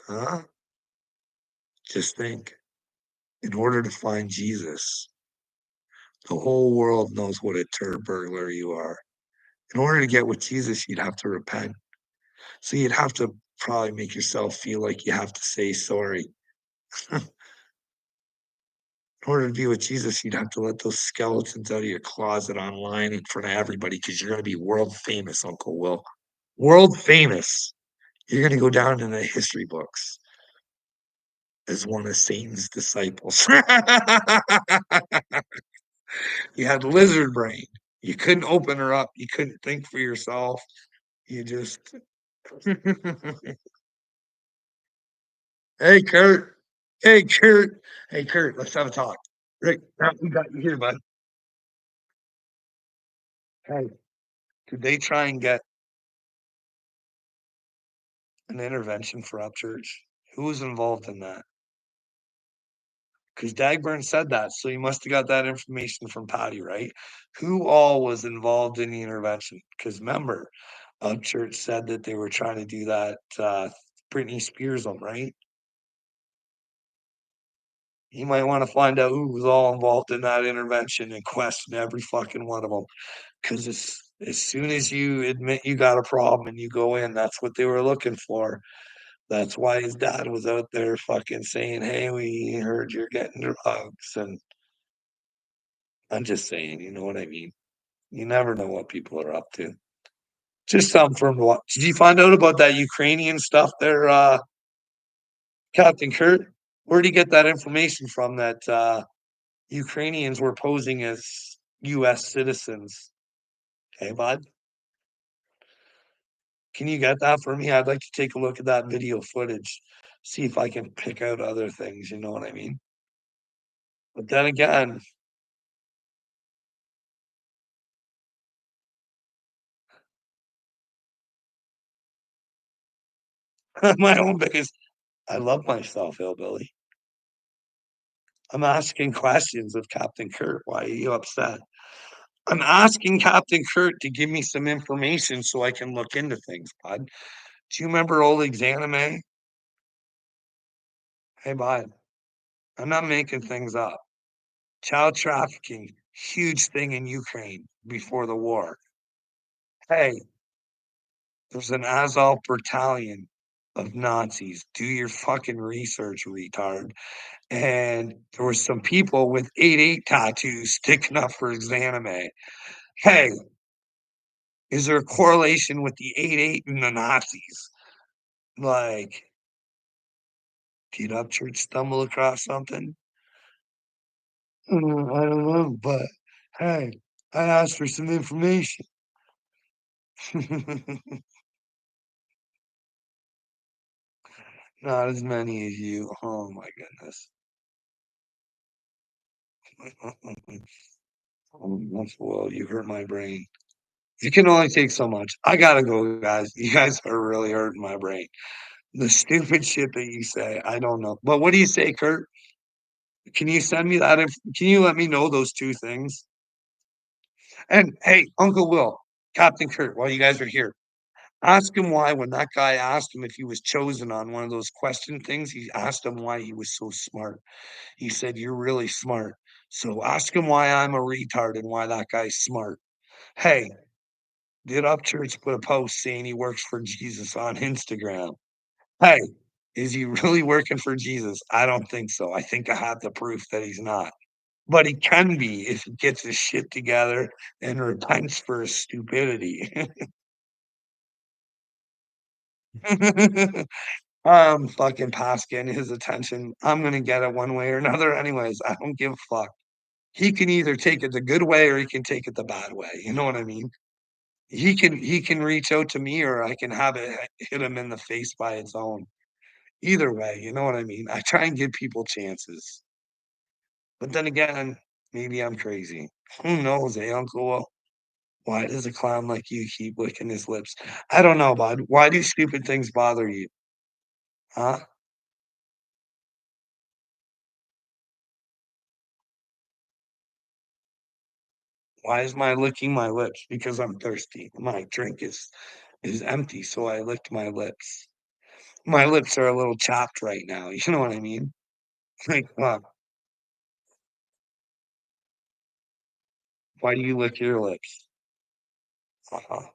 A: Huh? Just think, in order to find Jesus, the whole world knows what a turd burglar you are. In order to get with Jesus, you'd have to repent. So you'd have to probably make yourself feel like you have to say sorry. In order to be with Jesus, you'd have to let those skeletons out of your closet online in front of everybody because you're going to be world famous, Uncle Will. World famous. You're going to go down in the history books as one of Satan's disciples. You had lizard brain. You couldn't open her up. You couldn't think for yourself. You just. Hey, Kurt. Hey, Kurt. Hey, Kurt. Let's have a talk. Rick, now we got you here, bud. Hey, did they try and get an intervention for Upchurch? Who was involved in that? Because Dagburn said that, so you must have got that information from Patty, right? Who all was involved in the intervention? Because remember, Upchurch said that they were trying to do that Britney Spears them, right? You might want to find out who was all involved in that intervention and question every fucking one of them. Because as soon as you admit you got a problem and you go in, that's what they were looking for. That's why his dad was out there fucking saying, "Hey, we heard you're getting drugs." And I'm just saying, you know what I mean? You never know what people are up to. Just something from what did you find out about that Ukrainian stuff there, Captain Kurt? Where did you get that information from that Ukrainians were posing as US citizens? Hey, bud, can you get that for me? I'd like to take a look at that video footage, see if I can pick out other things, you know what I mean? But then again, my own biggest I love myself, hillbilly. I'm asking questions of Captain Kurt. Why are you upset? I'm asking Captain Kurt to give me some information so I can look into things, bud. Do you remember Oleg's anime? Hey, bud, I'm not making things up. Child trafficking, huge thing in Ukraine before the war. Hey, there's an Azov battalion of Nazis. Do your fucking research, retard. And there were some people with 8-8 tattoos sticking up for his anime. Hey, is there a correlation with the 8/8 and the Nazis? Like, did Upchurch stumble across something? I don't know, but hey, I asked for some information. Not as many as you. Oh my goodness. That's well, you hurt my brain. You can only take so much. I gotta go, guys. You guys are really hurting my brain. The stupid shit that you say, I don't know. But what do you say, Kurt? Can you send me that can you let me know those 2 things? And hey, Uncle Will, Captain Kurt, while you guys are here, ask him why when that guy asked him if he was chosen on one of those question things, he asked him why he was so smart. He said, "You're really smart." So ask him why I'm a retard and why that guy's smart. Hey, did Upchurch put a post saying he works for Jesus on Instagram? Hey, is he really working for Jesus? I don't think so. I think I have the proof that he's not. But he can be if he gets his shit together and repents for his stupidity. I'm fucking past getting his attention. I'm gonna get it one way or another anyways. I don't give a fuck. He can either take it the good way or he can take it the bad way. You know what I mean? He can reach out to me or I can have it hit him in the face by its own. Either way, you know what I mean? I try and give people chances. But then again, maybe I'm crazy. Who knows, eh, Uncle Will? Why does a clown like you keep licking his lips? I don't know, bud. Why do stupid things bother you? Huh? Why is my licking my lips? Because I'm thirsty. My drink is empty, so I licked my lips. My lips are a little chapped right now. You know what I mean? Like, why do you lick your lips? Uh-huh.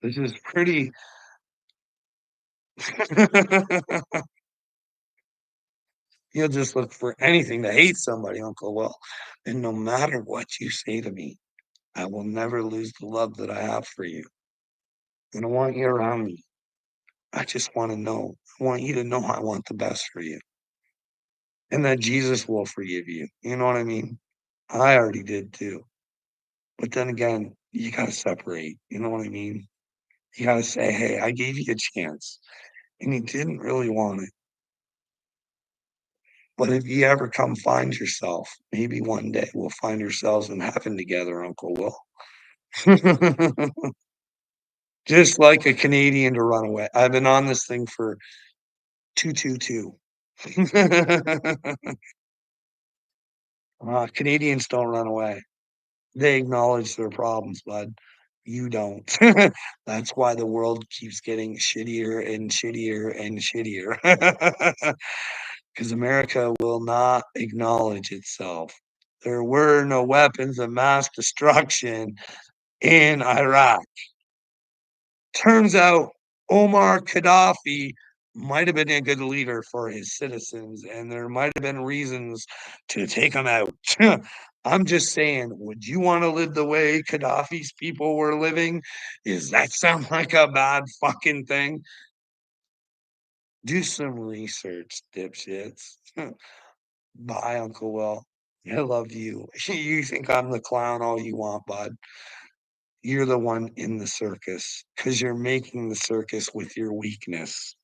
A: This is pretty. You'll just look for anything to hate somebody, Uncle Will. And no matter what you say to me, I will never lose the love that I have for you. And I want you around me. I just want to know. I want you to know I want the best for you and that Jesus will forgive you. You know what I mean? I already did too. But then again, you got to separate. You know what I mean? You got to say, hey, I gave you a chance and you didn't really want it. But if you ever come find yourself, maybe one day we'll find ourselves in heaven together, Uncle Will. Just like a Canadian to run away. I've been on this thing for 222. Canadians don't run away. They acknowledge their problems, bud. You don't. That's why the world keeps getting shittier and shittier and shittier. Because America will not acknowledge itself. There were no weapons of mass destruction in Iraq. Turns out Omar Gaddafi might have been a good leader for his citizens, and there might have been reasons to take him out. I'm just saying, would you want to live the way Gaddafi's people were living? Does that sound like a bad fucking thing? Do some research, dipshits. Bye, Uncle Will. I love you. You think I'm the clown all you want, bud. You're the one in the circus because you're making the circus with your weakness.